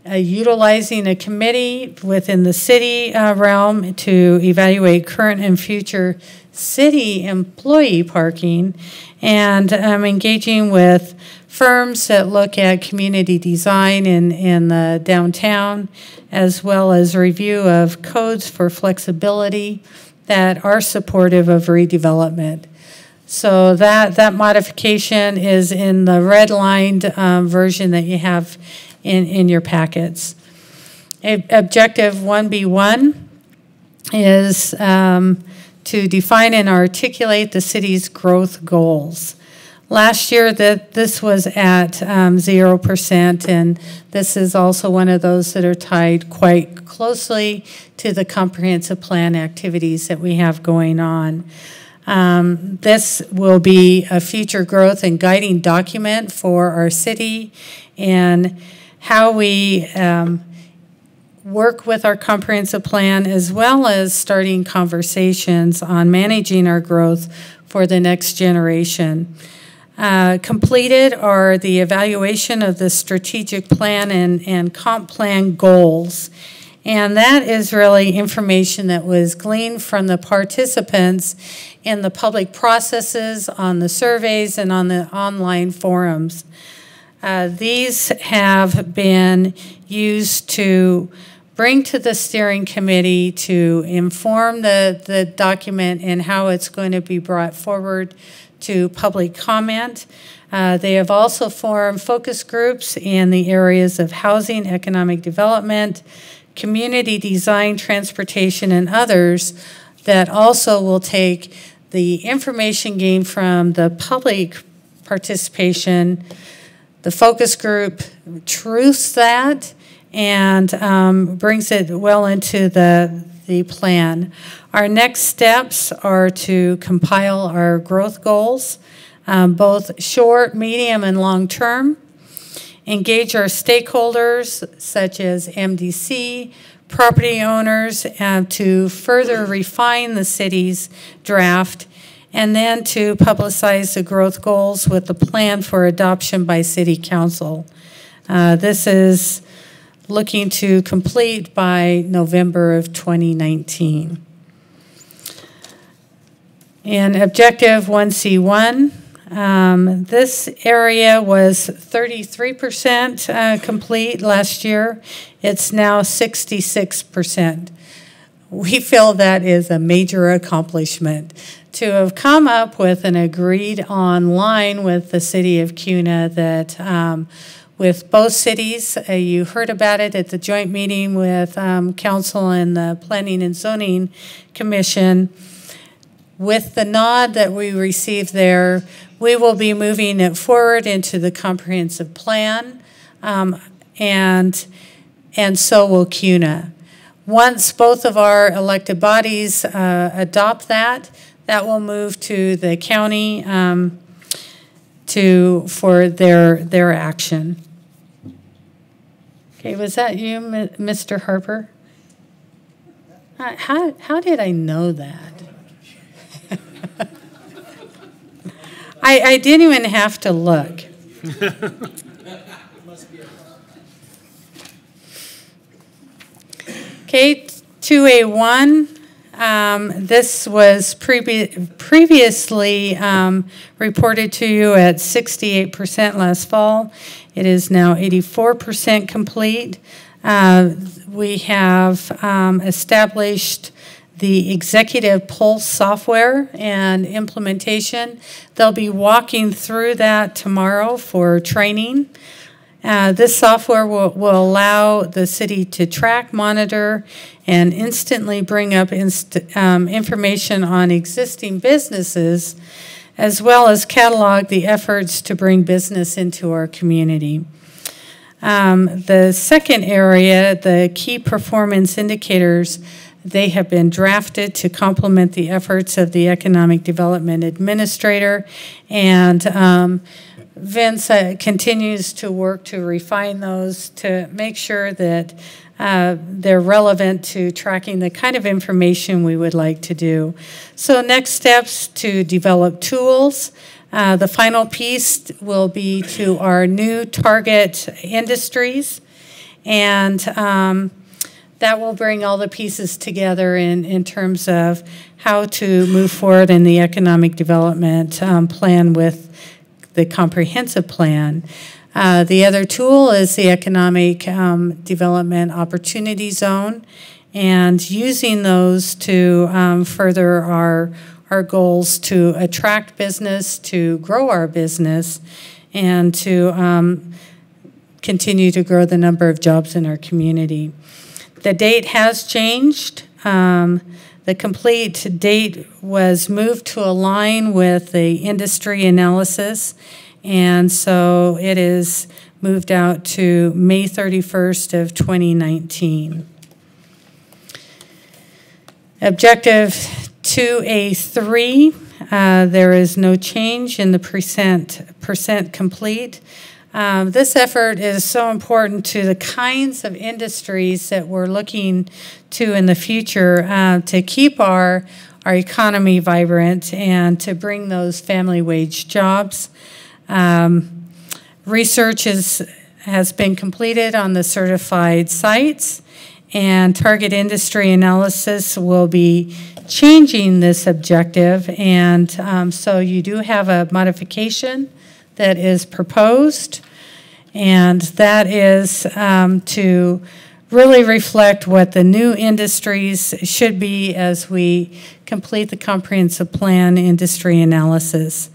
Utilizing a committee within the city realm to evaluate current and future city employee parking, and engaging with firms that look at community design in the downtown, as well as review of codes for flexibility that are supportive of redevelopment. So that modification is in the red-lined version that you have in your packets. Objective 1B1 is to define and articulate the city's growth goals. Last year, this was at 0%, and this is also one of those that are tied quite closely to the comprehensive plan activities that we have going on. This will be a future growth and guiding document for our city and how we work with our comprehensive plan, as well as starting conversations on managing our growth for the next generation. Completed are the evaluation of the strategic plan and comp plan goals. And that is really information that was gleaned from the participants in the public processes, on the surveys, and on the online forums. These have been used to bring to the steering committee to inform the document and how it's going to be brought forward to public comment. They have also formed focus groups in the areas of housing, economic development, community design, transportation, and others that also will take the information gained from the public participation, the focus group truths that, and brings it well into the plan. Our next steps are to compile our growth goals, both short, medium, and long term. engage our stakeholders such as MDC, property owners, to further refine the city's draft, and then to publicize the growth goals with the plan for adoption by City Council. This is looking to complete by November of 2019. And Objective 1C1, this area was 33% complete last year. It's now 66%. We feel that is a major accomplishment. To have come up with an agreed on line with the city of Kuna that with both cities, you heard about it at the joint meeting with council and the Planning and Zoning Commission. With the nod that we received there, we will be moving it forward into the comprehensive plan, and so will CUNA. Once both of our elected bodies adopt that, that will move to the county for their action. Okay, was that you, Mr. Harper? How did I know that? I didn't even have to look. Okay, 2A1. This was previously reported to you at 68% last fall. It is now 84% complete. We have established the Executive Pulse software and implementation. They'll be walking through that tomorrow for training. This software will allow the city to track, monitor, and instantly bring up information on existing businesses, as well as catalog the efforts to bring business into our community. The second area, the key performance indicators, they have been drafted to complement the efforts of the Economic Development Administrator, and Vince continues to work to refine those to make sure that they're relevant to tracking the kind of information we would like to do. So next steps to develop tools. The final piece will be to our new target industries, and that will bring all the pieces together in terms of how to move forward in the economic development plan with the comprehensive plan. The other tool is the Economic Development Opportunity Zone, and using those to further our goals to attract business, to grow our business, and to continue to grow the number of jobs in our community. The date has changed. The complete date was moved to align with the industry analysis, and so it is moved out to May 31st of 2019. Objective 2A3, there is no change in the percent complete. This effort is so important to the kinds of industries that we're looking to in the future to keep our economy vibrant and to bring those family wage jobs. Research has been completed on the certified sites, and target industry analysis will be changing this objective, and so you do have a modification that is proposed, and that is to really reflect what the new industries should be as we complete the comprehensive plan industry analysis.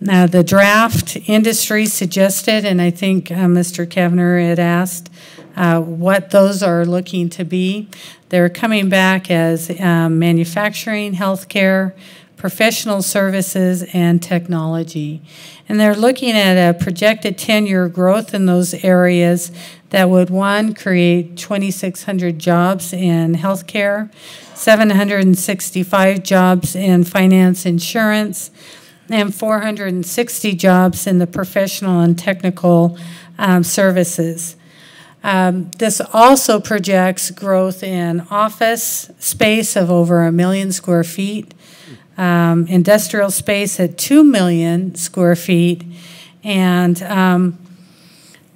Now, the draft industry suggested, and I think Mr. Kavner had asked what those are looking to be. They're coming back as manufacturing, healthcare, professional services, and technology. And they're looking at a projected 10-year growth in those areas that would, one, create 2,600 jobs in healthcare, 765 jobs in finance insurance, and 460 jobs in the professional and technical services. This also projects growth in office space of over 1 million square feet, industrial space at 2 million square feet, and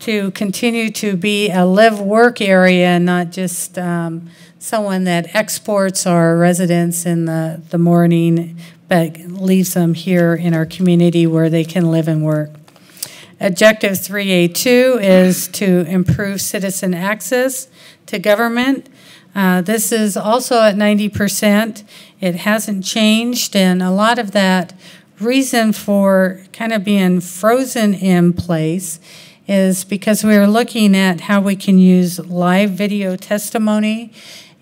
to continue to be a live-work area, not just someone that exports our residents in the morning, but leaves them here in our community where they can live and work. Objective 3A2 is to improve citizen access to government. This is also at 90%. It hasn't changed, and a lot of that reason for kind of being frozen in place is because we are looking at how we can use live video testimony,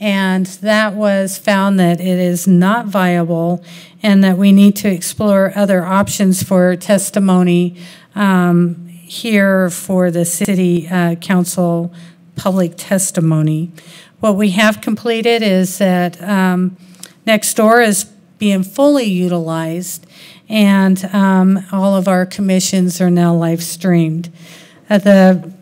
and that was found that it is not viable and that we need to explore other options for testimony here for the city council public testimony. What we have completed is that Nextdoor is being fully utilized, and all of our commissions are now live streamed. The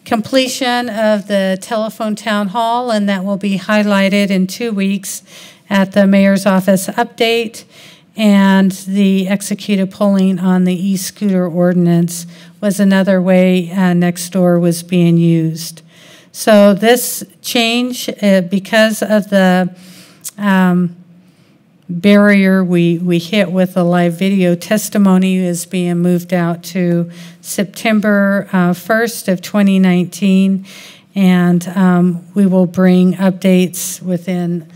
completion of the telephone town hall, and that will be highlighted in 2 weeks at the mayor's office update, and the executed polling on the e-scooter ordinance was another way Nextdoor was being used. So this change, because of the barrier we hit with the live video testimony, is being moved out to September 1st of 2019, and we will bring updates within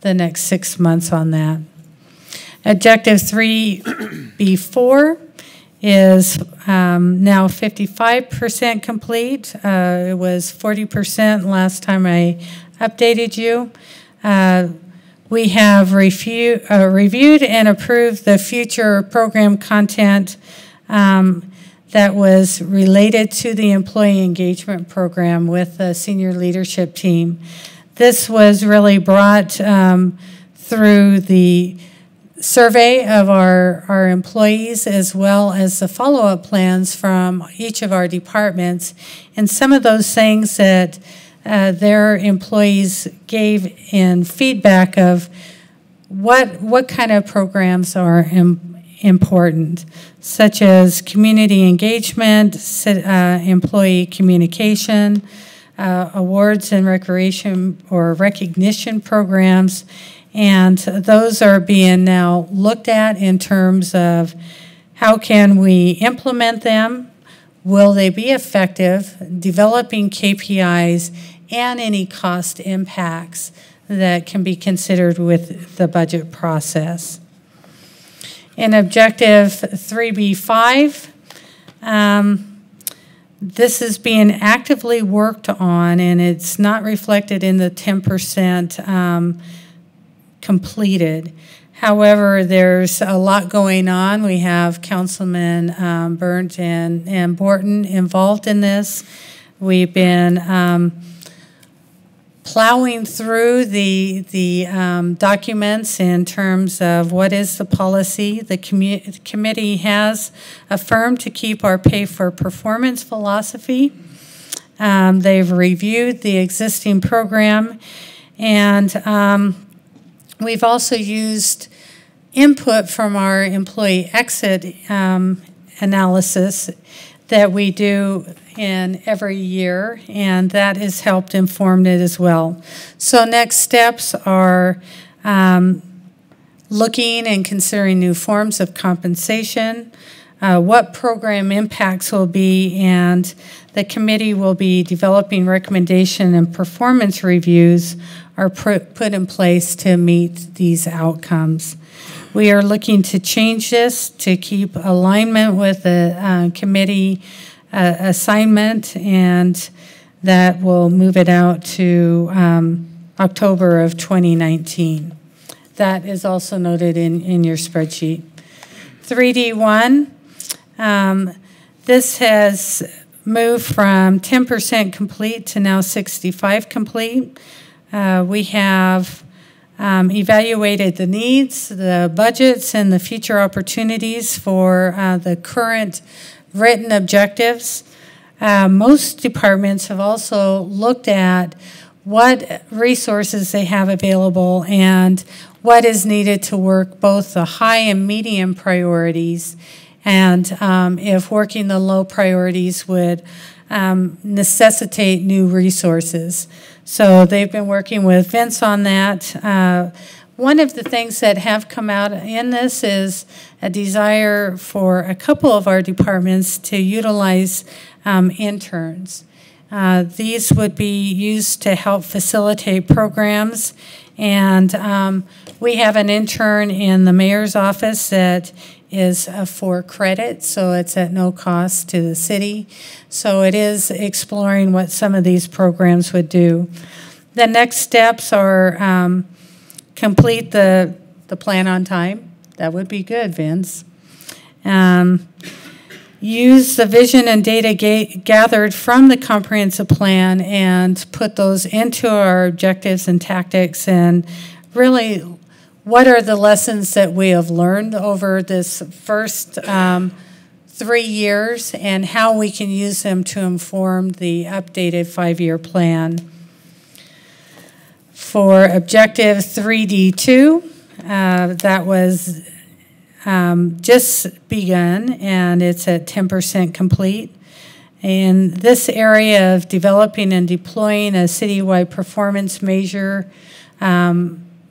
the next 6 months on that. Objective 3B4 is now 55% complete. It was 40% last time I updated you. We have reviewed and approved the future program content that was related to the employee engagement program with the senior leadership team. This was really brought through the survey of our employees, as well as the follow-up plans from each of our departments, and some of those things that their employees gave in feedback of what kind of programs are important, such as community engagement, employee communication, awards and recreation or recognition programs, and those are being now looked at in terms of how can we implement them, will they be effective, developing KPIs, and any cost impacts that can be considered with the budget process. In Objective 3B5, this is being actively worked on, and it's not reflected in the 10% completed. However, there's a lot going on. We have Councilman Burnt and Borton involved in this. We've been plowing through the documents in terms of what is the policy. The committee has affirmed to keep our pay for performance philosophy. They've reviewed the existing program, and we've also used input from our employee exit analysis that we do in every year, and that has helped inform it as well. So next steps are looking and considering new forms of compensation, what program impacts will be, and the committee will be developing recommendation and performance reviews are put in place to meet these outcomes. We are looking to change this to keep alignment with the committee assignment, and that will move it out to October of 2019. That is also noted in your spreadsheet. 3D1, this has moved from 10% complete to now 65 complete. We have evaluated the needs, the budgets, and the future opportunities for the current written objectives. most departments have also looked at what resources they have available and what is needed to work both the high and medium priorities, and if working the low priorities would necessitate new resources. So they've been working with Vince on that. One of the things that have come out in this is a desire for a couple of our departments to utilize interns. These would be used to help facilitate programs, and we have an intern in the mayor's office that is for credit, so it's at no cost to the city. So it is exploring what some of these programs would do. The next steps are complete the plan on time. That would be good, Vince. Use the vision and data gathered from the comprehensive plan and put those into our objectives and tactics, and really what are the lessons that we have learned over this first 3 years and how we can use them to inform the updated 5-year plan. For objective 3D2, that was just begun, and it's at 10% complete. In this area of developing and deploying a citywide performance measure,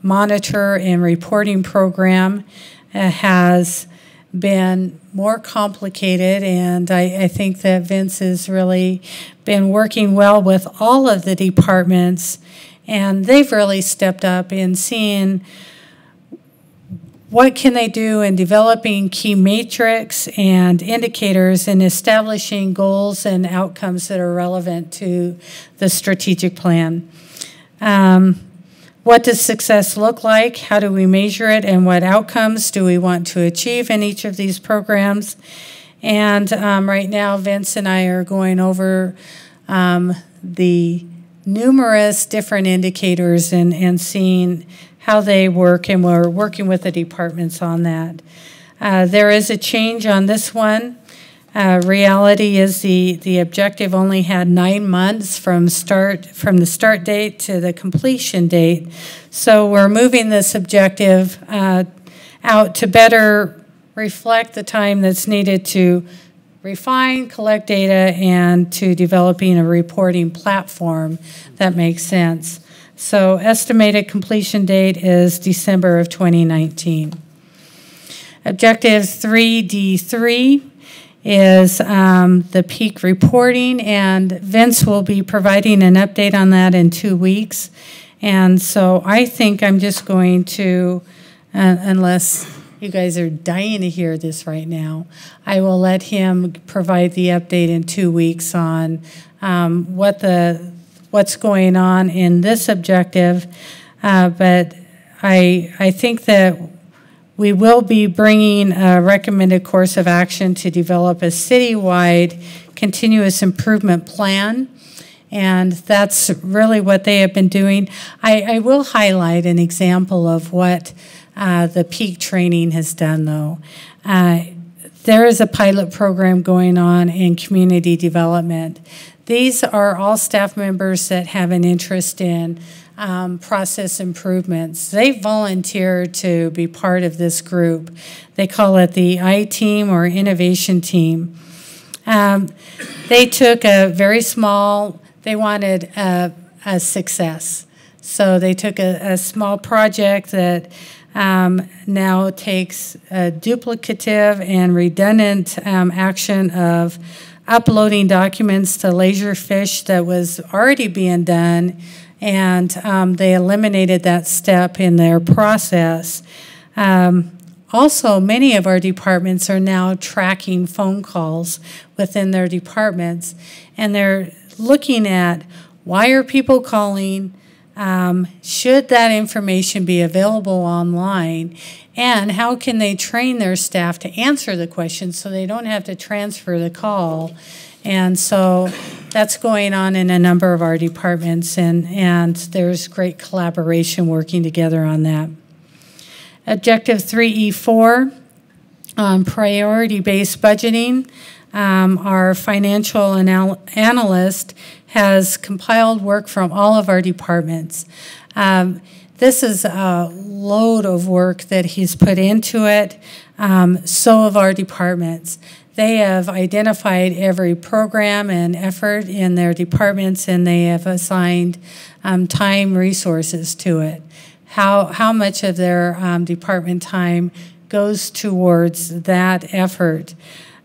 monitor and reporting program has been more complicated, and I think that Vince has really been working well with all of the departments, and they've really stepped up in seeing what can they do in developing key metrics and indicators and establishing goals and outcomes that are relevant to the strategic plan. What does success look like? How do we measure it? And what outcomes do we want to achieve in each of these programs? And right now, Vince and I are going over the numerous different indicators and seeing how they work, and we're working with the departments on that. There is a change on this one. Reality is the objective only had 9 months from the start date to the completion date. So we're moving this objective out to better reflect the time that's needed to refine, collect data, and to developing a reporting platform that makes sense. So estimated completion date is December of 2019. Objective 3D3 is the peak reporting, and Vince will be providing an update on that in 2 weeks. And so I think I'm just going to, unless you guys are dying to hear this right now, I will let him provide the update in 2 weeks on what's going on in this objective. But I think that we will be bringing a recommended course of action to develop a citywide continuous improvement plan, and that's really what they have been doing. I will highlight an example of what the peak training has done, though. There is a pilot program going on in community development. These are all staff members that have an interest in process improvements. They volunteered to be part of this group. They call it the I-Team or Innovation Team. They took a very small, they wanted a success. So they took a small project that now takes a duplicative and redundant action of uploading documents to Laserfish that was already being done, and they eliminated that step in their process. Also, many of our departments are now tracking phone calls within their departments, and they're looking at why are people calling, should that information be available online, and how can they train their staff to answer the questions so they don't have to transfer the call. And so that's going on in a number of our departments, and there's great collaboration working together on that. Objective 3E4, priority-based budgeting. our financial analyst has compiled work from all of our departments. This is a load of work that he's put into it. So have our departments. They have identified every program and effort in their departments, and they have assigned time resources to it. How much of their department time goes towards that effort.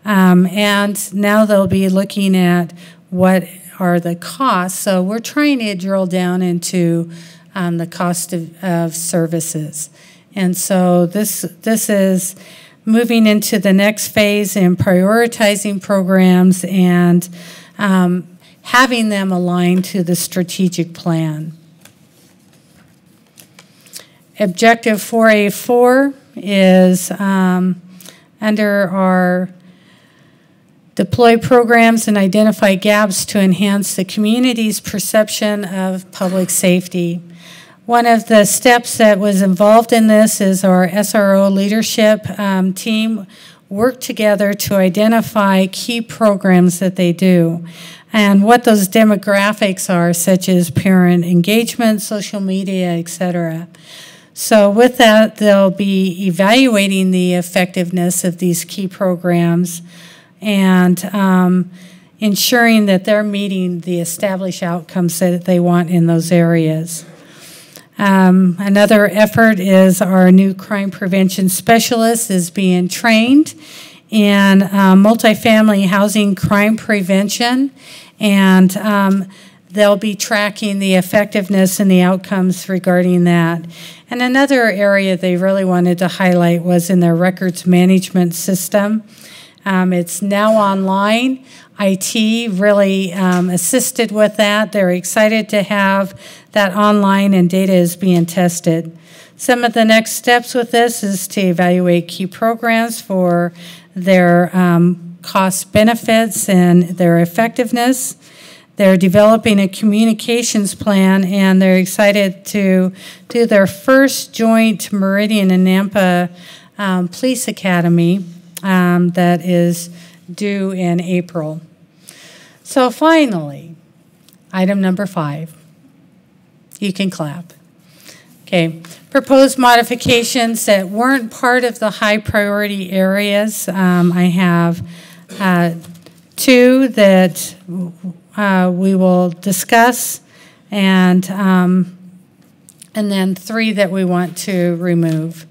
And now they'll be looking at what are the costs. So we're trying to drill down into the cost of services. And so this is moving into the next phase in prioritizing programs and having them aligned to the strategic plan. Objective 4A4 is under our deploy programs and identify gaps to enhance the community's perception of public safety. One of the steps that was involved in this is our SRO leadership team worked together to identify key programs that they do and what those demographics are, such as parent engagement, social media, etc. So with that, they'll be evaluating the effectiveness of these key programs and ensuring that they're meeting the established outcomes that they want in those areas. Another effort is our new crime prevention specialist is being trained in multifamily housing crime prevention, and they'll be tracking the effectiveness and the outcomes regarding that. And another area they really wanted to highlight was in their records management system. It's now online. IT really assisted with that. They're excited to have that online and data is being tested. Some of the next steps with this is to evaluate key programs for their cost benefits and their effectiveness. They're developing a communications plan, and they're excited to do their first joint Meridian and Nampa Police Academy that is due in April. So finally, item number 5. You can clap. Okay, proposed modifications that weren't part of the high priority areas. I have 2 that we will discuss, and then 3 that we want to remove.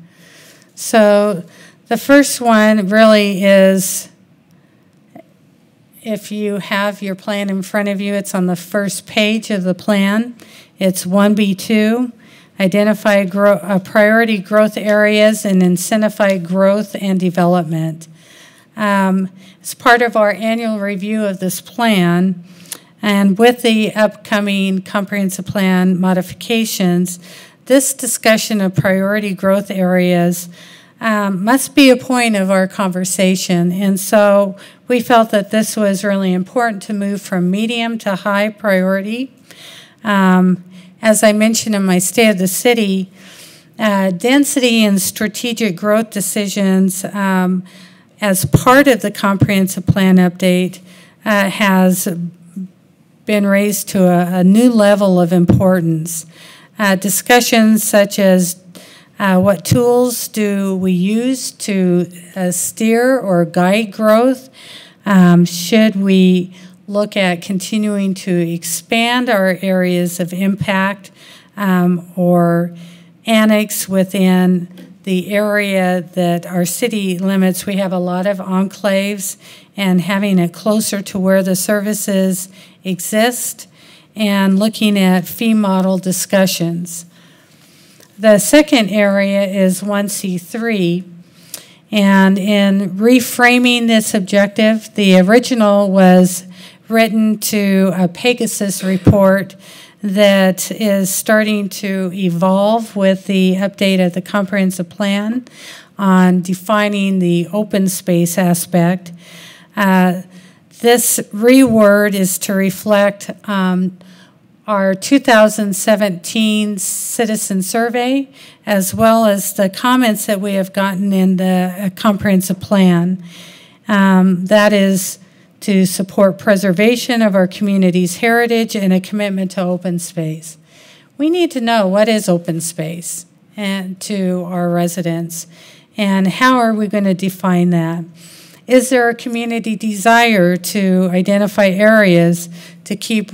So the first one really is, if you have your plan in front of you, it's on the first page of the plan. It's 1B2, identify priority growth areas and incentivize growth and development. As part of our annual review of this plan, and with the upcoming comprehensive plan modifications, this discussion of priority growth areas must be a point of our conversation. And so we felt that this was really important to move from medium to high priority. As I mentioned in my State of the City, density and strategic growth decisions as part of the comprehensive plan update has been raised to a new level of importance. Discussions such as what tools do we use to steer or guide growth? Should we look at continuing to expand our areas of impact or annex within the area that our city limits? We have a lot of enclaves, and having it closer to where the services exist and looking at fee model discussions. The second area is 1C3, and in reframing this objective, the original was written to a Pegasus report that is starting to evolve with the update of the comprehensive plan on defining the open space aspect. This reword is to reflect our 2017 citizen survey, as well as the comments that we have gotten in the comprehensive plan. That is to support preservation of our community's heritage and a commitment to open space. We need to know what is open space and to our residents, and how are we going to define that? Is there a community desire to identify areas to keep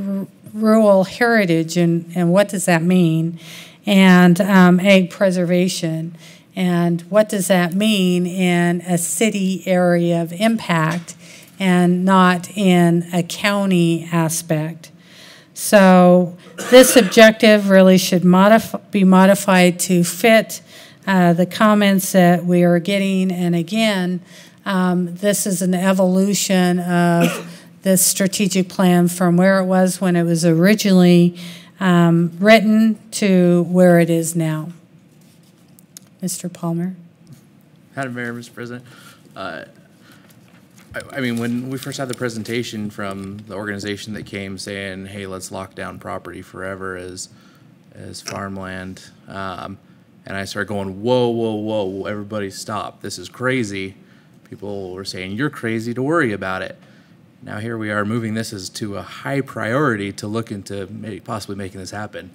rural heritage, and what does that mean? And ag preservation, and what does that mean in a city area of impact and not in a county aspect? So this objective really should be modified to fit the comments that we are getting. And again, this is an evolution of this strategic plan from where it was when it was originally written to where it is now. Mr. Palmer. Madam Mayor, Mr. President, I mean, when we first had the presentation from the organization that came saying, hey, let's lock down property forever as farmland, and I started going, whoa, whoa, whoa, everybody stop, this is crazy. People were saying, you're crazy to worry about it. Now here we are moving this as to a high priority to look into possibly making this happen.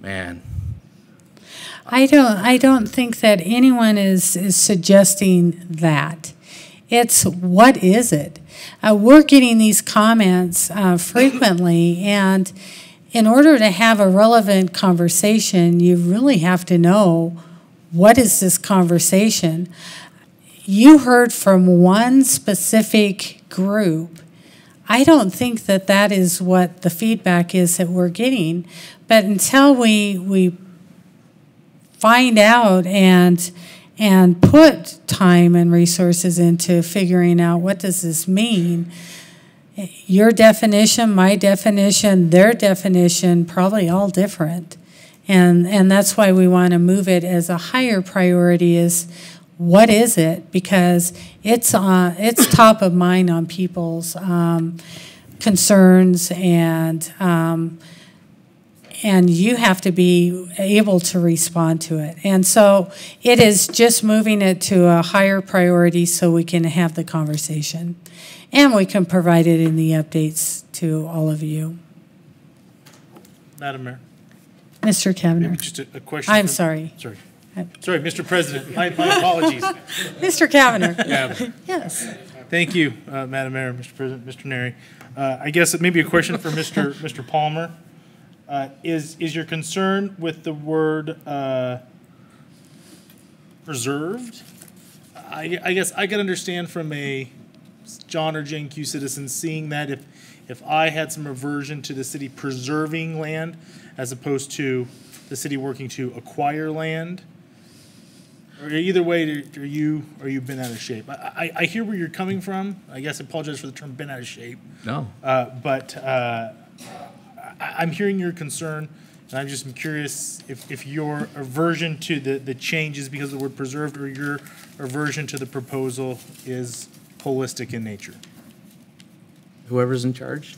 Man. I don't think that anyone is suggesting that. It's what is it? We're getting these comments frequently, and in order to have a relevant conversation, you really have to know what is this conversation. You heard from one specific group. I don't think that that is what the feedback is that we're getting, but until we find out and put time and resources into figuring out what does this mean, your definition, my definition, their definition, probably all different. And that's why we want to move it as a higher priority is what is it? Because it's top of mind on people's concerns, and you have to be able to respond to it. And so it is just moving it to a higher priority so we can have the conversation. And we can provide it in the updates to all of you. Madam Mayor. Mr. Kavner. Maybe just a question. I'm sorry. Sorry. Sorry, Mr. President. My apologies. Mr. Kavner. Yeah. Yes. Thank you, Madam Mayor, Mr. President, Mr. Neri. I guess maybe a question for Mr. Palmer. Is your concern with the word preserved? I guess I could understand from a John or Jane Q citizen seeing that if I had some aversion to the city preserving land as opposed to the city working to acquire land, or either way, are you bent out of shape? I hear where you're coming from. I guess I apologize for the term bent out of shape. No. But I'm hearing your concern, and I'm just curious if your aversion to the change is because of the word preserved, or your aversion to the proposal is holistic in nature. Whoever's in charge.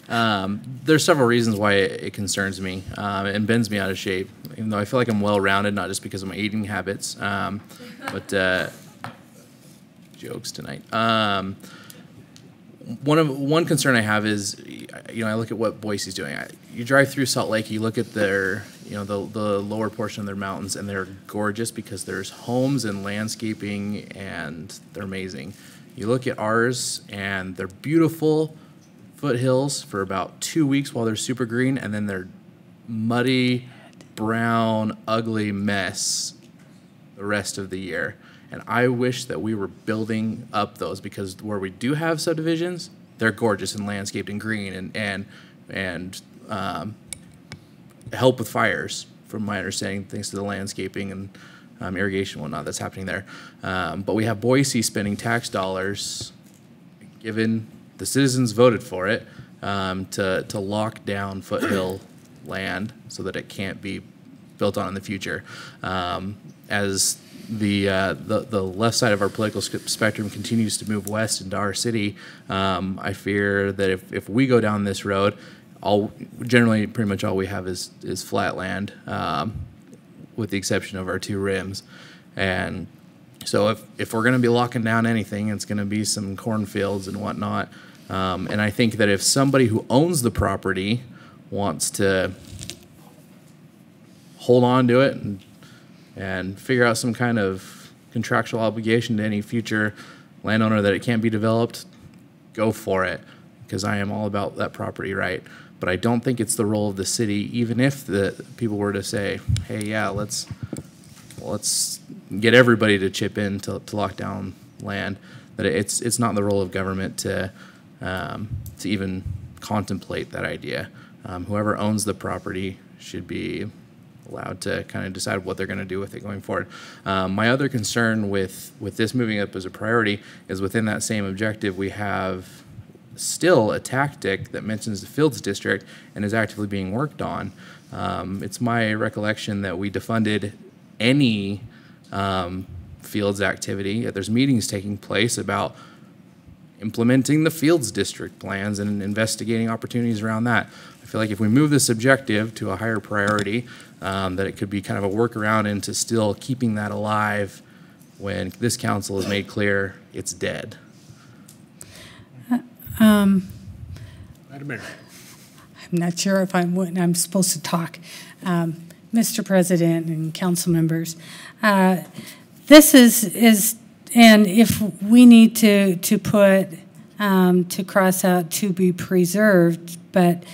There's several reasons why it concerns me and bends me out of shape, even though I feel like I'm well-rounded, not just because of my eating habits, but jokes tonight. One concern I have is, I look at what Boise's doing. You drive through Salt Lake, you look at their, the lower portion of their mountains, and they're gorgeous because there's homes and landscaping, and they're amazing. You look at ours, and they're beautiful foothills for about 2 weeks while they're super green, and then they're muddy, brown, ugly mess the rest of the year. And I wish that we were building up those, because where we do have subdivisions, they're gorgeous and landscaped and green and help with fires, from my understanding, thanks to the landscaping and irrigation and whatnot that's happening there. But we have Boise spending tax dollars, given the citizens voted for it, to lock down foothill land so that it can't be built on in the future. As the left side of our political spectrum continues to move west into our city, I fear that if we go down this road, generally pretty much all we have is flat land, with the exception of our two rims. And So if we're going to be locking down anything, it's going to be some cornfields and whatnot. And I think that if somebody who owns the property wants to hold on to it and figure out some kind of contractual obligation to any future landowner that it can't be developed, go for it, because I am all about that property right. But I don't think it's the role of the city, even if the people were to say, hey, yeah, let's get everybody to chip in to lock down land, that it's not the role of government to even contemplate that idea. Whoever owns the property should be allowed to kind of decide what they're going to do with it going forward. My other concern with this moving up as a priority is within that same objective, we have still a tactic that mentions the Fields District and is actively being worked on. It's my recollection that we defunded any Fields activity. There's meetings taking place about implementing the Fields District plans and investigating opportunities around that. I feel like if we move this objective to a higher priority, that it could be kind of a workaround into still keeping that alive when this council has made clear it's dead. Madam Mayor. I'm not sure if I'm supposed to talk. Mr. President and council members, this is and if we need to put to cross out to be preserved, but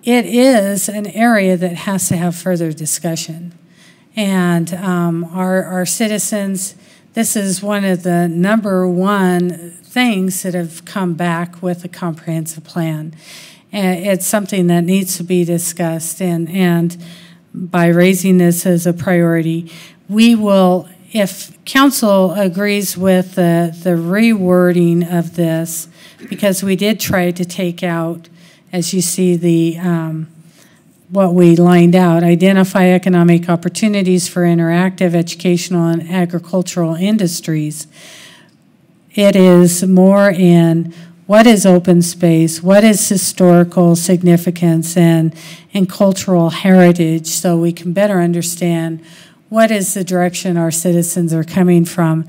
it is an area that has to have further discussion. And our citizens, this is one of the #1 things that have come back with a comprehensive plan. And it's something that needs to be discussed, and by raising this as a priority, we will, if council agrees with the rewording of this, because we did try to take out, as you see, the what we lined out, identify economic opportunities for interactive, educational, and agricultural industries. It is more in what is open space, what is historical significance and cultural heritage, so we can better understand what is the direction our citizens are coming from.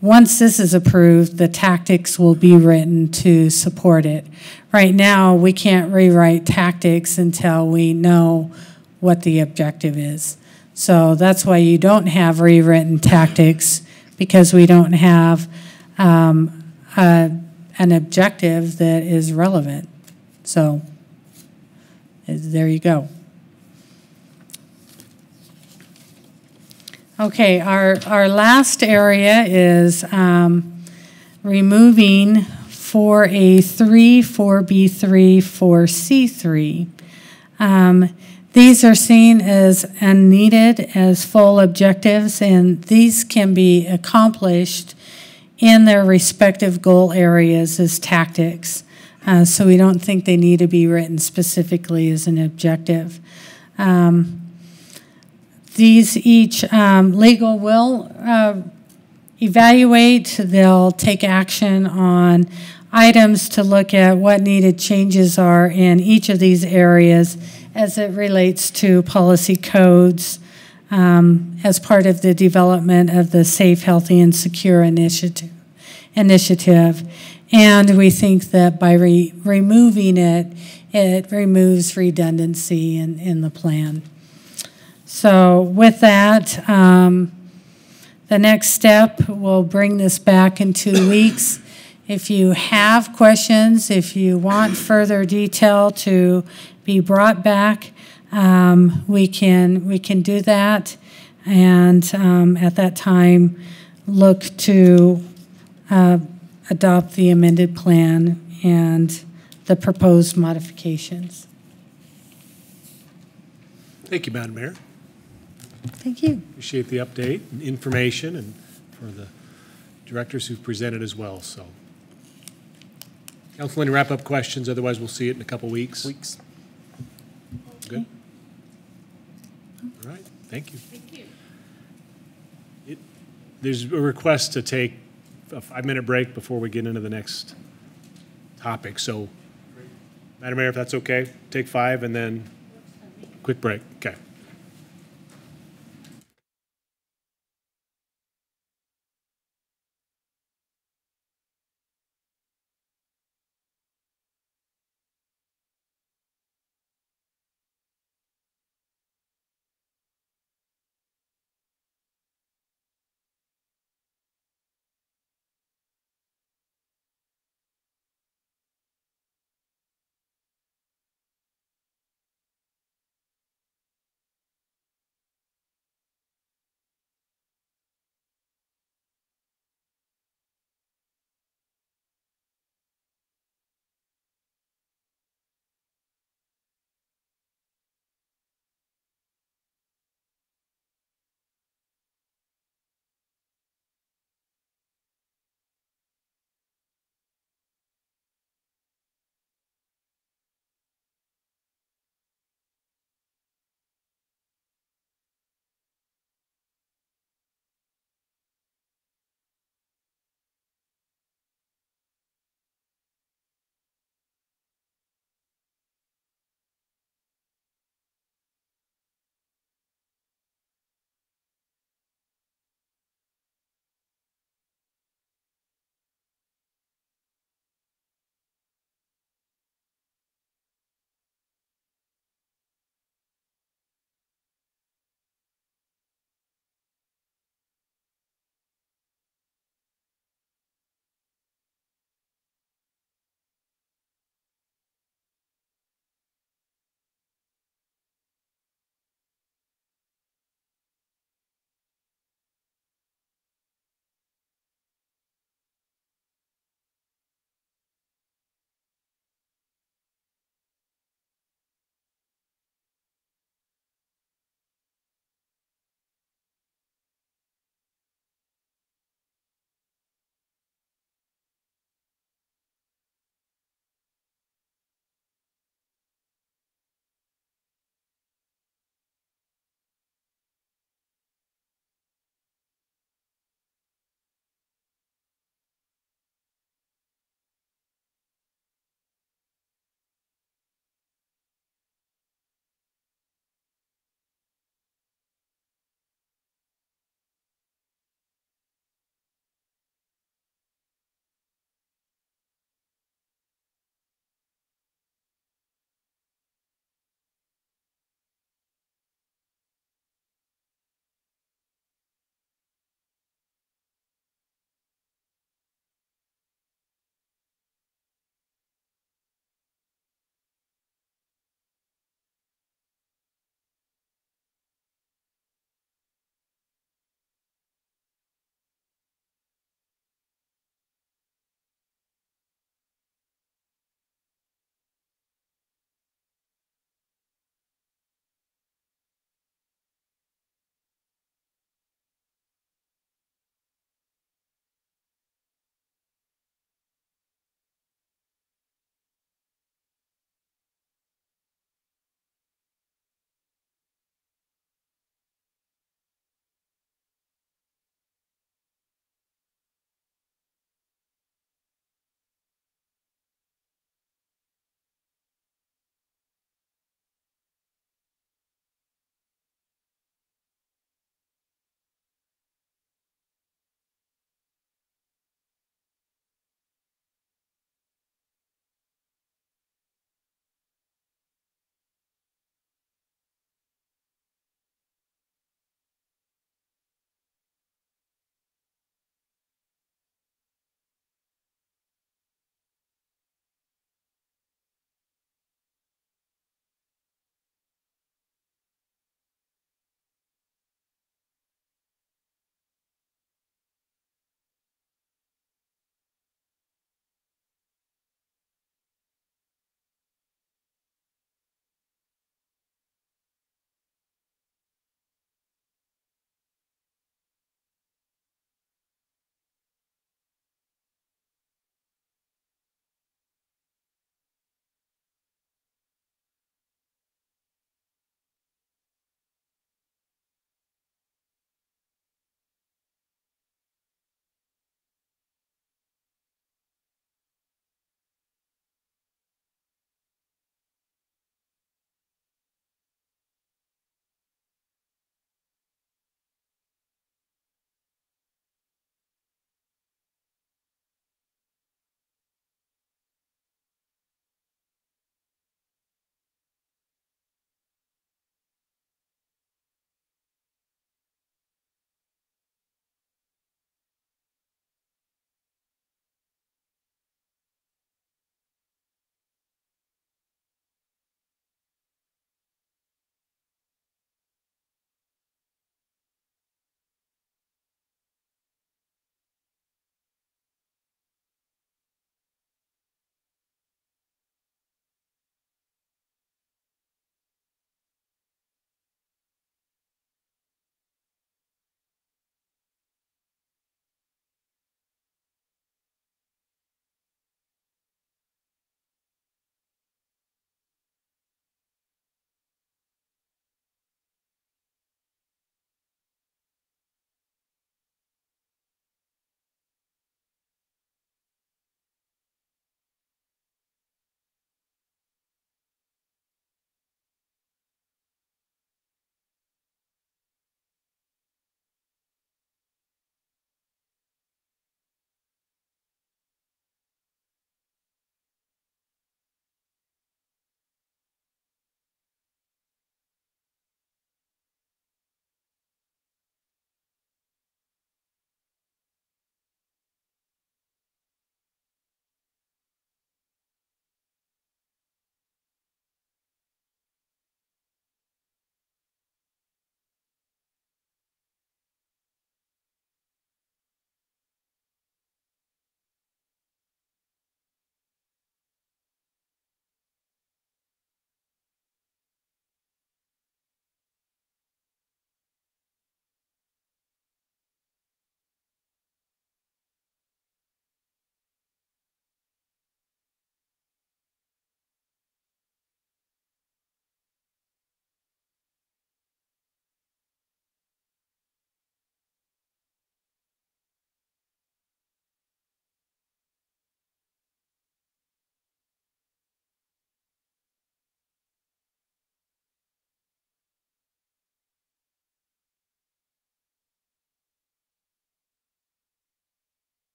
Once this is approved, the tactics will be written to support it. Right now, we can't rewrite tactics until we know what the objective is. So that's why you don't have rewritten tactics, because we don't have an objective that is relevant. So there you go. Okay, our last area is removing 4A3, 4B3, 4C3. These are seen as unneeded as full objectives, and these can be accomplished in their respective goal areas as tactics. So we don't think they need to be written specifically as an objective. These each, legal will evaluate, they'll take action on items to look at what needed changes are in each of these areas as it relates to policy codes as part of the development of the Safe, Healthy, and Secure initiative. And we think that by removing it, it removes redundancy in the plan. So with that, the next step, we'll bring this back in 2 weeks. If you have questions, if you want further detail to be brought back, we can do that, and at that time, look to adopt the amended plan and the proposed modifications. Thank you, Madam Mayor. Thank you. Appreciate the update and information, and for the directors who've presented as well. So, Council, any wrap-up questions? Otherwise, we'll see it in a couple weeks. Good. All right. Thank you. Thank you. There's a request to take a 5-minute break before we get into the next topic. So, Madam Mayor, if that's okay, take 5 and then quick break. Okay.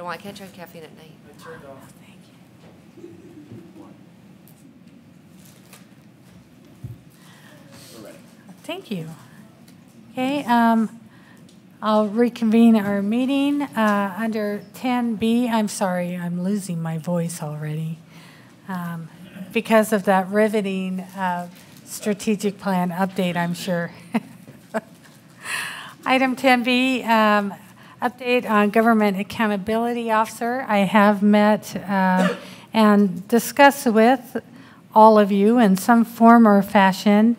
don't want, I can't drink caffeine at night. I turned off. Thank you. Okay, I'll reconvene our meeting under 10B. I'm sorry, I'm losing my voice already because of that riveting strategic plan update, I'm sure. Item 10B, update on Government Accountability Officer. I have met and discussed with all of you in some form or fashion.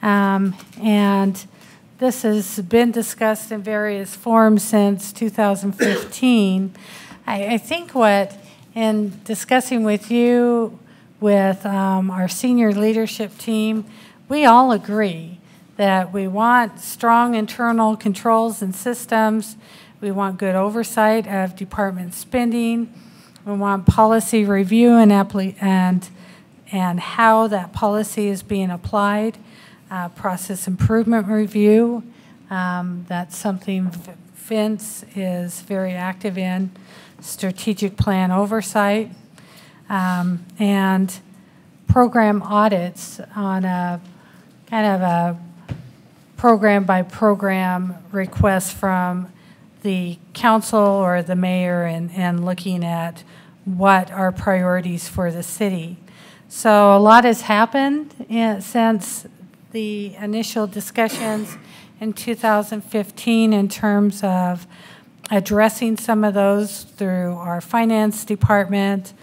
And this has been discussed in various forms since 2015. I think what, in discussing with you, with our senior leadership team, we all agree that we want strong internal controls and systems. We want good oversight of department spending. We want policy review and how that policy is being applied. Process improvement review. That's something Vince is very active in. Strategic plan oversight. And program audits on a kind of a program by program request from the council or the mayor and looking at what are priorities for the city. So a lot has happened since the initial discussions in 2015 in terms of addressing some of those through our finance department,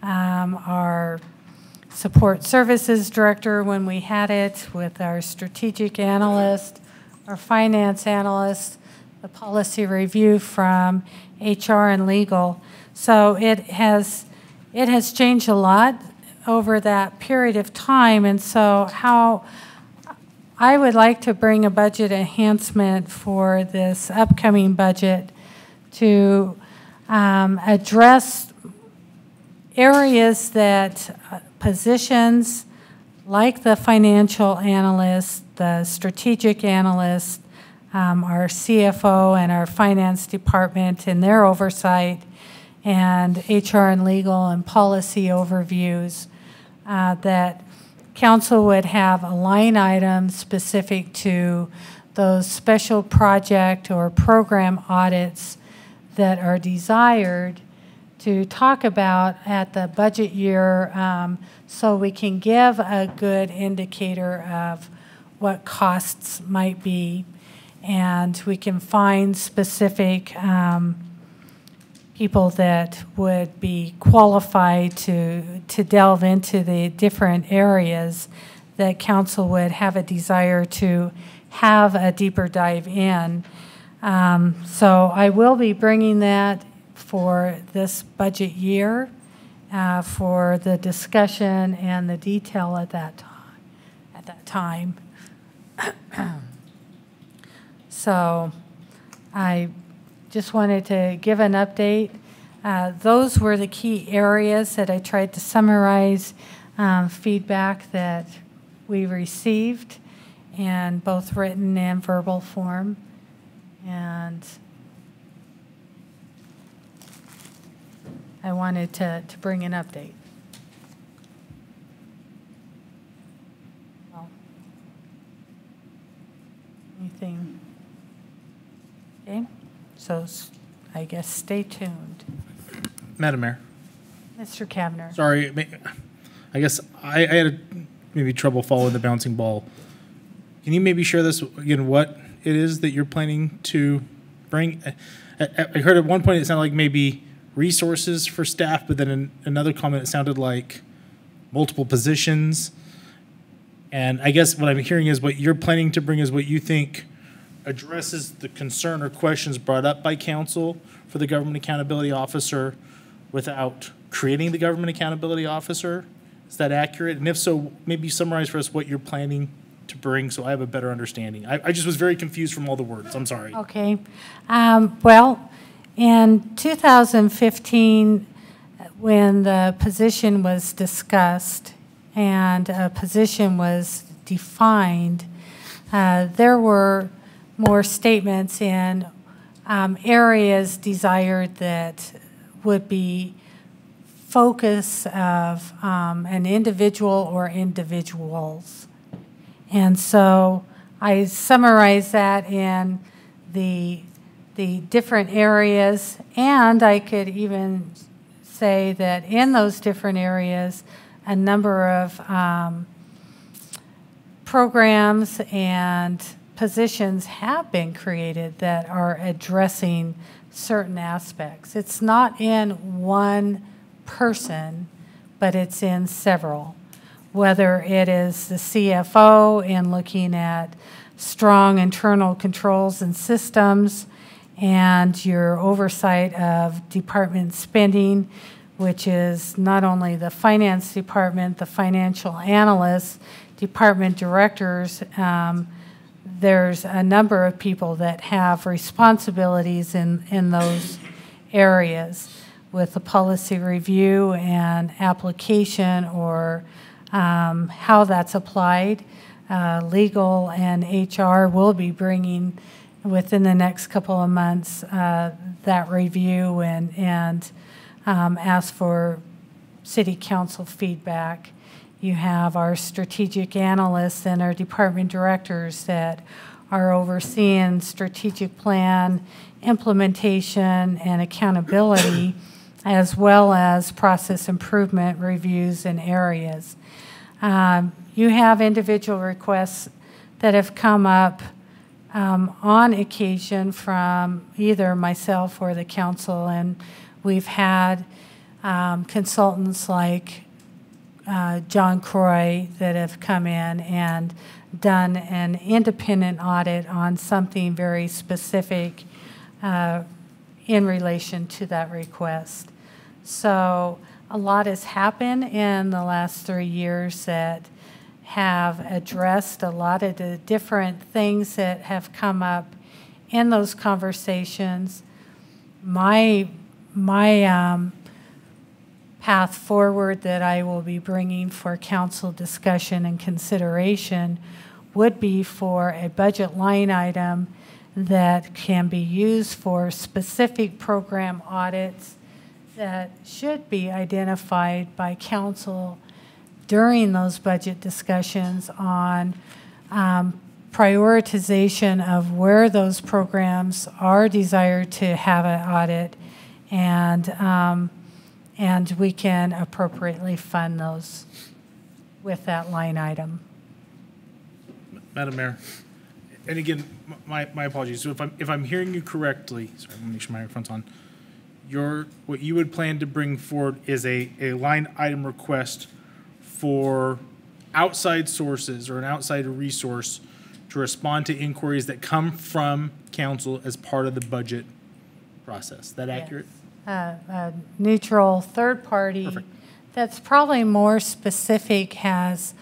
our support services director when we had it, with our strategic analyst, our finance analyst, the policy review from HR and legal. So it has changed a lot over that period of time, and so how I would like to bring a budget enhancement for this upcoming budget to address areas that positions like the financial analyst, the strategic analyst, our CFO and our finance department in their oversight, and HR and legal and policy overviews, that council would have a line item specific to those special project or program audits that are desired to talk about at the budget year, so we can give a good indicator of what costs might be, and we can find specific people that would be qualified to delve into the different areas that council would have a desire to have a deeper dive in. So I will be bringing that for this budget year for the discussion and the detail at that time. So I just wanted to give an update. Those were the key areas that I tried to summarize feedback that we received in both written and verbal form. And I wanted to bring an update. Well, anything? Okay. So I guess stay tuned. Madam Mayor. Mr. Kavner. Sorry, I guess I had maybe trouble following the bouncing ball. Can you maybe share this again, what it is that you're planning to bring? I heard at one point it sounded like maybe resources for staff, but then in another comment it sounded like multiple positions. And I guess what I'm hearing is what you're planning to bring is what you think addresses the concern or questions brought up by council for the Government Accountability Officer without creating the Government Accountability Officer. Is that accurate? And if so, maybe summarize for us what you're planning to bring so I have a better understanding. I just was very confused from all the words. I'm sorry. Okay. Well, in 2015, when the position was discussed and a position was defined, there were more statements in areas desired that would be focus of an individual or individuals. And so I summarize that in the different areas, and I could even say that in those different areas, a number of programs and positions have been created that are addressing certain aspects. It's not in one person, but it's in several. Whether it is the CFO in looking at strong internal controls and systems and your oversight of department spending, which is not only the finance department, the financial analysts, department directors, there's a number of people that have responsibilities in those areas with the policy review and application or how that's applied. Legal and HR will be bringing within the next couple of months that review and ask for city council feedback. You have our strategic analysts and our department directors that are overseeing strategic plan implementation and accountability, as well as process improvement reviews in areas. You have individual requests that have come up on occasion from either myself or the council, and we've had consultants like John Croy that have come in and done an independent audit on something very specific in relation to that request. So a lot has happened in the last 3 years that have addressed a lot of the different things that have come up in those conversations. My path forward that I will be bringing for council discussion and consideration would be for a budget line item that can be used for specific program audits that should be identified by council during those budget discussions on prioritization of where those programs are desired to have an audit, and we can appropriately fund those with that line item. Madam Mayor, and again, my apologies. So if I'm hearing you correctly, sorry, I'm gonna make sure my microphone's on. What you would plan to bring forward is a line item request for outside sources or an outside resource to respond to inquiries that come from council as part of the budget process. Is that accurate? A neutral third party. Perfect. That's probably more specific, has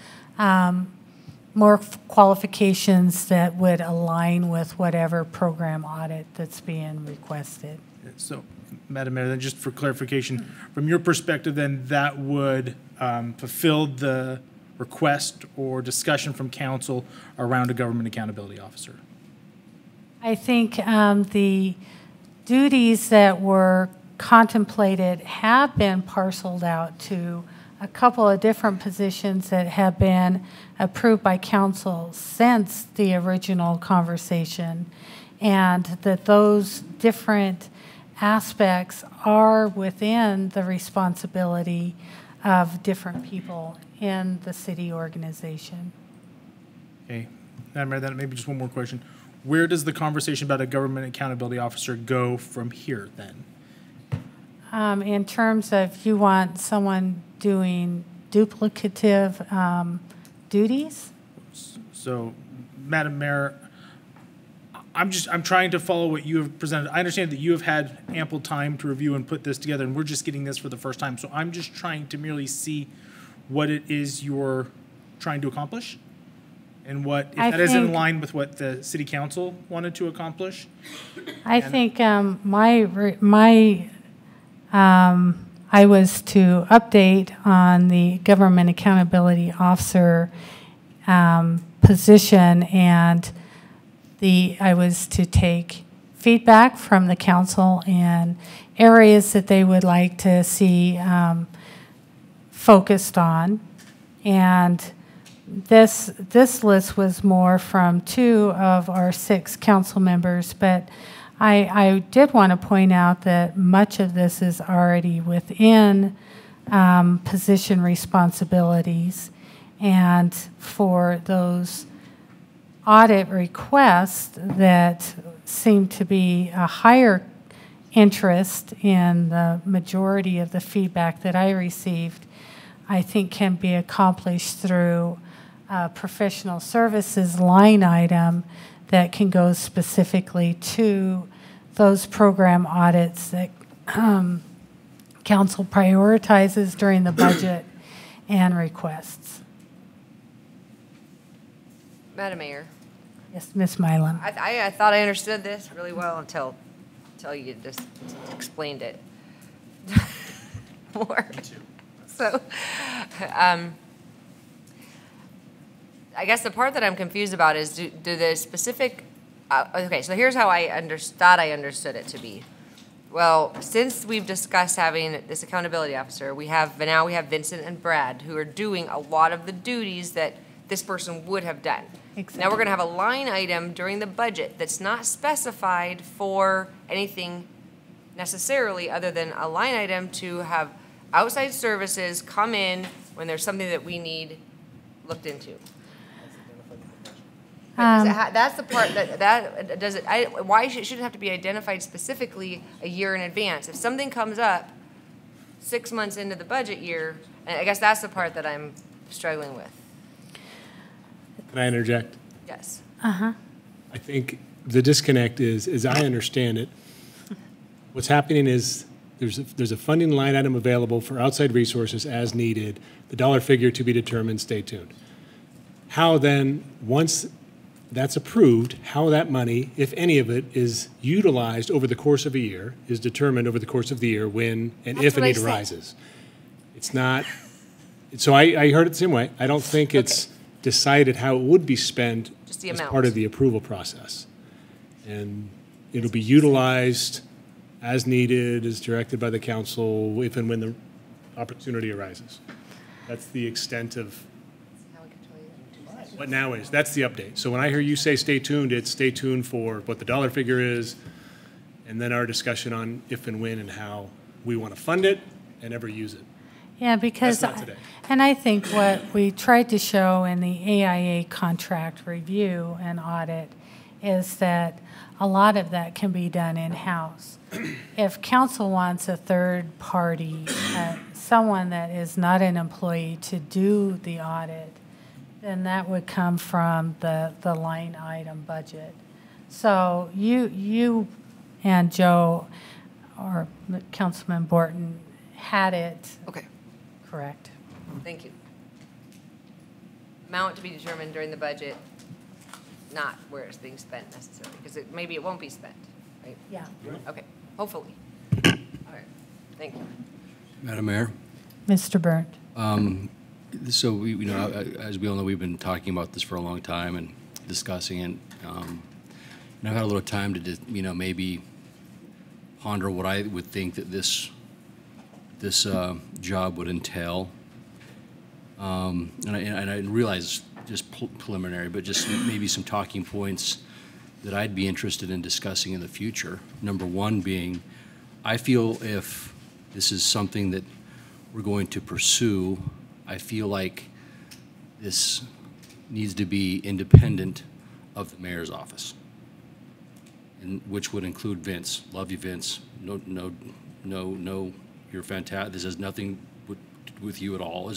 more qualifications that would align with whatever program audit that's being requested. So, Madam Mayor, then just for clarification, from your perspective, then that would fulfill the request or discussion from council around a government accountability officer? I think the duties that were contemplated have been parceled out to a couple of different positions that have been approved by council since the original conversation, and that those different aspects are within the responsibility of different people in the city organization. Okay, Madam Mayor, then maybe just one more question. Where does the conversation about a government accountability officer go from here then? In terms of, you want someone doing duplicative duties? So, Madam Mayor, I'm trying to follow what you have presented. I understand that you have had ample time to review and put this together, and we're just getting this for the first time. So I'm just trying to merely see what it is you're trying to accomplish, and what, if that is in line with what the city council wanted to accomplish. I think I was to update on the government accountability officer position, and I was to take feedback from the council and areas that they would like to see focused on. And this list was more from 2 of our 6 council members, but I did want to point out that much of this is already within position responsibilities. And for those audit requests that seem to be a higher interest in the majority of the feedback that I received, I think can be accomplished through a professional services line item that can go specifically to those program audits that council prioritizes during the budget and requests. Madam Mayor. Yes, Ms. Milam. I thought I understood this really well until you just explained it more. Me too. So, I guess the part that I'm confused about is do the specific, okay, so here's how I thought I understood it to be. Well, since we've discussed having this accountability officer, now we have Vincent and Brad who are doing a lot of the duties that this person would have done. Exactly. Now we're gonna have a line item during the budget that's not specified for anything necessarily other than a line item to have outside services come in when there's something that we need looked into. That's the part that does it. Why should it have to be identified specifically a year in advance? If something comes up 6 months into the budget year, and I guess that's the part that I'm struggling with. Can I interject? Yes. I think the disconnect is, as I understand it, what's happening is there's a funding line item available for outside resources as needed, the dollar figure to be determined, stay tuned. How then, once that's approved, how that money, if any of it, is utilized over the course of a year, is determined over the course of the year when and if a need arises. It's not, so I heard it the same way. I don't think it's decided how it would be spent as part of the approval process. And it'll be utilized as needed, as directed by the council, if and when the opportunity arises. That's the extent of what now is. That's the update. So when I hear you say stay tuned, it's stay tuned for what the dollar figure is, and then our discussion on if and when and how we want to fund it and ever use it. Yeah, because, and I think what we tried to show in the AIA contract review and audit is that a lot of that can be done in-house. If council wants a third party, someone that is not an employee to do the audit, then that would come from the line item budget. So you and Joe, or Councilman Borton, had it. Okay. Correct. Thank you. Amount to be determined during the budget, not where it's being spent necessarily, because maybe it won't be spent, right? Yeah. Okay, hopefully. All right, thank you. Madam Mayor? Mr. Burnt. So we, as we all know, we've been talking about this for a long time and discussing it. And I've had a little time to just, maybe ponder what I would think that this job would entail. And I realize just preliminary, but just maybe some talking points that I'd be interested in discussing in the future. Number one being, I feel if this is something that we're going to pursue, I feel like this needs to be independent of the mayor's office, and which would include Vince. Love you, Vince. No, you're fantastic. This has nothing with you at all.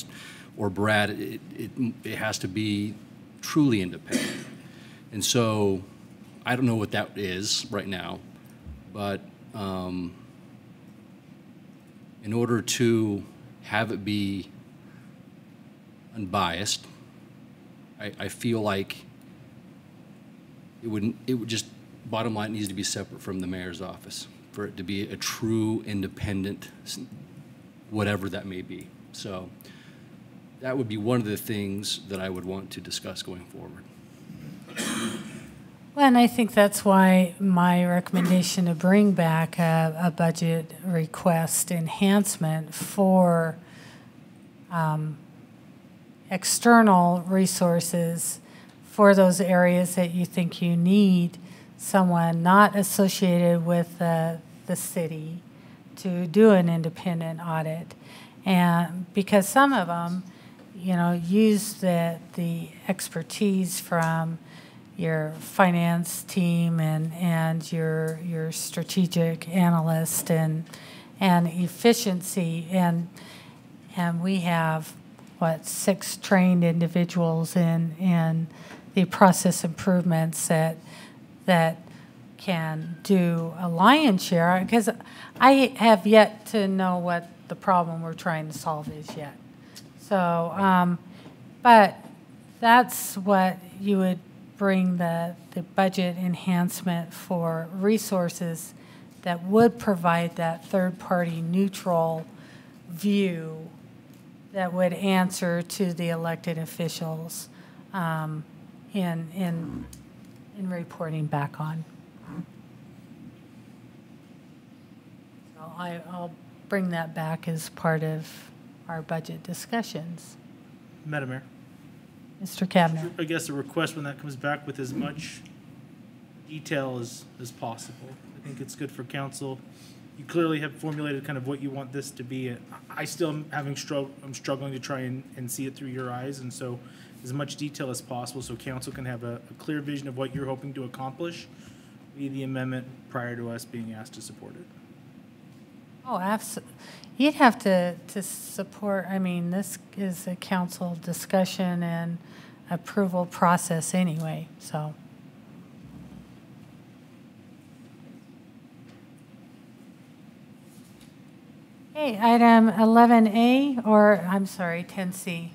Or Brad, it has to be truly independent. And so I don't know what that is right now, but in order to have it be unbiased, I feel like it would just, bottom line, it needs to be separate from the mayor's office for it to be a true independent, whatever that may be. So that would be one of the things that I would want to discuss going forward. Well, and I think that's why my recommendation to bring back a budget request enhancement for external resources for those areas that you think you need someone not associated with the city to do an independent audit. And because some of them, you know, use the expertise from your finance team and your strategic analyst and efficiency, and we have what, 6 trained individuals in the process improvements that can do a lion's share, because I have yet to know what the problem we're trying to solve is yet. So, but that's what you would bring the budget enhancement for resources that would provide that third-party neutral view that would answer to the elected officials in reporting back on. So I'll bring that back as part of our budget discussions. Madam Mayor. Mr. Kavner. I guess a request when that comes back with as much detail as possible. I think it's good for council. You clearly have formulated kind of what you want this to be. I still am I'm struggling to try and see it through your eyes, and so as much detail as possible so council can have a clear vision of what you're hoping to accomplish via the amendment prior to us being asked to support it. Oh, absolutely. You'd have to support, I mean, this is a council discussion and approval process anyway, so. Okay, item 11A, or I'm sorry, 10C.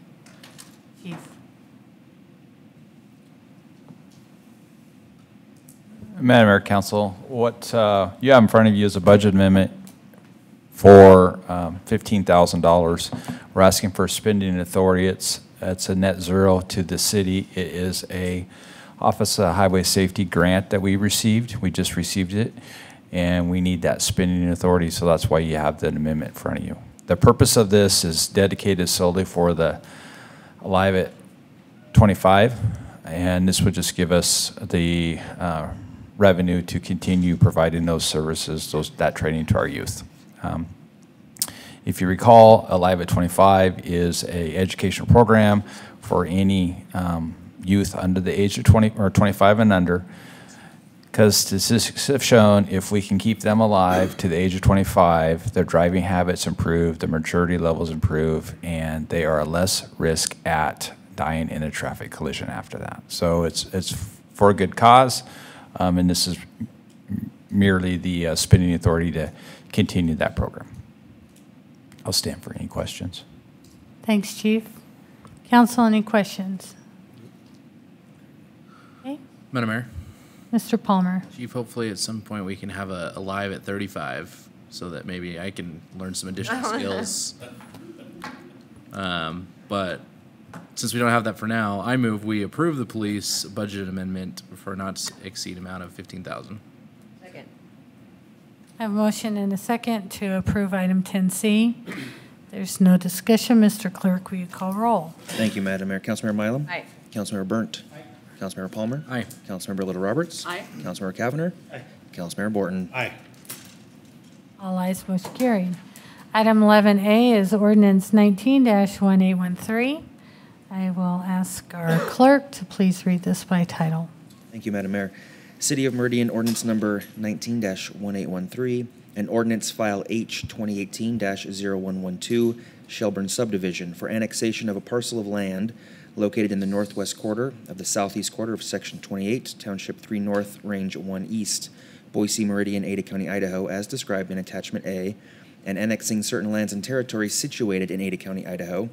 Chief. Madam Mayor, Council, what you have in front of you is a budget amendment for $15,000. We're asking for spending authority. It's a net zero to the city. It is a Office of Highway Safety grant that we received. We just received it, and we need that spending authority, so that's why you have the amendment in front of you. The purpose of this is dedicated solely for the Alive at 25, and this would just give us the revenue to continue providing those services, that training to our youth. If you recall, Alive at 25 is a educational program for any youth under the age of 20 or 25 and under, because statistics have shown if we can keep them alive to the age of 25, their driving habits improve, their maturity levels improve, and they are less risk at dying in a traffic collision after that. So it's for a good cause, and this is merely the spending authority to continue that program. I'll stand for any questions. Thanks, Chief. Council, any questions? Okay. Madam Mayor. Mr. Palmer. Chief, hopefully at some point we can have a Live at 35 so that maybe I can learn some additional skills. But since we don't have that for now, I move we approve the police budget amendment for not to exceed amount of $15,000. Second. I have a motion and a second to approve item 10C. There's no discussion. Mr. Clerk, will you call roll? Thank you, Madam Mayor. Councilmember Mylum? Aye. Councilmember Burnt? Aye. Councilmember Palmer? Aye. Councilmember Little Roberts? Aye. Councilmember Cavanagh? Aye. Councilmember Borton? Aye. All ayes, motion carried. Item 11A is ordinance 19-1813. I will ask our clerk to please read this by title. Thank you, Madam Mayor. City of Meridian ordinance number 19-1813, and ordinance file H 2018-0112, Shelburne subdivision for annexation of a parcel of land located in the northwest quarter of the southeast quarter of Section 28, Township 3 North, Range 1 East, Boise, Meridian, Ada County, Idaho, as described in Attachment A, and annexing certain lands and territories situated in Ada County, Idaho,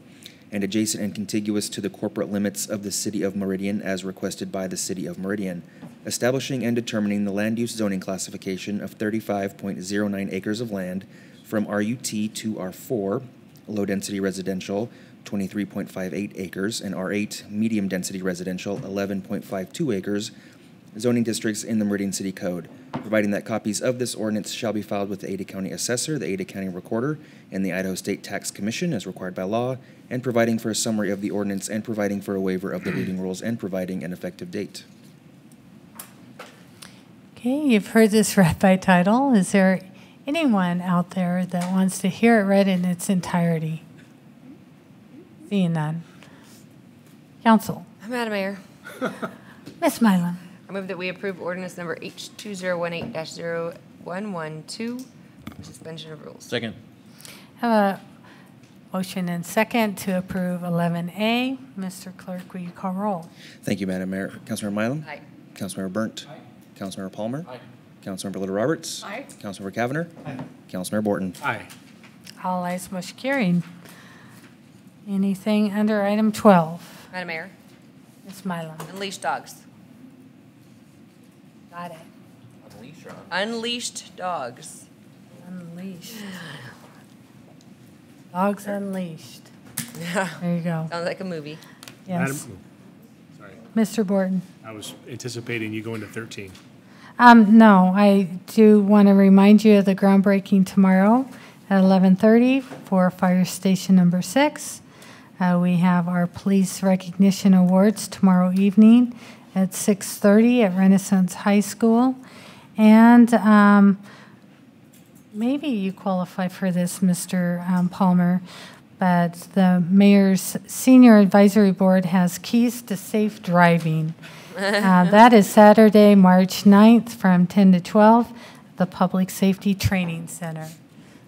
and adjacent and contiguous to the corporate limits of the City of Meridian as requested by the City of Meridian, establishing and determining the land use zoning classification of 35.09 acres of land from RUT to R4, low-density residential, 23.58 acres, and R8, medium-density residential, 11.52 acres, zoning districts in the Meridian City Code, providing that copies of this ordinance shall be filed with the Ada County Assessor, the Ada County Recorder, and the Idaho State Tax Commission as required by law, and providing for a summary of the ordinance and providing for a waiver of the reading rules and providing an effective date. Okay, you've heard this read by title. Is there anyone out there that wants to hear it read in its entirety? Seeing none. Council. Madam Mayor, Ms. Mylum. I move that we approve ordinance number H2018-0112, suspension of rules. Second. Have a motion and second to approve 11A. Mr. Clerk, will you call roll? Thank you, Madam Mayor. Councilmember Mylum? Aye. Councilmember Burnt? Aye. Councilmember Palmer? Aye. Councilmember Little Roberts? Aye. Councilmember Cavanagh? Aye. Councilmember Borton? Aye. All ayes, motion carried. Anything under item 12? Madam Mayor, Ms. Mylum. unleash dogs. Got it. Unleashed dogs. Unleashed. Dogs unleashed. There you go. Sounds like a movie. Yes. Sorry, Mr. Borton. I was anticipating you going to 13. No, I do want to remind you of the groundbreaking tomorrow at 11:30 for Fire Station number 6. We have our Police Recognition Awards tomorrow evening at 6:30 at Renaissance High School. And maybe you qualify for this, Mr. Palmer, but the Mayor's Senior Advisory Board has Keys to Safe Driving. That is Saturday, March 9th from 10 to 12 at the Public Safety Training Center.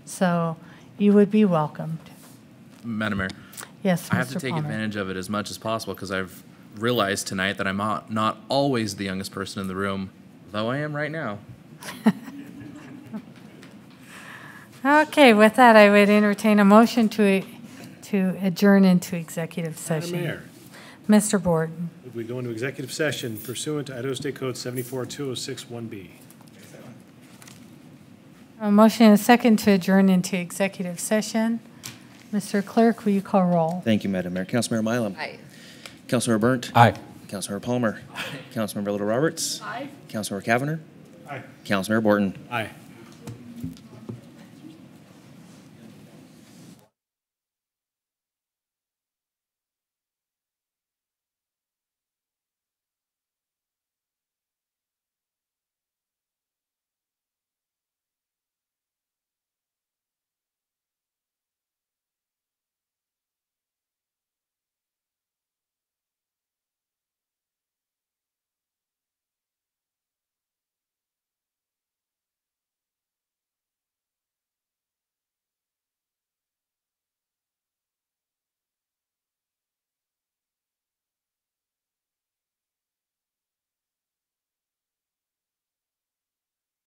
So you would be welcomed. Madam Mayor. Yes, Mr. I have to take Palmer. advantage of it as much as possible because I've realized tonight that I'm not always the youngest person in the room, though I am right now. Okay, with that, I would entertain a motion to adjourn into executive session. Madam Mayor, Mr. Borton. if we go into executive session pursuant to Idaho State Code 742061B. A motion and a second to adjourn into executive session. Mr. Clerk, will you call roll? Thank you, Madam Mayor. Councilmember Mylum? Aye. Councilmember Burnt? Aye. Councilmember Palmer? Councilmember Little Roberts? Aye. Councilmember Cavanagh? Aye. Councilmember Borton? Aye.